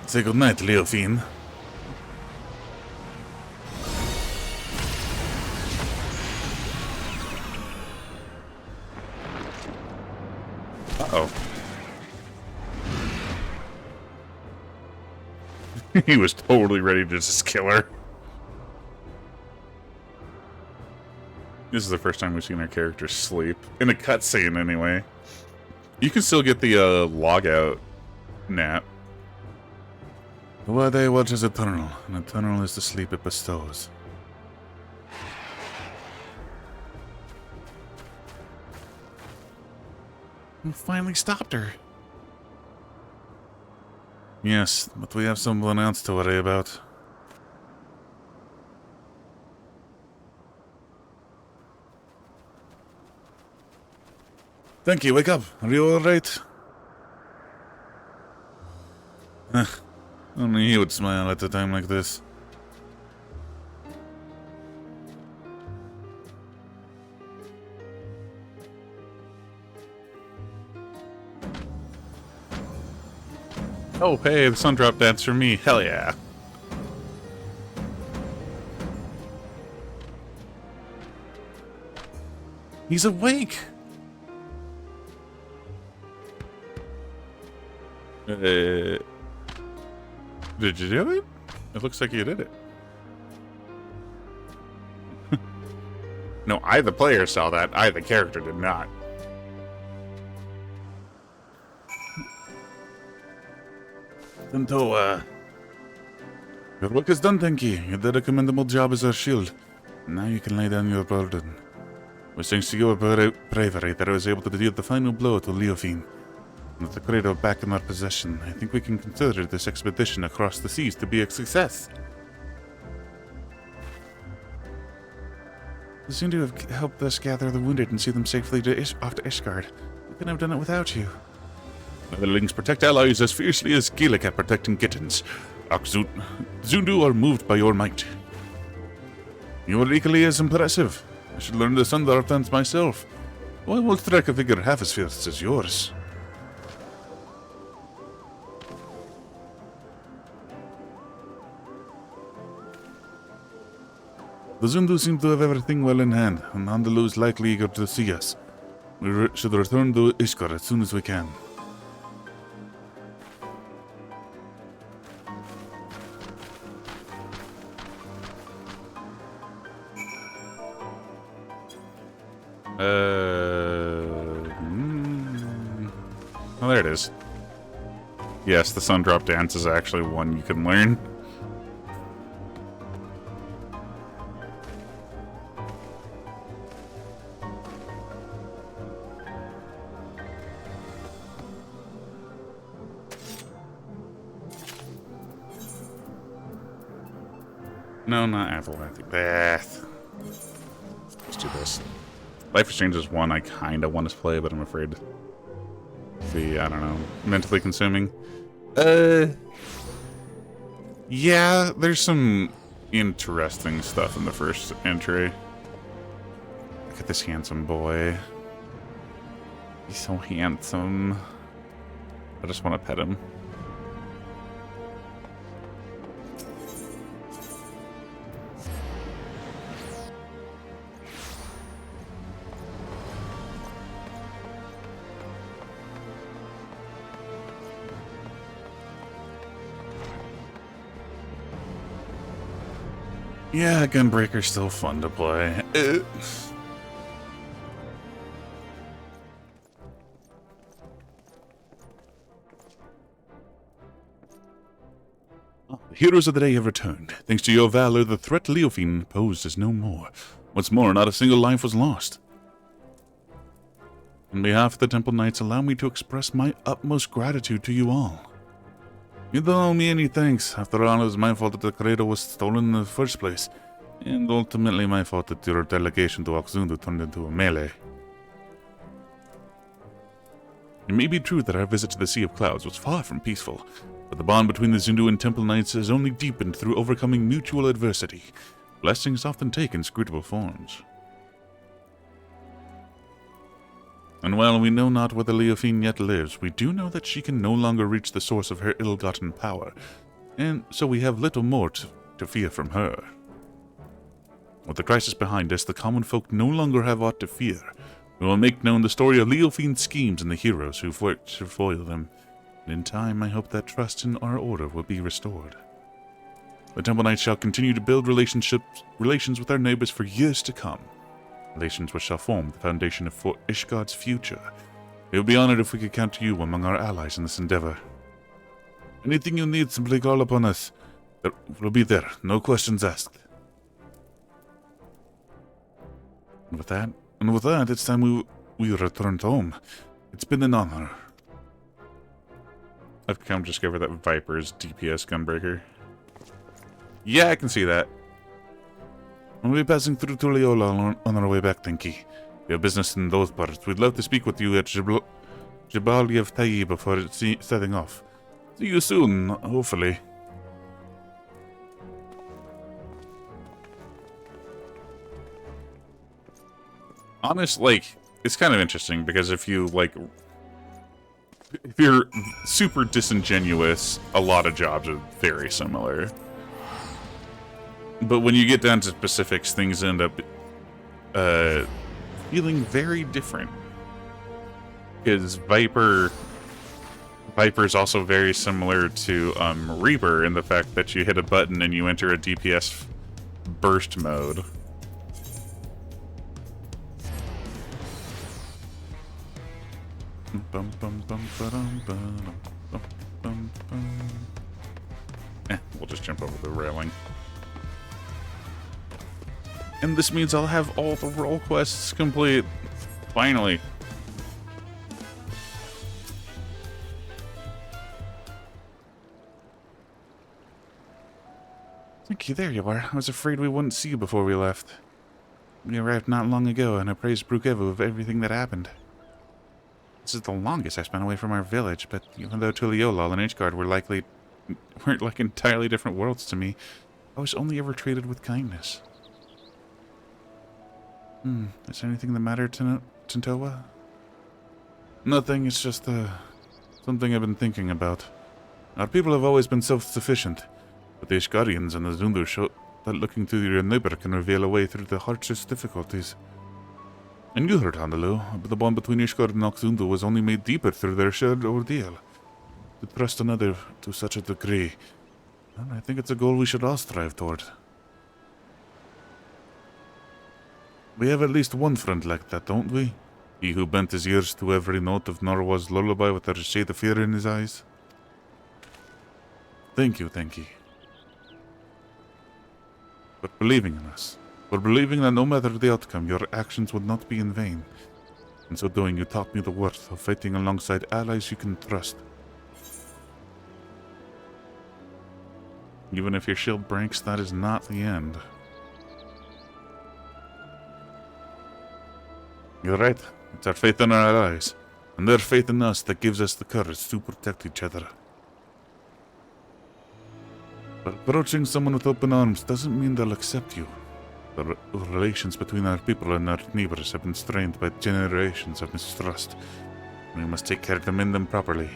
Say good night, Leofine. Uh-oh. He was totally ready to just kill her. This is the first time we've seen our character sleep. In a cutscene, anyway. You can still get the, log-out nap. One day watches eternal, and eternal is the sleep it bestows. We finally stopped her. Yes, but we have someone else to worry about. Thank you, wake up. Are you alright? Only he would smile at a time like this. Oh, hey, the sun drop dance for me. Hell yeah. He's awake. Did you do it? It looks like you did it. No, I, the player, saw that. I, the character, did not. Tunto, your work is done, Tenki. You did a commendable job as our shield. Now you can lay down your burden. It was thanks to your bravery that I was able to deal the final blow to Leofine. With the cradle back in our possession, I think we can consider this expedition across the seas to be a success. You seem to have helped us gather the wounded and see them safely off to Ishgard. We couldn't have done it without you. Netherlings protect allies as fiercely as Gillicat protecting kittens. Zundu are moved by your might. You are equally as impressive. I should learn the Sun dance myself. I will strike a figure half as fierce as yours. The Zundu seem to have everything well in hand, and Andalou is likely eager to see us. We should return to Ishgard as soon as we can. Oh, there it is. Yes, the sun drop dance is actually one you can learn. No, not Avalanche. Beth. Let's do this. Life Exchange is one I kind of want to play, but I'm afraid to be, I don't know, mentally consuming. Yeah, there's some interesting stuff in the first entry. Look at this handsome boy. He's so handsome. I just want to pet him. Yeah, Gunbreaker's still fun to play. The heroes of the day have returned. Thanks to your valor, the threat Leofine posed is no more. What's more, not a single life was lost. On behalf of the Temple Knights, allow me to express my utmost gratitude to you all. You don't owe me any thanks. After all, it was my fault that the cradle was stolen in the first place, and ultimately my fault that your delegation to Oxundu turned into a melee. It may be true that our visit to the Sea of Clouds was far from peaceful, but the bond between the Zundu and Temple Knights has only deepened through overcoming mutual adversity. Blessings often take inscrutable forms. And while we know not whether Leofine yet lives, we do know that she can no longer reach the source of her ill-gotten power, and so we have little more to fear from her. With the crisis behind us, the common folk no longer have aught to fear. We will make known the story of Leofine's schemes and the heroes who've worked to foil them, and in time I hope that trust in our order will be restored. The Temple Knights shall continue to build relations with our neighbors for years to come. Relations which shall form the foundation for Ishgard's future. We would be honored if we could count you among our allies in this endeavor. Anything you need, simply call upon us. We'll be there, no questions asked. And with that, it's time we returned home. It's been an honor. I've come to discover that Viper's DPS Gunbreaker. Yeah, I can see that. We'll be passing through Tuliola on our way back, Tinky. We have business in those parts. We'd love to speak with you at Jabal Yevtai before setting off. See you soon, hopefully. Honestly, it's kind of interesting because if you're super disingenuous, a lot of jobs are very similar. But when you get down to specifics, things end up feeling very different. Because Viper's also very similar to Reaper in the fact that you hit a button and you enter a DPS burst mode. We'll just jump over the railing. And this means I'll have all the role quests complete. Finally. Thank you, there you are. I was afraid we wouldn't see you before we left. We arrived not long ago, and I praised Brukevu of everything that happened. This is the longest I spent away from our village, but even though Tuliolal and Ishgard were like entirely different worlds to me, I was only ever treated with kindness. Is there anything the matter, Tintoa? Nothing, it's just, something I've been thinking about. Our people have always been self-sufficient, but the Ishgarians and the Zundu show that looking to your neighbor can reveal a way through the harshest difficulties. And you heard, Handalu, but the bond between Ishgard and Oxundu was only made deeper through their shared ordeal. To trust another to such a degree, well, I think it's a goal we should all strive toward. We have at least one friend like that, don't we? He who bent his ears to every note of Norwa's lullaby with a shade of fear in his eyes. Thank you, Tenki. For believing in us. For believing that no matter the outcome, your actions would not be in vain. In so doing, you taught me the worth of fighting alongside allies you can trust. Even if your shield breaks, that is not the end. You're right. It's our faith in our allies, and their faith in us that gives us the courage to protect each other. But approaching someone with open arms doesn't mean they'll accept you. The relations between our people and our neighbors have been strained by generations of mistrust. We must take care to mend them properly.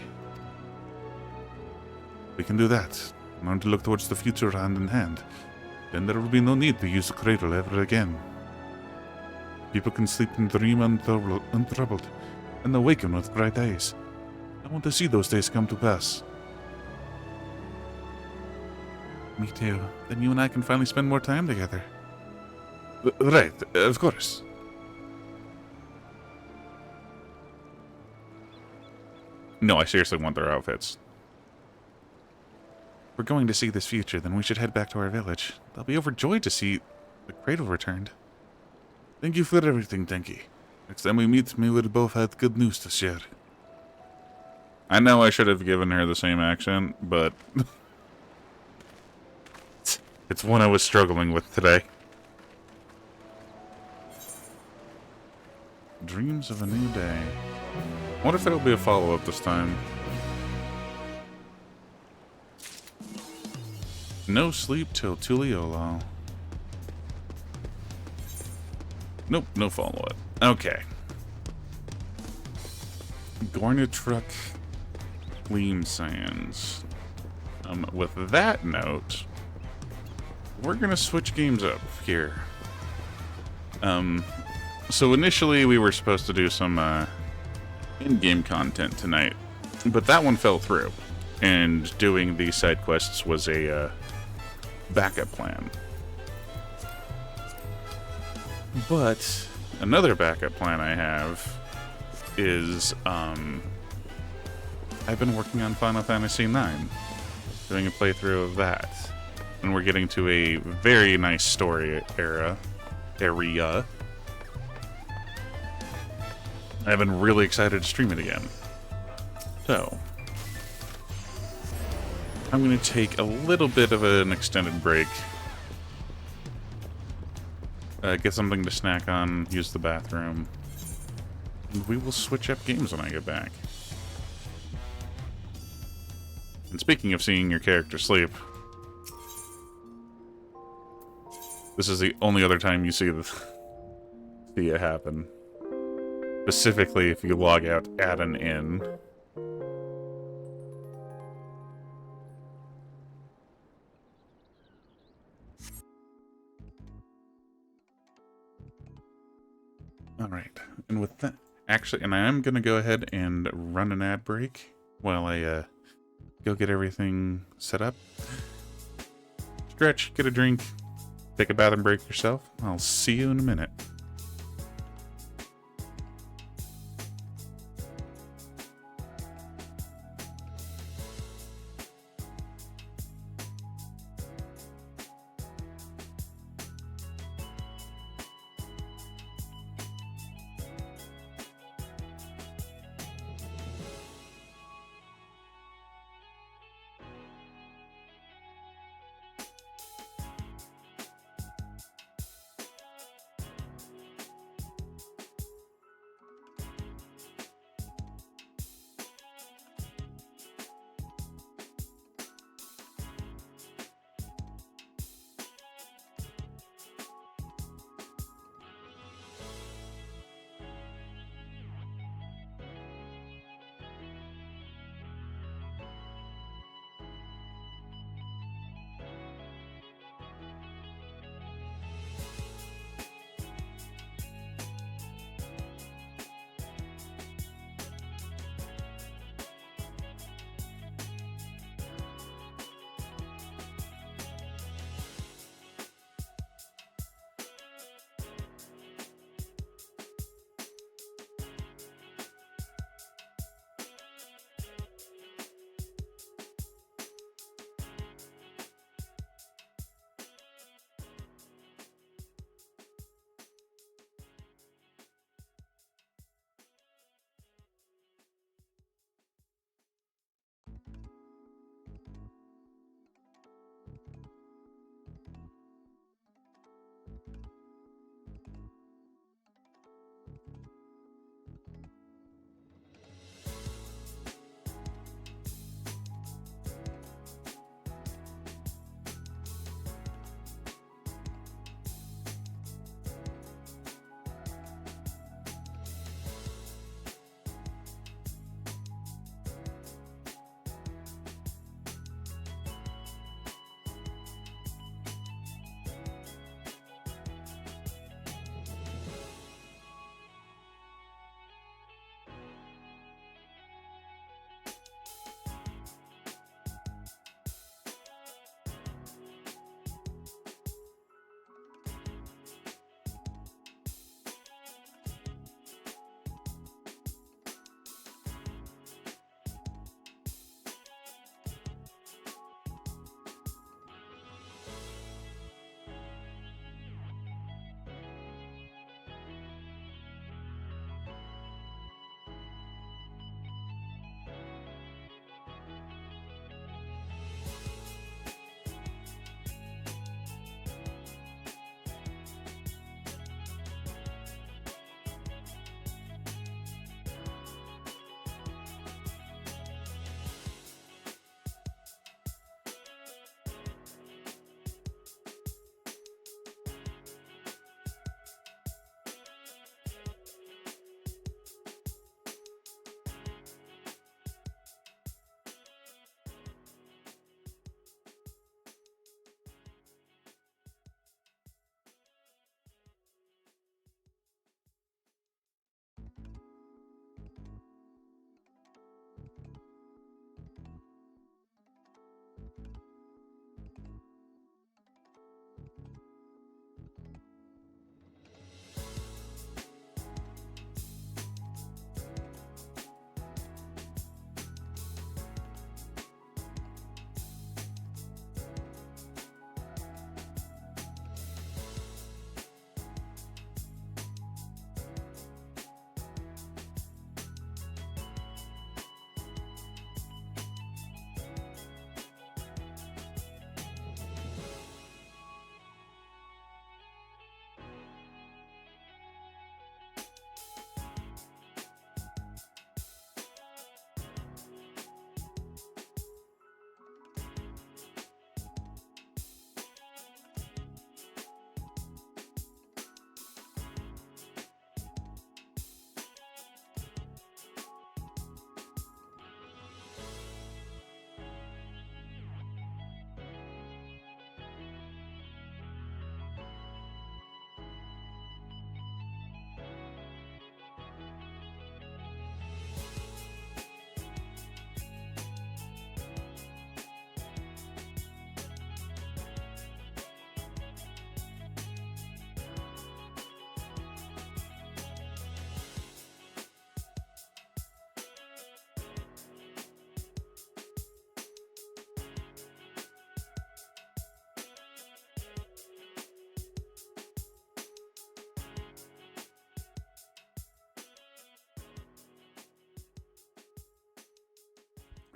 We can do that. Learn to look towards the future hand in hand. Then there will be no need to use the cradle ever again. People can sleep and dream untroubled, and awaken with bright eyes. I want to see those days come to pass. Me too. Then you and I can finally spend more time together. Right, of course. No, I seriously want their outfits. If we're going to see this future, then we should head back to our village. They'll be overjoyed to see the cradle returned. Thank you for everything, Denki. Next time we meet, we will both have good news to share. I know I should have given her the same accent, but it's one I was struggling with today. Dreams of a new day. I wonder if there'll be a follow-up this time. No sleep till Tuliolo. Nope, no follow-up. Okay. Gorna Truck Clean Sands. With that note, we're gonna switch games up here. So initially we were supposed to do some in-game content tonight, but that one fell through, and doing the side quests was a backup plan. But another backup plan I have is I've been working on Final Fantasy IX, doing a playthrough of that, and we're getting to a very nice story area. I've been really excited to stream it again. So, I'm going to take a little bit of an extended break. Get something to snack on, use the bathroom. And we will switch up games when I get back. And speaking of seeing your character sleep, this is the only other time you see it happen. Specifically if you log out at an inn. Alright, and with that, actually, and I am going to go ahead and run an ad break while I go get everything set up. Stretch, get a drink, take a bathroom break yourself. I'll see you in a minute.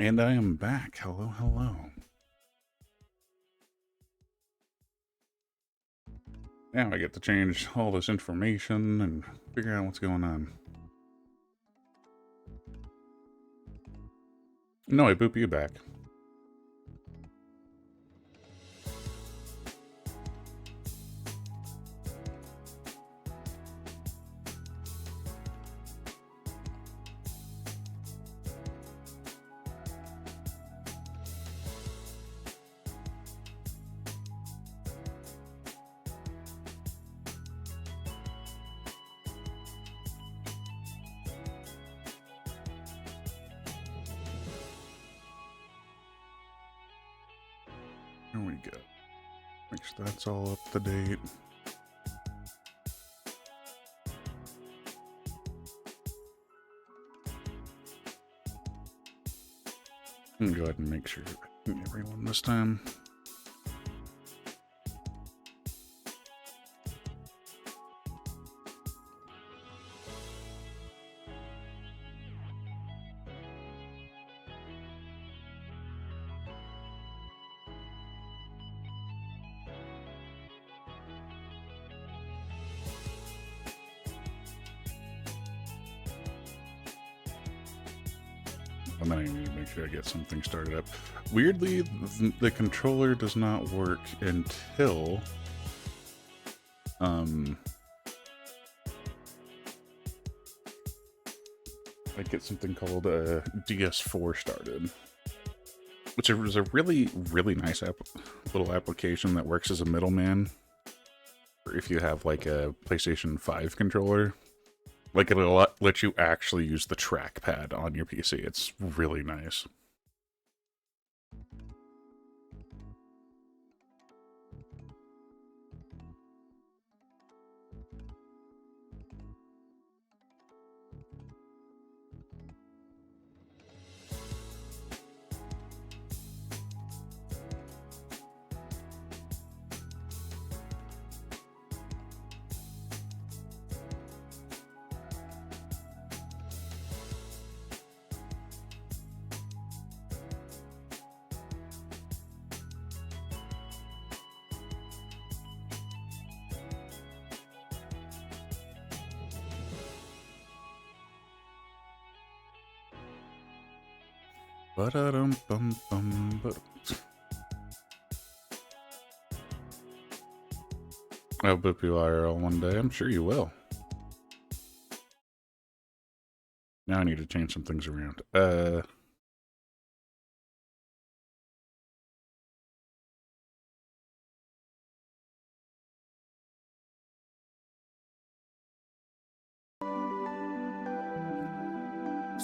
And I am back. Hello, hello. Now I get to change all this information and figure out what's going on. No, I boop you back. There we go. Make sure that's all up to date. Go ahead and make sure everyone this time. And then I need to make sure I get something started up. Weirdly, the controller does not work until I get something called DS4 started, which is a really, really nice little application that works as a middleman. Or if you have like a PlayStation 5 controller. Like, it'll let you actually use the trackpad on your PC. It's really nice. Ba-da-dum-bum-bum-ba. I'll boop you IRL one day. I'm sure you will. Now I need to change some things around.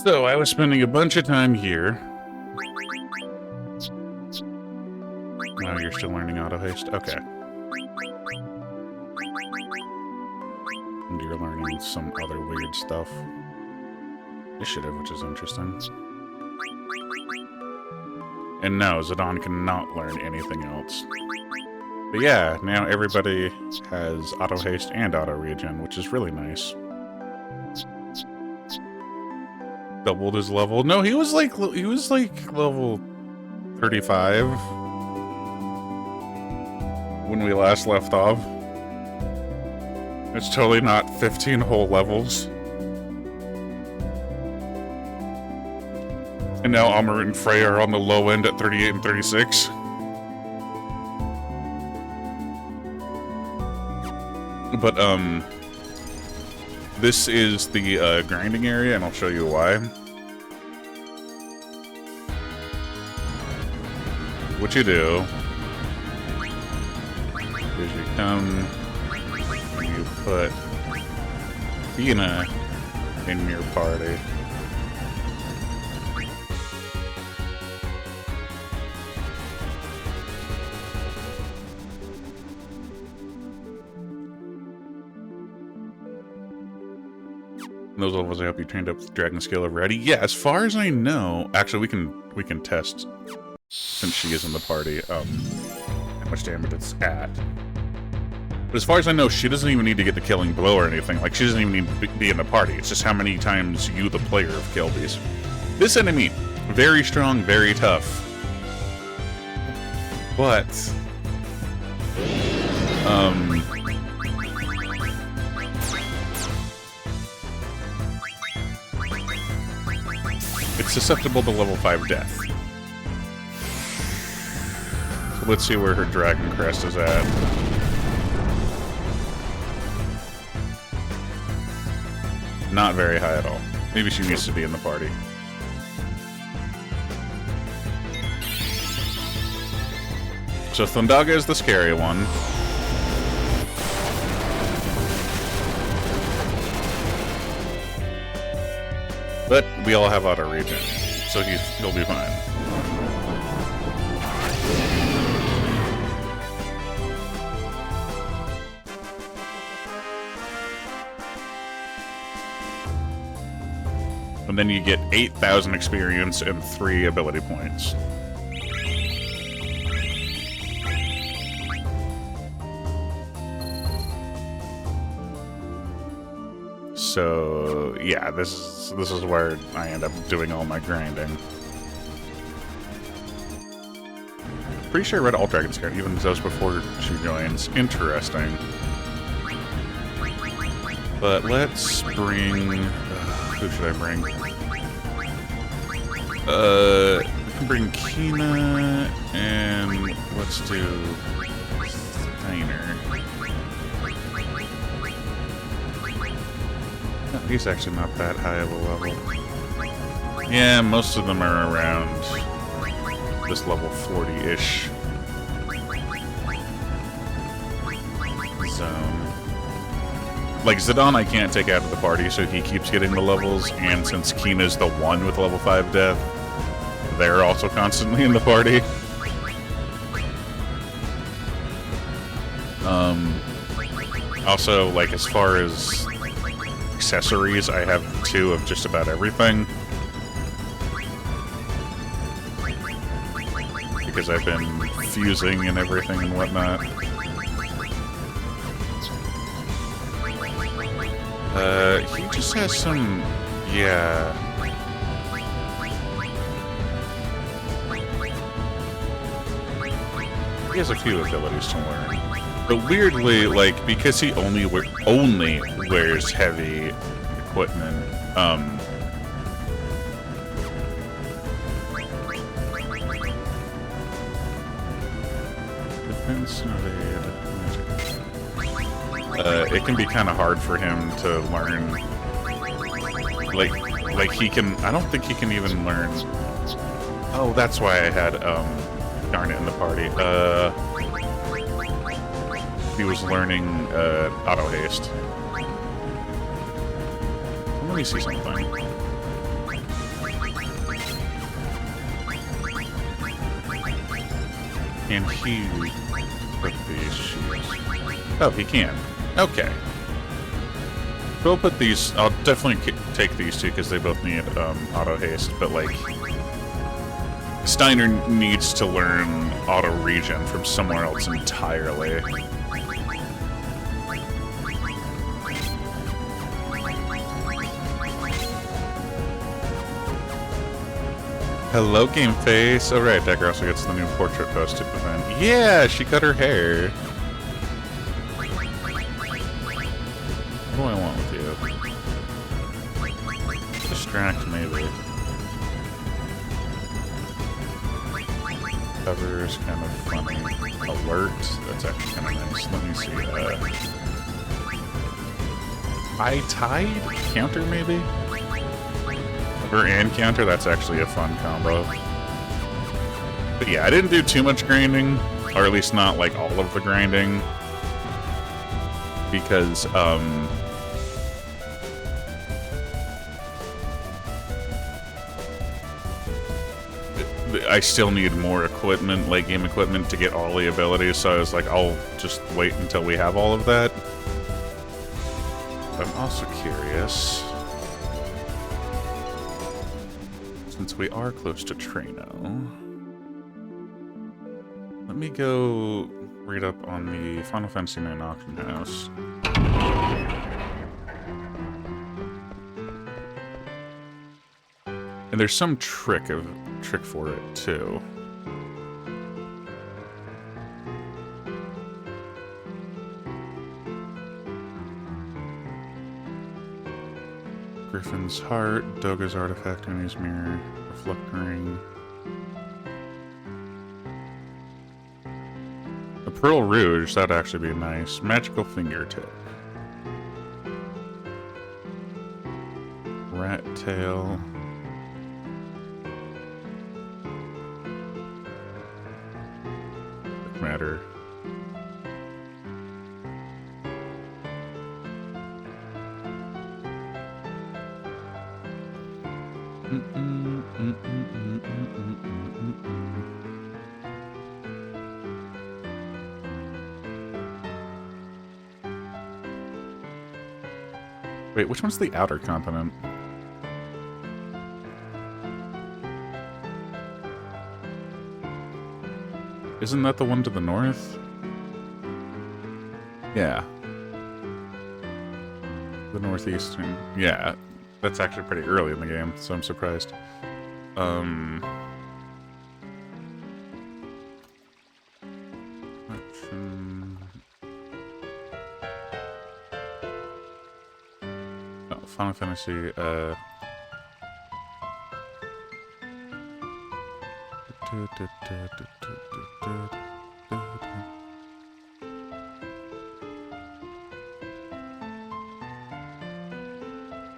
So I was spending a bunch of time here. Oh, you're still learning auto haste? Okay. And you're learning some other weird stuff. Initiative, which is interesting. And no, Zidane cannot learn anything else. But yeah, now everybody has auto haste and auto regen, which is really nice. Doubled his level. No, he was like level 35 when we last left off. It's totally not 15 whole levels. And now Amar and Frey are on the low end at 38 and 36. But this is the grinding area, and I'll show you why. What you do is you come and you put Fina in your party. Those levels I hope you trained up with Dragon Scale already. Yeah, as far as I know, actually we can test since she is in the party how much damage it's at. But as far as I know, she doesn't even need to get the killing blow or anything. Like, she doesn't even need to be in the party. It's just how many times you, the player, have killed these. This enemy Very strong, very tough. But it's susceptible to level 5 death. So let's see where her Dragon Crest is at. Not very high at all. Maybe she needs to be in the party. So Thundaga is the scary one. But we all have auto regen, so he'll be fine. And then you get 8,000 experience and 3 ability points. So yeah, this is where I end up doing all my grinding. Pretty sure I read all Dragon Scout, even those before she joins. Interesting. But let's bring... who should I bring? We can bring Kina, and let's do Steiner. Oh, he's actually not that high of a level. Yeah, most of them are around this level 40-ish zone. Like, Zidane I can't take out of the party, so he keeps getting the levels, and since Kina's the one with level 5 death, they're also constantly in the party. Also, like, as far as accessories, I have 2 of just about everything. Because I've been fusing and everything and whatnot. He just has some... yeah. He has a few abilities to learn. But weirdly, like, because he only wears heavy equipment, defense, it can be kind of hard for him to learn. Like he can. I don't think he can even learn. Oh, that's why I had Garnet in the party. He was learning auto haste. Let me see something. Can he put these shoes? Oh, he can. Okay. So we'll put these. I'll definitely take these 2 because they both need auto haste. But like, Steiner needs to learn auto regen from somewhere else entirely. Hello, Game Face. Oh, right, Decker also gets the new portrait posted event. Yeah, she cut her hair. What do I want with you? Distract, maybe. Cover is kind of funny. Alert, that's actually kind of nice. Let me see. High Tide? Counter, maybe? Her and counter, that's actually a fun combo. But yeah, I didn't do too much grinding, or at least not like all of the grinding, because I still need more equipment, late game equipment, to get all the abilities, so I was like, I'll just wait until we have all of that. I'm also curious, since we are close to Trino, let me go read up on the Final Fantasy IX auction house. And And there's some trick for it too. Griffin's heart, Doga's artifact, Ernie's mirror, reflecting ring. A pearl rouge, that'd actually be nice. Magical fingertip. Rat tail. Matter. Wait, which one's the outer continent? Isn't that the one to the north? Yeah. The northeastern. Yeah. That's actually pretty early in the game, so I'm surprised. Oh, Final Fantasy,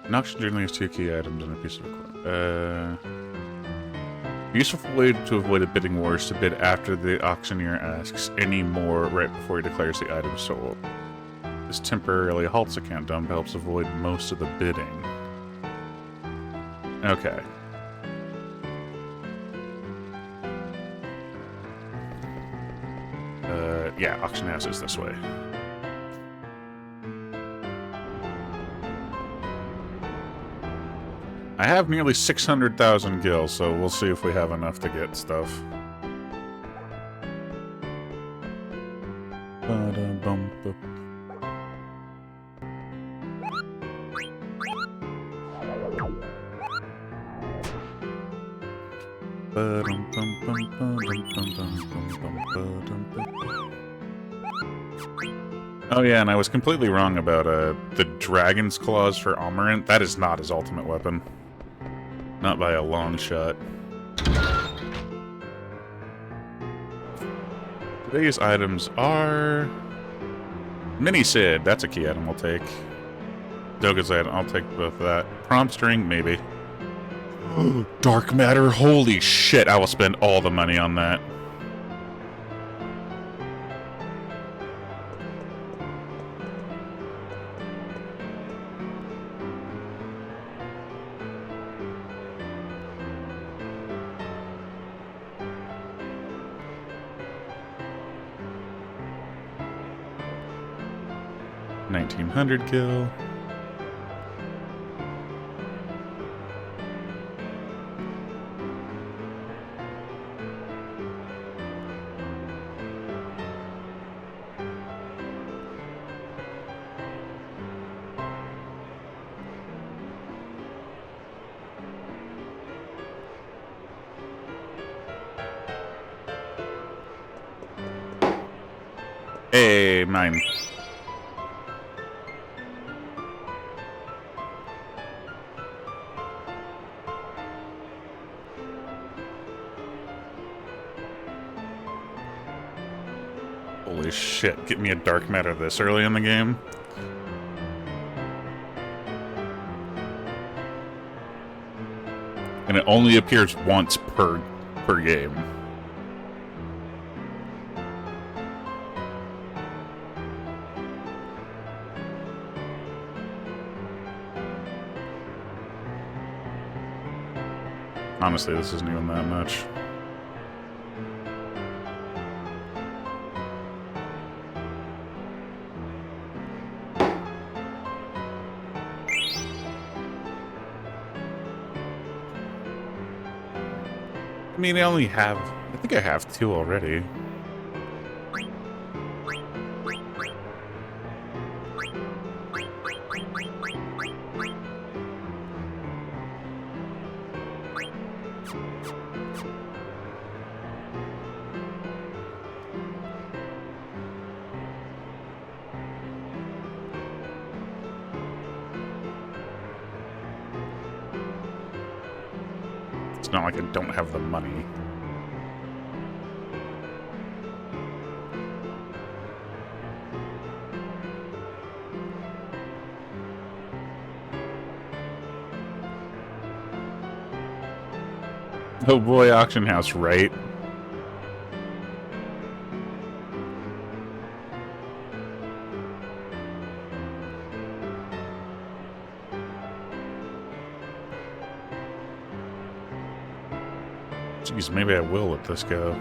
an auction generally has 2 key items and a piece of equipment. A useful way to avoid a bidding war is to bid after the auctioneer asks any more right before he declares the item sold. This temporarily halts a countdown, but helps avoid most of the bidding. Okay. Yeah, auction house is this way. I have nearly 600,000 gil, so we'll see if we have enough to get stuff. Oh yeah, and I was completely wrong about the Dragon's Claws for Amarant. That is not his ultimate weapon. Not by a long shot. Today's items are... Mini Sid, that's a key item I'll take. Doga's item, I'll take both of that. Prompt string, maybe. Dark matter, holy shit, I will spend all the money on that. $1,900 gil. Hey, mine. Holy shit, get me a dark matter this early in the game. And it only appears once per game. Honestly, this isn't even that much. I mean, I only have... I think I have 2 already. It's not like I don't have the money. Oh boy, auction house, right? Jeez, maybe I will let this go.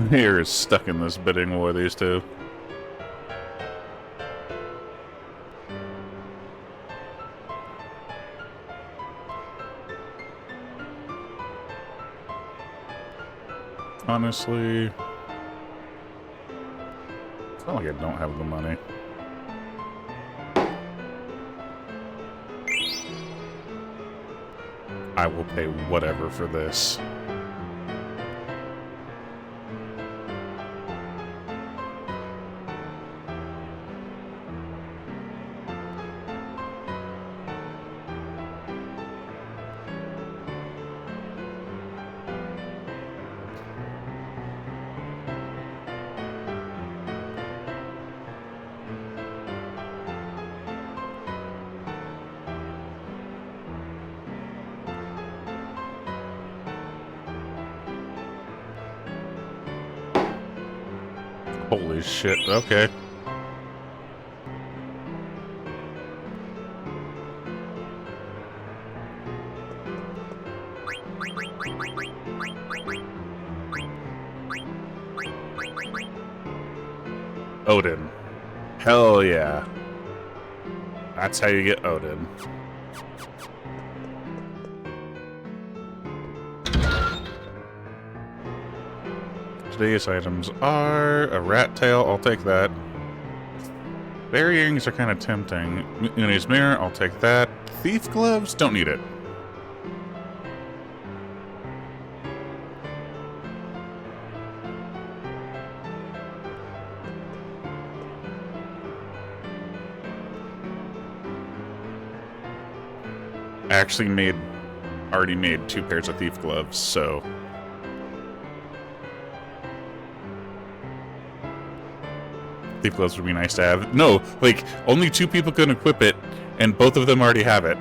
Here is stuck in this bidding war, these two. Honestly, it's not like I don't have the money. I will pay whatever for this. Holy shit, okay. Odin. Hell yeah. That's how you get Odin. Today's items are a rat tail, I'll take that. Berry earrings are kind of tempting. Uni's mirror, I'll take that. Thief gloves, don't need it. I actually already made 2 pairs of thief gloves, so thief gloves would be nice to have. No, like, only 2 people can equip it, and both of them already have it.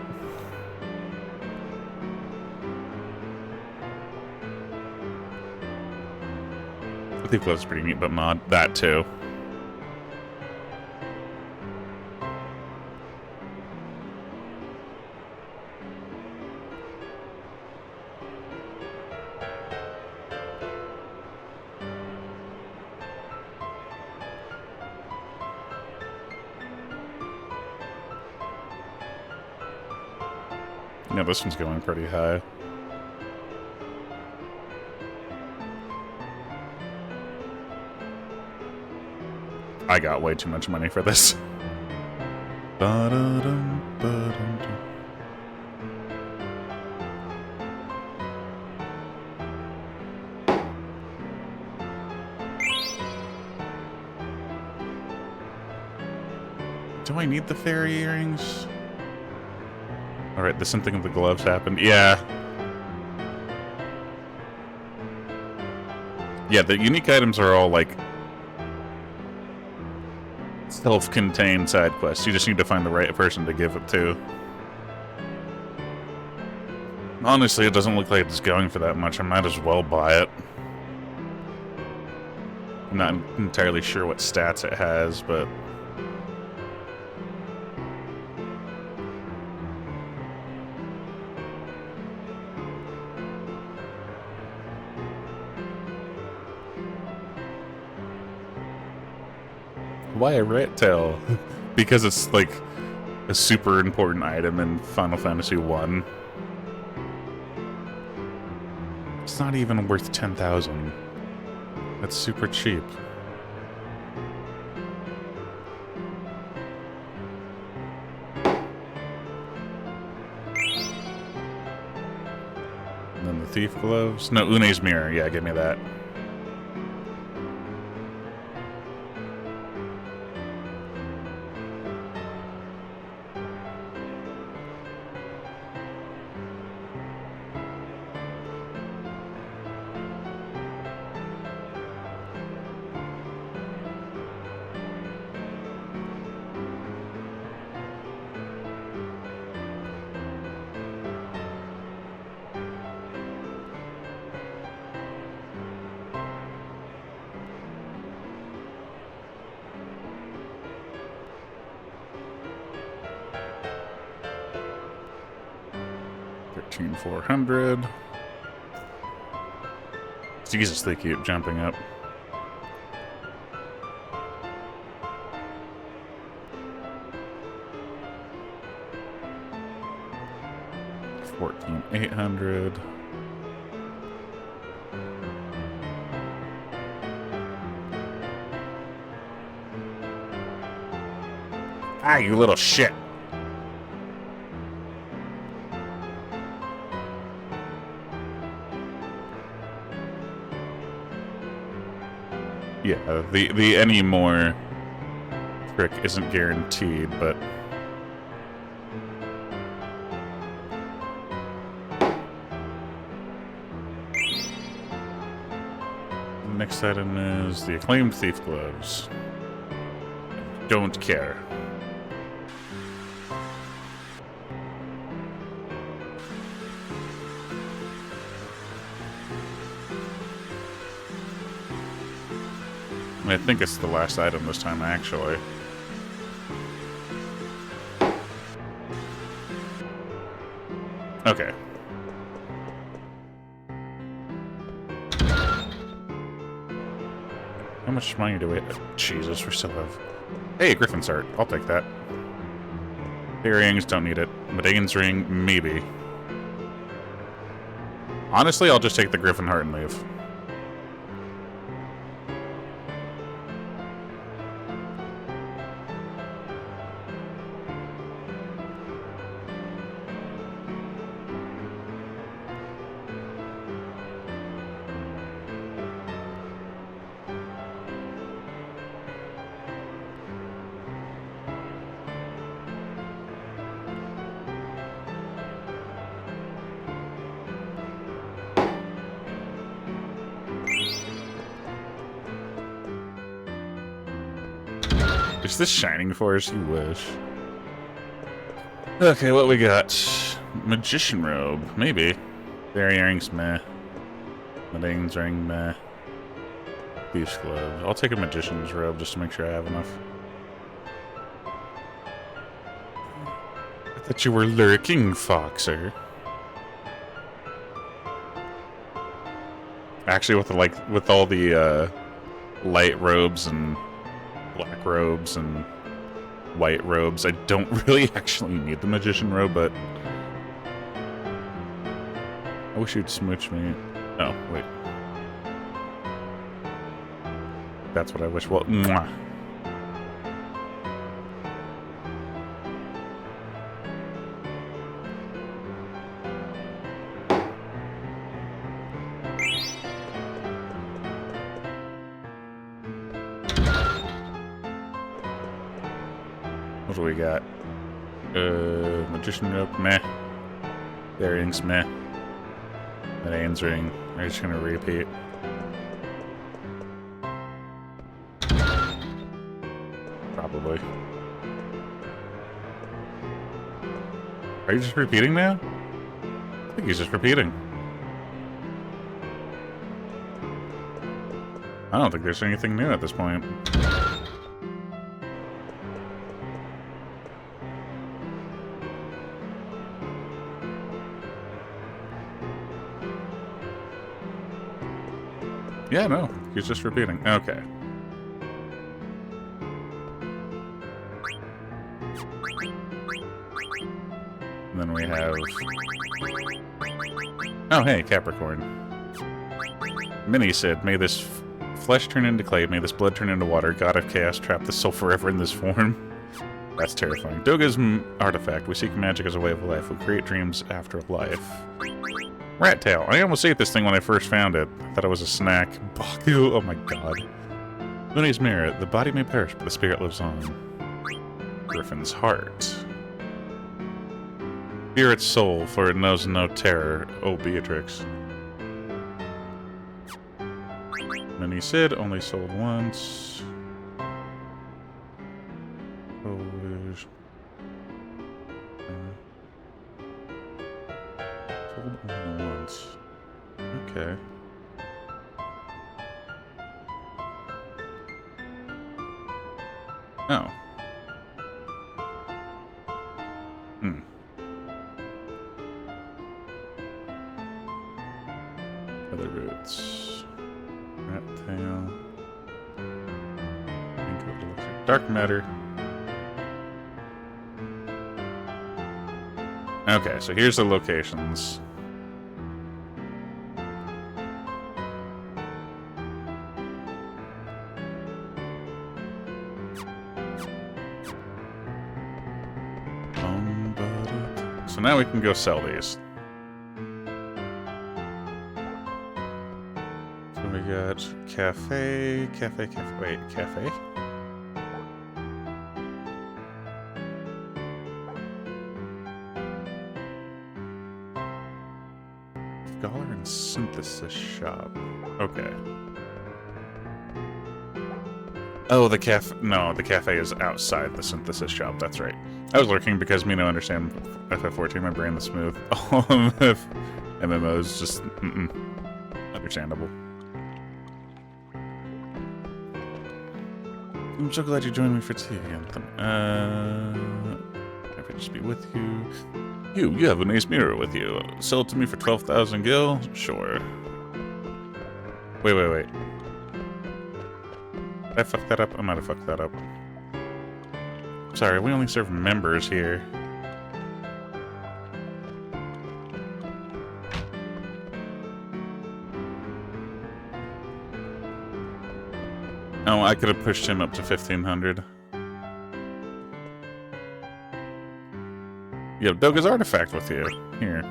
The thief gloves is pretty neat, but mod that too. Yeah, this one's going pretty high. I got way too much money for this. Ba-da-dum, ba-dum-dum. Do I need the fairy earrings? Alright, the something of the gloves happened. Yeah. Yeah, the unique items are all, like, self-contained side quests. You just need to find the right person to give it to. Honestly, it doesn't look like it's going for that much. I might as well buy it. I'm not entirely sure what stats it has, but why a rat tail? Because it's like a super important item in Final Fantasy 1. It's not even worth 10,000. That's super cheap. And then the thief gloves. No, Une's mirror. Yeah, give me that. $13,400. Jesus, they keep jumping up. $14,800. Ah, you little shit. Yeah, the any more trick isn't guaranteed, but the next item is the acclaimed thief gloves. Don't care. I think it's the last item this time, actually. Okay. How much money do we have? Jesus, we still have... Hey, Griffin's Heart. I'll take that. Earrings, don't need it. Medane's Ring, maybe. Honestly, I'll just take the Griffin Heart and leave. Is this Shining Force? You wish. Okay, what we got? Magician Robe, maybe. Fairy Earrings, meh. Medane's Ring, meh. Thief's Gloves. I'll take a Magician's Robe just to make sure I have enough. I thought you were lurking, Foxer. Actually, with all the light robes and black robes and white robes, I don't really actually need the Magician Robe, but I wish you'd smooch me. Oh, wait. That's what I wish. Well, mwah. What do we got? Magician Robe, meh. Earrings, meh. Medane's Ring. I'm just gonna repeat. Probably. Are you just repeating now? I think he's just repeating. I don't think there's anything new at this point. Yeah, no, he's just repeating. Okay. And then we have... Oh, hey, Capricorn. Minnie said, may this flesh turn into clay, may this blood turn into water, god of chaos, trap this soul forever in this form. That's terrifying. Doga's artifact. We seek magic as a way of life. We create dreams after life. Rat tail. I almost ate this thing when I first found it. I thought it was a snack. Baku. Oh my god. Mooney's mirror. The body may perish, but the spirit lives on. Griffin's heart. Fear its soul, for it knows no terror. Oh, Beatrix. Minnie Sid, only sold once. Polish. Sold only once. Okay. Oh. Hmm. Other roots. Rat tail. Dark matter. Okay, so here's the locations. So now we can go sell these. So we got cafe. Wait, cafe? Scholar and synthesis shop. Okay. Oh, the cafe. No, the cafe is outside the synthesis shop. That's right. I was lurking because me no understand FF14. My brain is smooth. All of MMOs just understandable. I'm so glad you joined me for tea, Anthem. I could just be with you. You have an ace mirror with you. Sell it to me for 12,000 gil? Sure. Wait. Did I fuck that up? I might have fucked that up. Sorry, we only serve members here. Oh, I could have pushed him up to 1,500. You have Doga's artifact with you. Here.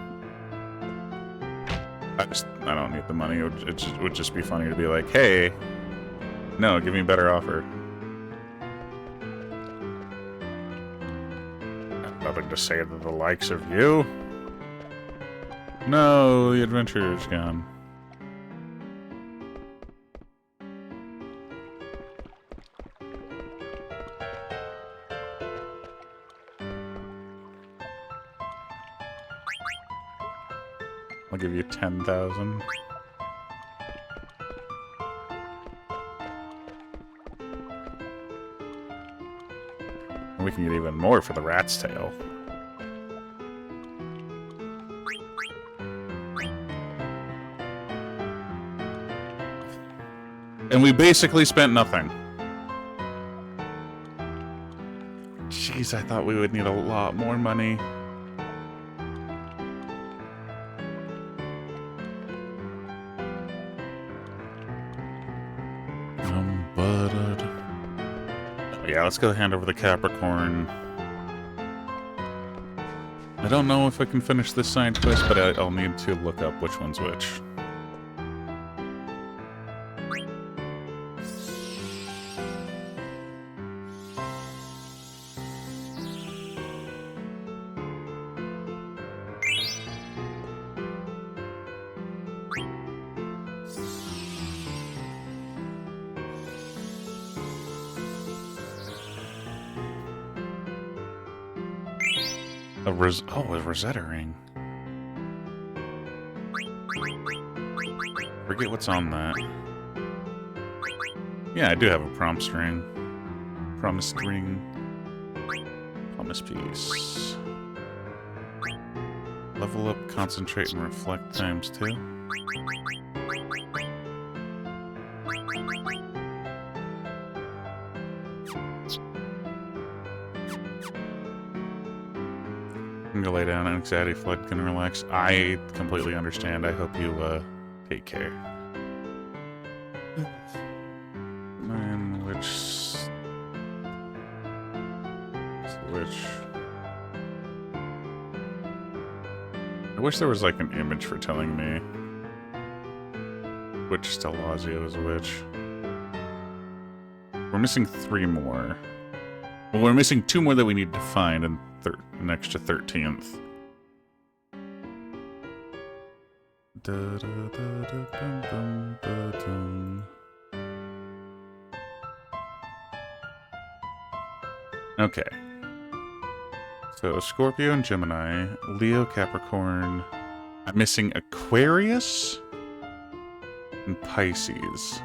I don't need the money. It would just be funny to be like, hey, no, give me a better offer. Nothing to say to the likes of you. No, the adventurer's gone. I'll give you 10,000. And we can get even more for the rat's tail. And we basically spent nothing. Jeez, I thought we would need a lot more money. Yeah, let's go hand over the Capricorn. I don't know if I can finish this side quest, but I'll need to look up which one's which. A Rosetta ring. Forget what's on that. Yeah, I do have a promised ring. Promised ring. Promise piece. Level up, concentrate, and reflect times 2. I'm gonna lay down. Anxiety flood can relax. I completely understand. I hope you take care. And which switch? I wish there was like an image for telling me which Stellazio is which. We're missing 3 more. Well, we're missing 2 more that we need to find, and next to 13th. Okay. So Scorpio and Gemini, Leo, Capricorn. I'm missing Aquarius and Pisces.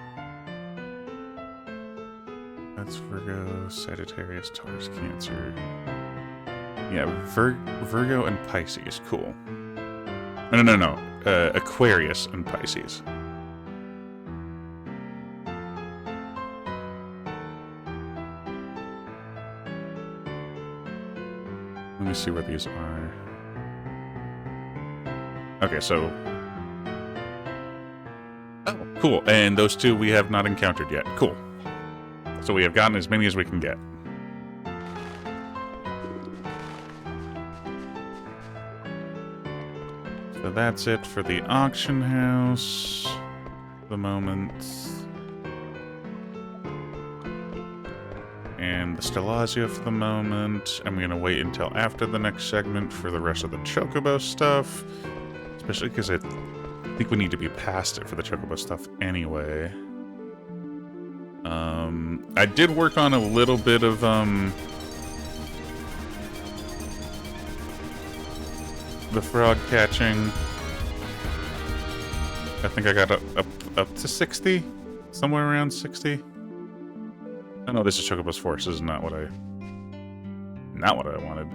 That's Virgo, Sagittarius, Taurus, Cancer. Yeah, Virgo and Pisces. Cool. No. Aquarius and Pisces. Let me see where these are. Okay, so... Oh, cool. And those 2 we have not encountered yet. Cool. So we have gotten as many as we can get. So that's it for the auction house for the moment. And the Stellazio for the moment. I'm going to wait until after the next segment for the rest of the Chocobo stuff. Especially because I think we need to be past it for the Chocobo stuff anyway. I did work on a little bit of, the frog catching. I think I got up to 60? Somewhere around 60? I know this is Chocobo's Force. This is not what I wanted.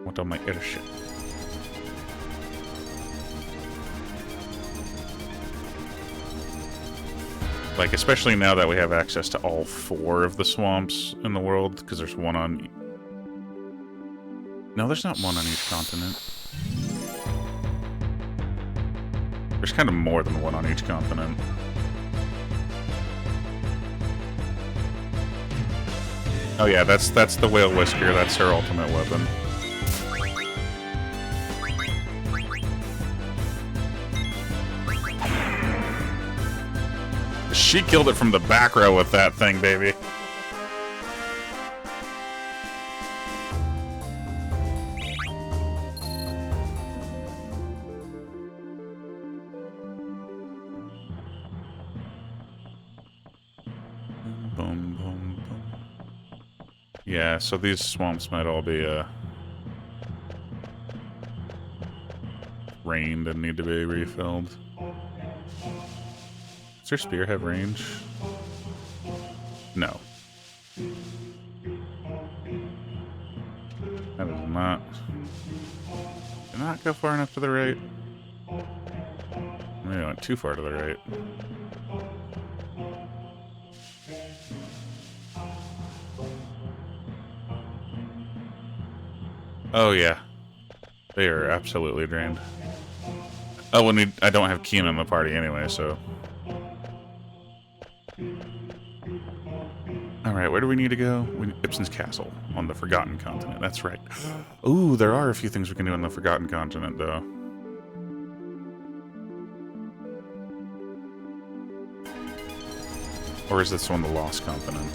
Want all my other shit. Like, especially now that we have access to all 4 of the swamps in the world, because there's one on... No, there's not one on each continent. There's kind of more than one on each continent. Oh yeah, that's the whale whisker. That's her ultimate weapon. She killed it from the back row with that thing, baby. Boom, boom, boom. Yeah, so these swamps might all be, rained and need to be refilled. Does her spear have range? No. That does not. Did not go far enough to the right. Maybe I went too far to the right. Oh yeah. They are absolutely drained. Oh, I don't have Keen in the party anyway, so... Alright, where do we need to go? Ibsen's Castle, on the Forgotten Continent. That's right. Ooh, there are a few things we can do on the Forgotten Continent, though. Or is this one the Lost Continent?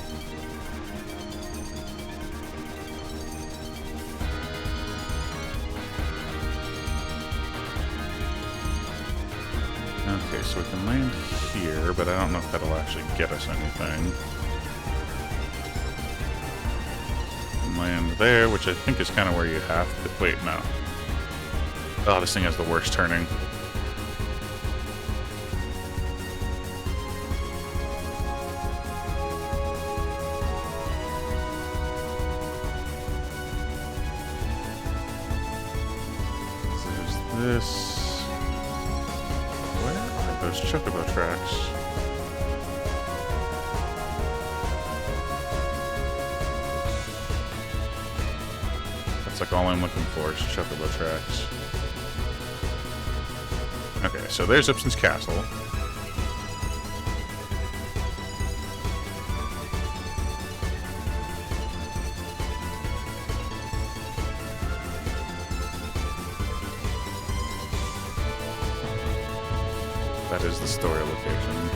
Okay, so we can land here, but I don't know if that'll actually get us anything. Land there, which I think is kind of where you have to... Wait, no. Oh, this thing has the worst turning. So there's this... Where are those chocobo tracks? That's like all I'm looking for, is chocobo tracks. Okay, so there's Ibsen's castle. That is the story location.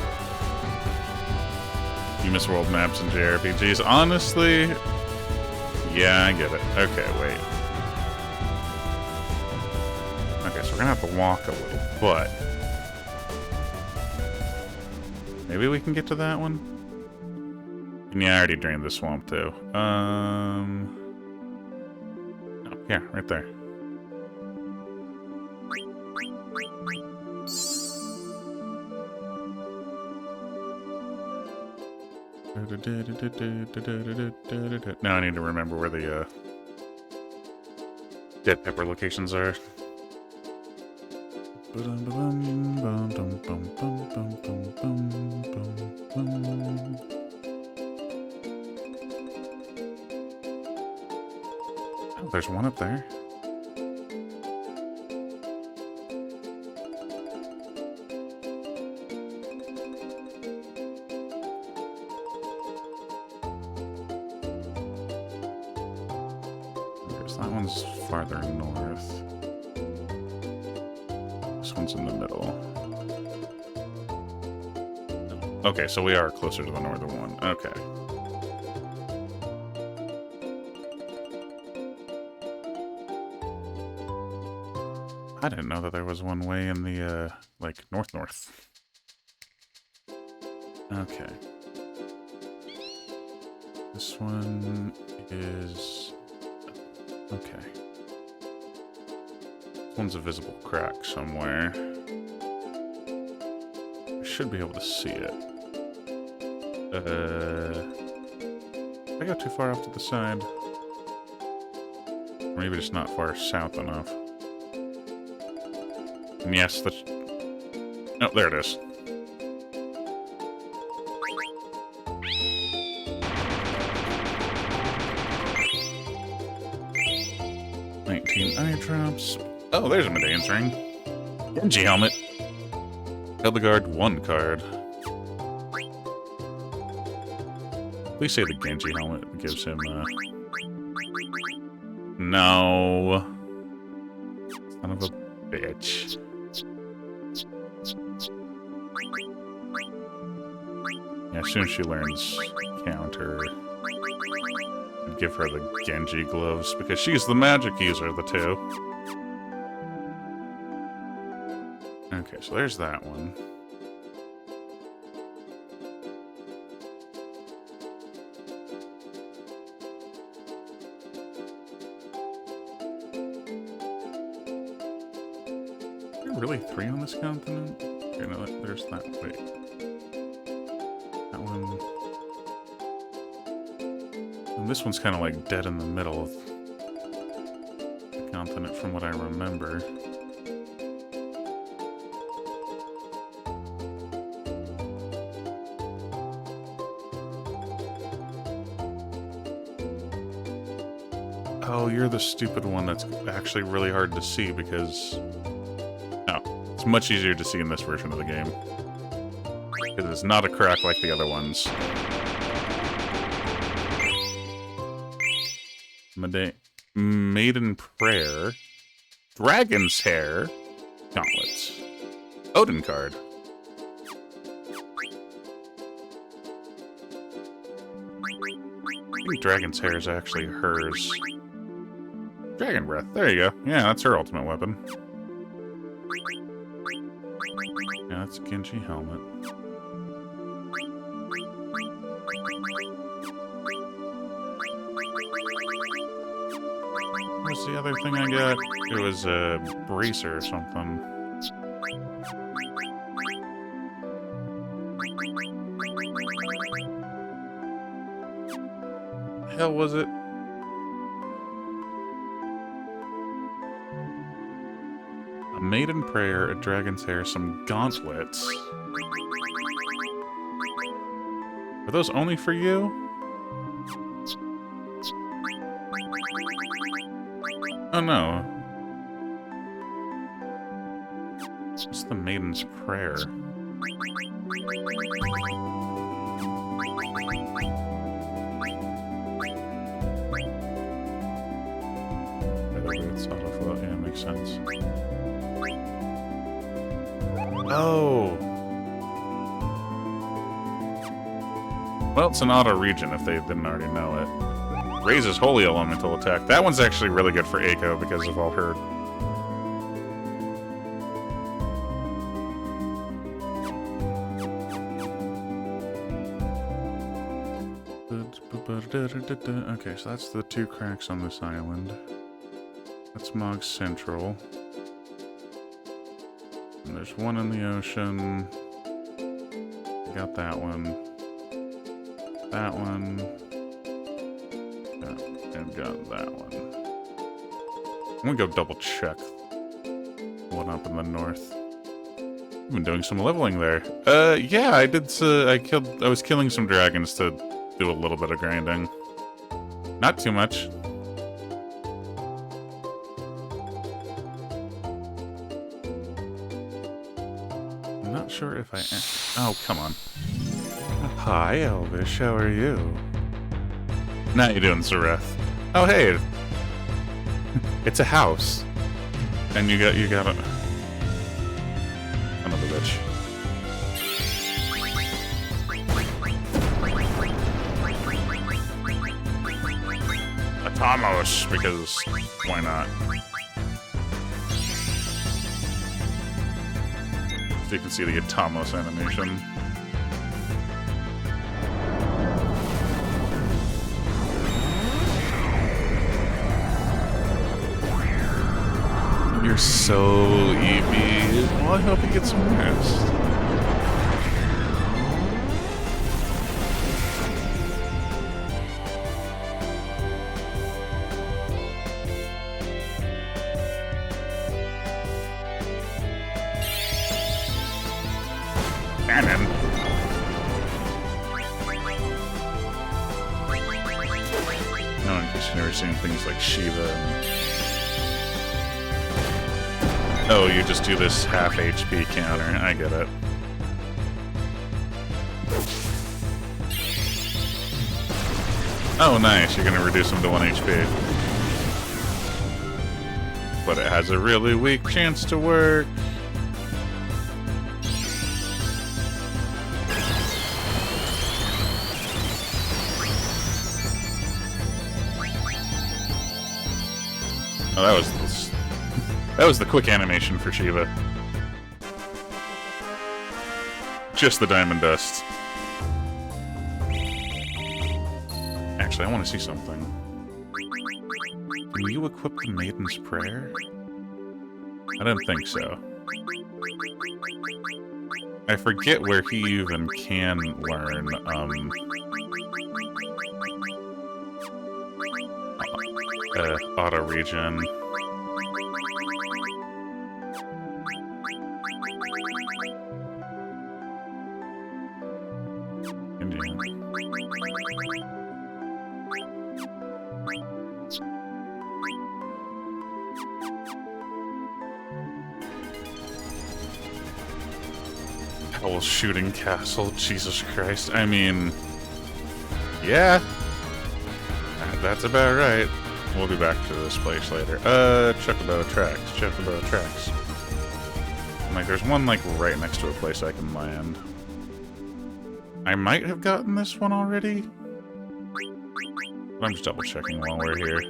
You miss world maps and JRPGs. Honestly, yeah, I get it. Okay, wait. Okay, so we're gonna have to walk a little, but maybe we can get to that one? And yeah, I already drained the swamp too. Oh, yeah, right there. Now I need to remember where the dead pepper locations are. Oh, there's one up there. That one's farther north. This one's in the middle. Okay, so we are closer to the northern one. Okay. I didn't know that there was one way in the, like, north-north. Okay. This one is... okay. This one's a visible crack somewhere. I should be able to see it. I got too far off to the side. Or maybe just not far south enough. And yes, that's... oh, there it is. Eye drops. Oh, there's a Medean's ring. Genji helmet. Eldegard 1 card. Please say the Genji helmet gives him, no. Son of a bitch. Yeah, as soon as she learns counter, I'd give her the Genji gloves, because she's the magic user of the two. Okay, so there's that one. Are there really 3 on this continent? Okay, no, there's that. Wait. That one. And this one's kind of like dead in the middle of the continent from what I remember. Oh, you're the stupid one that's actually really hard to see because... no, it's much easier to see in this version of the game. Because it's not a crack like the other ones. Maiden Prayer. Dragon's Hair. Gauntlets. Odin card. I think Dragon's Hair is actually hers. Dragon Breath. There you go. Yeah, that's her ultimate weapon. Yeah, that's a Genji helmet. What's the other thing I got? It was a bracer or something. The hell was it? A Maiden Prayer, a Dragon's Hair, some gauntlets. Are those only for you? Oh no. What's the Maiden's Prayer? It's autoflow. Yeah, makes sense. Oh! Well, it's an auto region if they didn't already know it. Raises Holy Elemental attack. That one's actually really good for Eiko because of all her... Okay, so that's the 2 cracks on this island. That's Mog Central. And there's one in the ocean. Got that one. That one. And got that one. I'm gonna go double check one up in the north. I've been doing some leveling there. Yeah, I did. I was killing some dragons to do a little bit of grinding. Not too much. I'm not sure if I... Oh, come on. Hi, Elvish. How are you? Now you're doing Zareth. Oh, hey. It's a house. And you got a... Another bitch. Atamos, because why not? So you can see the Atamos animation. You're so Evie. Well, I hope you get some rest. Cannon. No, in case you've never seen things like Shiva and... Oh, you just do this half HP counter. I get it. Oh, nice. You're gonna reduce him to 1 HP. But it has a really weak chance to work. Oh, that was the quick animation for Shiva. Just the diamond dust. Actually, I want to see something. Can you equip the Maiden's Prayer? I didn't think so. I forget where he even can learn, auto regen. Indian. Owl shooting castle, Jesus Christ. I mean, yeah, that's about right. We'll be back to this place later. Chocobo tracks. Like, there's one, like, right next to a place I can land. I might have gotten this one already. But I'm just double checking while we're here.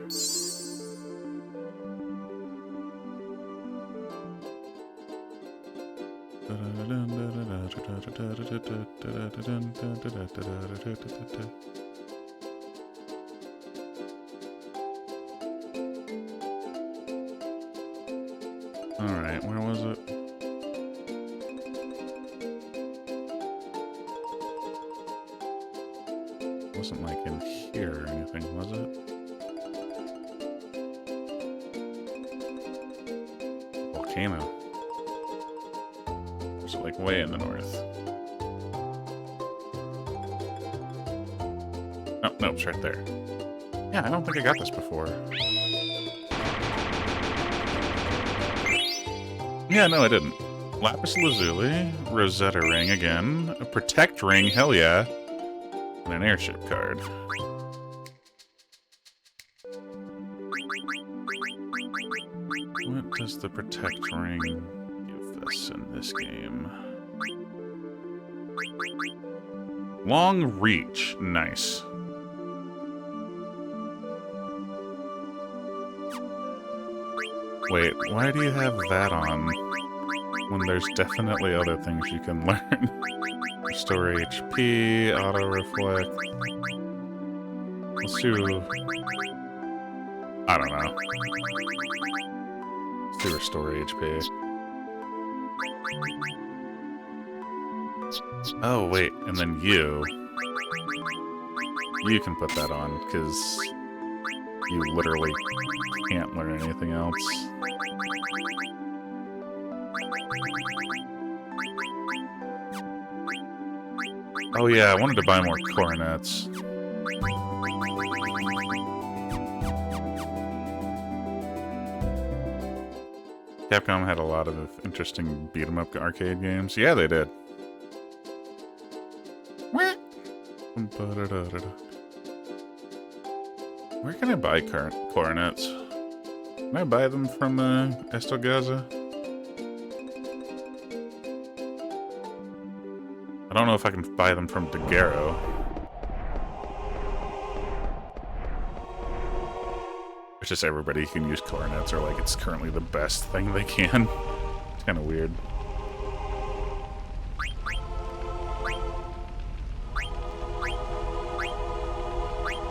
Alright, where was it? Wasn't like in here or anything, was it? Volcano. Is it like way in the north? Oh, no, it's right there. Yeah, I don't think I got this before. Yeah, no, I didn't. Lapis Lazuli, Rosetta Ring again, a Protect Ring, hell yeah, and an airship card. What does the Protect Ring give us in this game? Long Reach, nice. Wait, why do you have that on when there's definitely other things you can learn? Restore HP, auto reflect. Let's do. I don't know. Let's do restore HP. Oh, wait, and then you can put that on, because you literally can't learn anything else. Oh yeah, I wanted to buy more coronets. Capcom had a lot of interesting beat-em-up arcade games. Yeah, they did. Where can I buy coronets? Can I buy them from Estogaza? I don't know if I can buy them from Daguerro. It's just everybody can use coronets, or like it's currently the best thing they can. It's kind of weird.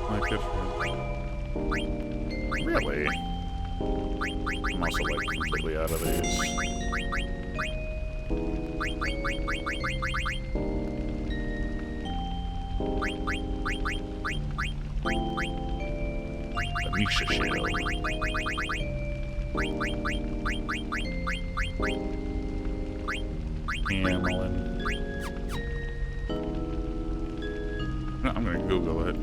Like good for really? I'm also like completely out of these. Anisha Shell. Hamelin. No, I'm gonna Google it.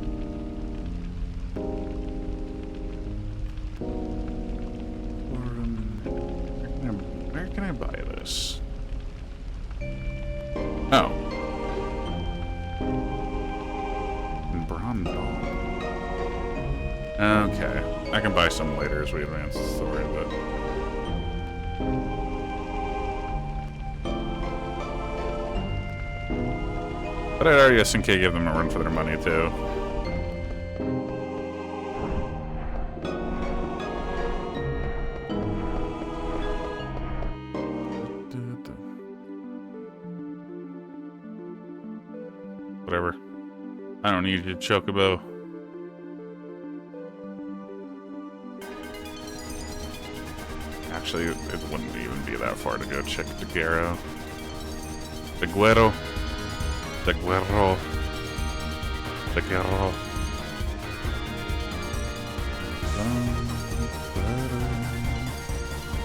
Where can I buy this? Oh. Brondol. Okay. I can buy some later as we advance the story, but... But I'd already SNK give them a run for their money, too. Whatever. I don't need you, Chocobo. Actually, it wouldn't even be that far to go check Daguerro. Daguerro. Daguerro. Daguerro.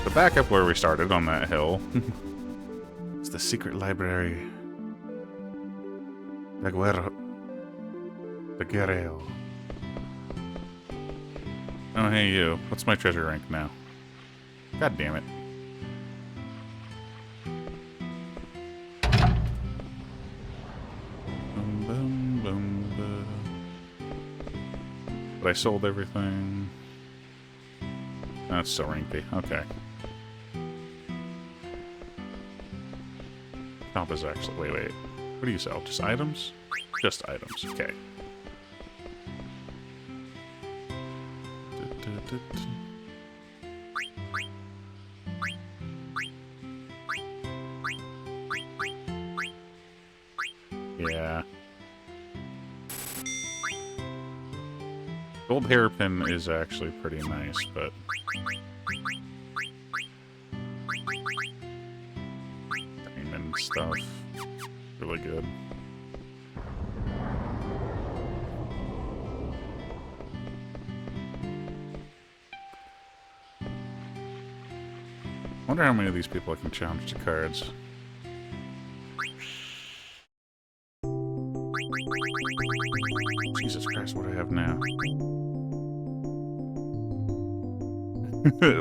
So back up where we started on that hill. It's the secret library. Daguerro. Daguerro. Oh, hey you. What's my treasure rank now? God damn it. Boom, boom, boom, boom. But I sold everything. That's still ranky. Okay. Comp is actually... Wait. What do you sell? Just items? Just items. Okay. Yeah. Gold hairpin is actually pretty nice, but... Diamond stuff. Really good. Wonder how many of these people I can challenge to cards. Jesus Christ, what do I have now?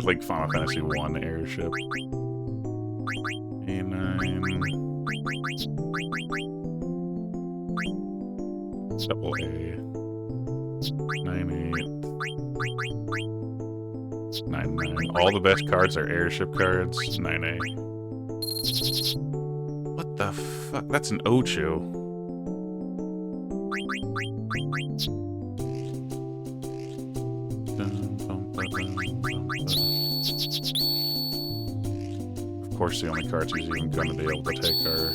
Like Final Fantasy 1 airship. A9. Double A. 98. 99. All the best cards are airship cards. 9A. What the fuck? That's an Ocho. Of course, the only cards he's even going to be able to take are...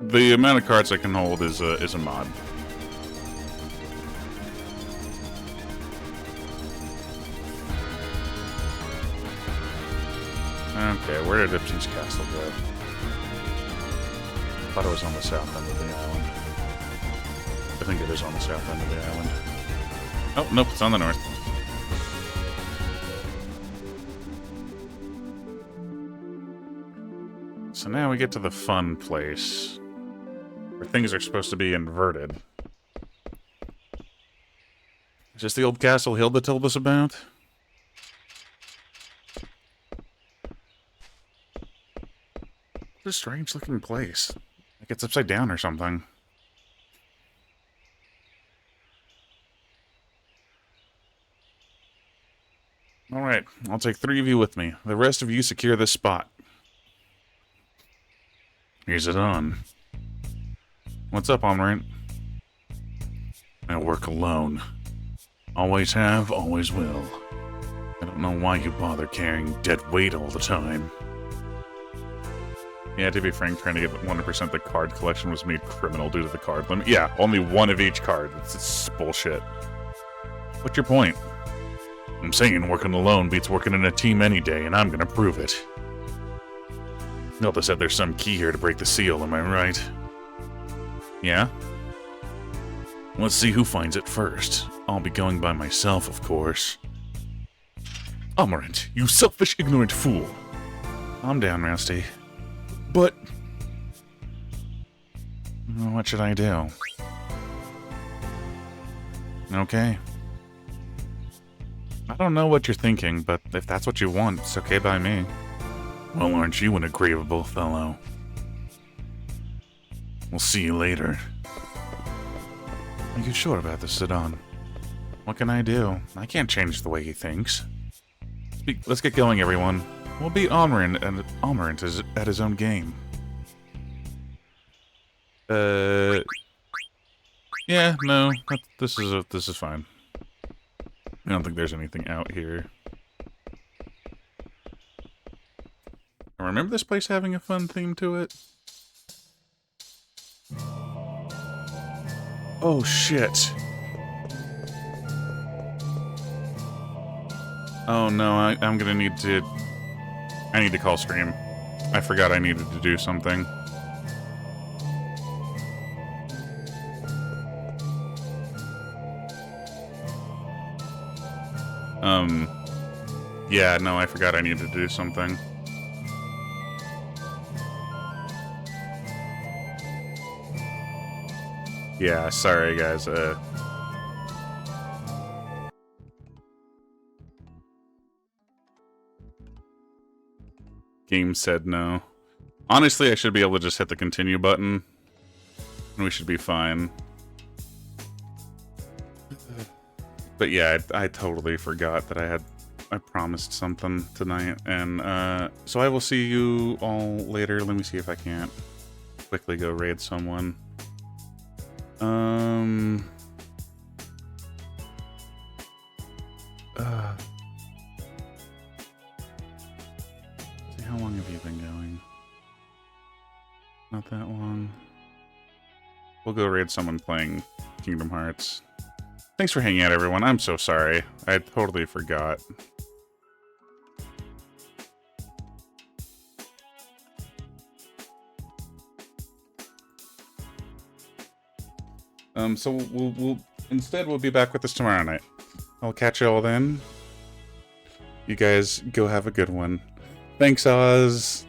The amount of cards I can hold is a mod. Okay, where did Ipsy's castle go? I thought it was on the south end of the island. I think it is on the south end of the island. Oh, nope, it's on the north. So now we get to the fun place, where things are supposed to be inverted. Is this the old castle Hilda told us about? What a strange looking place. Like it's upside down or something. Alright, I'll take 3 of you with me. The rest of you secure this spot. Here's it on. What's up, Omrant? I work alone. Always have, always will. I don't know why you bother carrying dead weight all the time. Yeah, to be frank, trying to get 100% the card collection was made criminal due to the card limit. Yeah, only one of each card. It's bullshit. What's your point? I'm saying working alone beats working in a team any day, and I'm gonna prove it. Hilda said there's some key here to break the seal, am I right? Yeah? Let's see who finds it first. I'll be going by myself, of course. Amarant, you selfish, ignorant fool. Calm down, Rusty. But... what should I do? Okay. I don't know what you're thinking, but if that's what you want, it's okay by me. Well, aren't you an agreeable fellow? We'll see you later. Are you sure about this, Sidon? What can I do? I can't change the way he thinks. Let's get going, everyone. We'll beat Omrant, and Omrant is at his own game. Yeah, no, this is fine. I don't think there's anything out here. I remember this place having a fun theme to it. Oh shit. Oh no, I'm gonna need to... I need to call stream. I forgot I needed to do something. Yeah, no, I forgot I needed to do something. Yeah, sorry guys, Game said no. Honestly, I should be able to just hit the continue button, and we should be fine. But yeah, I totally forgot that I promised something tonight, and so I will see you all later. Let me see if I can't quickly go raid someone. See, how long have you been going? Not that long. We'll go raid someone playing Kingdom Hearts. Thanks for hanging out, everyone. I'm so sorry. I totally forgot. So we'll be back with this tomorrow night. I'll catch you all then. You guys go have a good one. Thanks, Oz.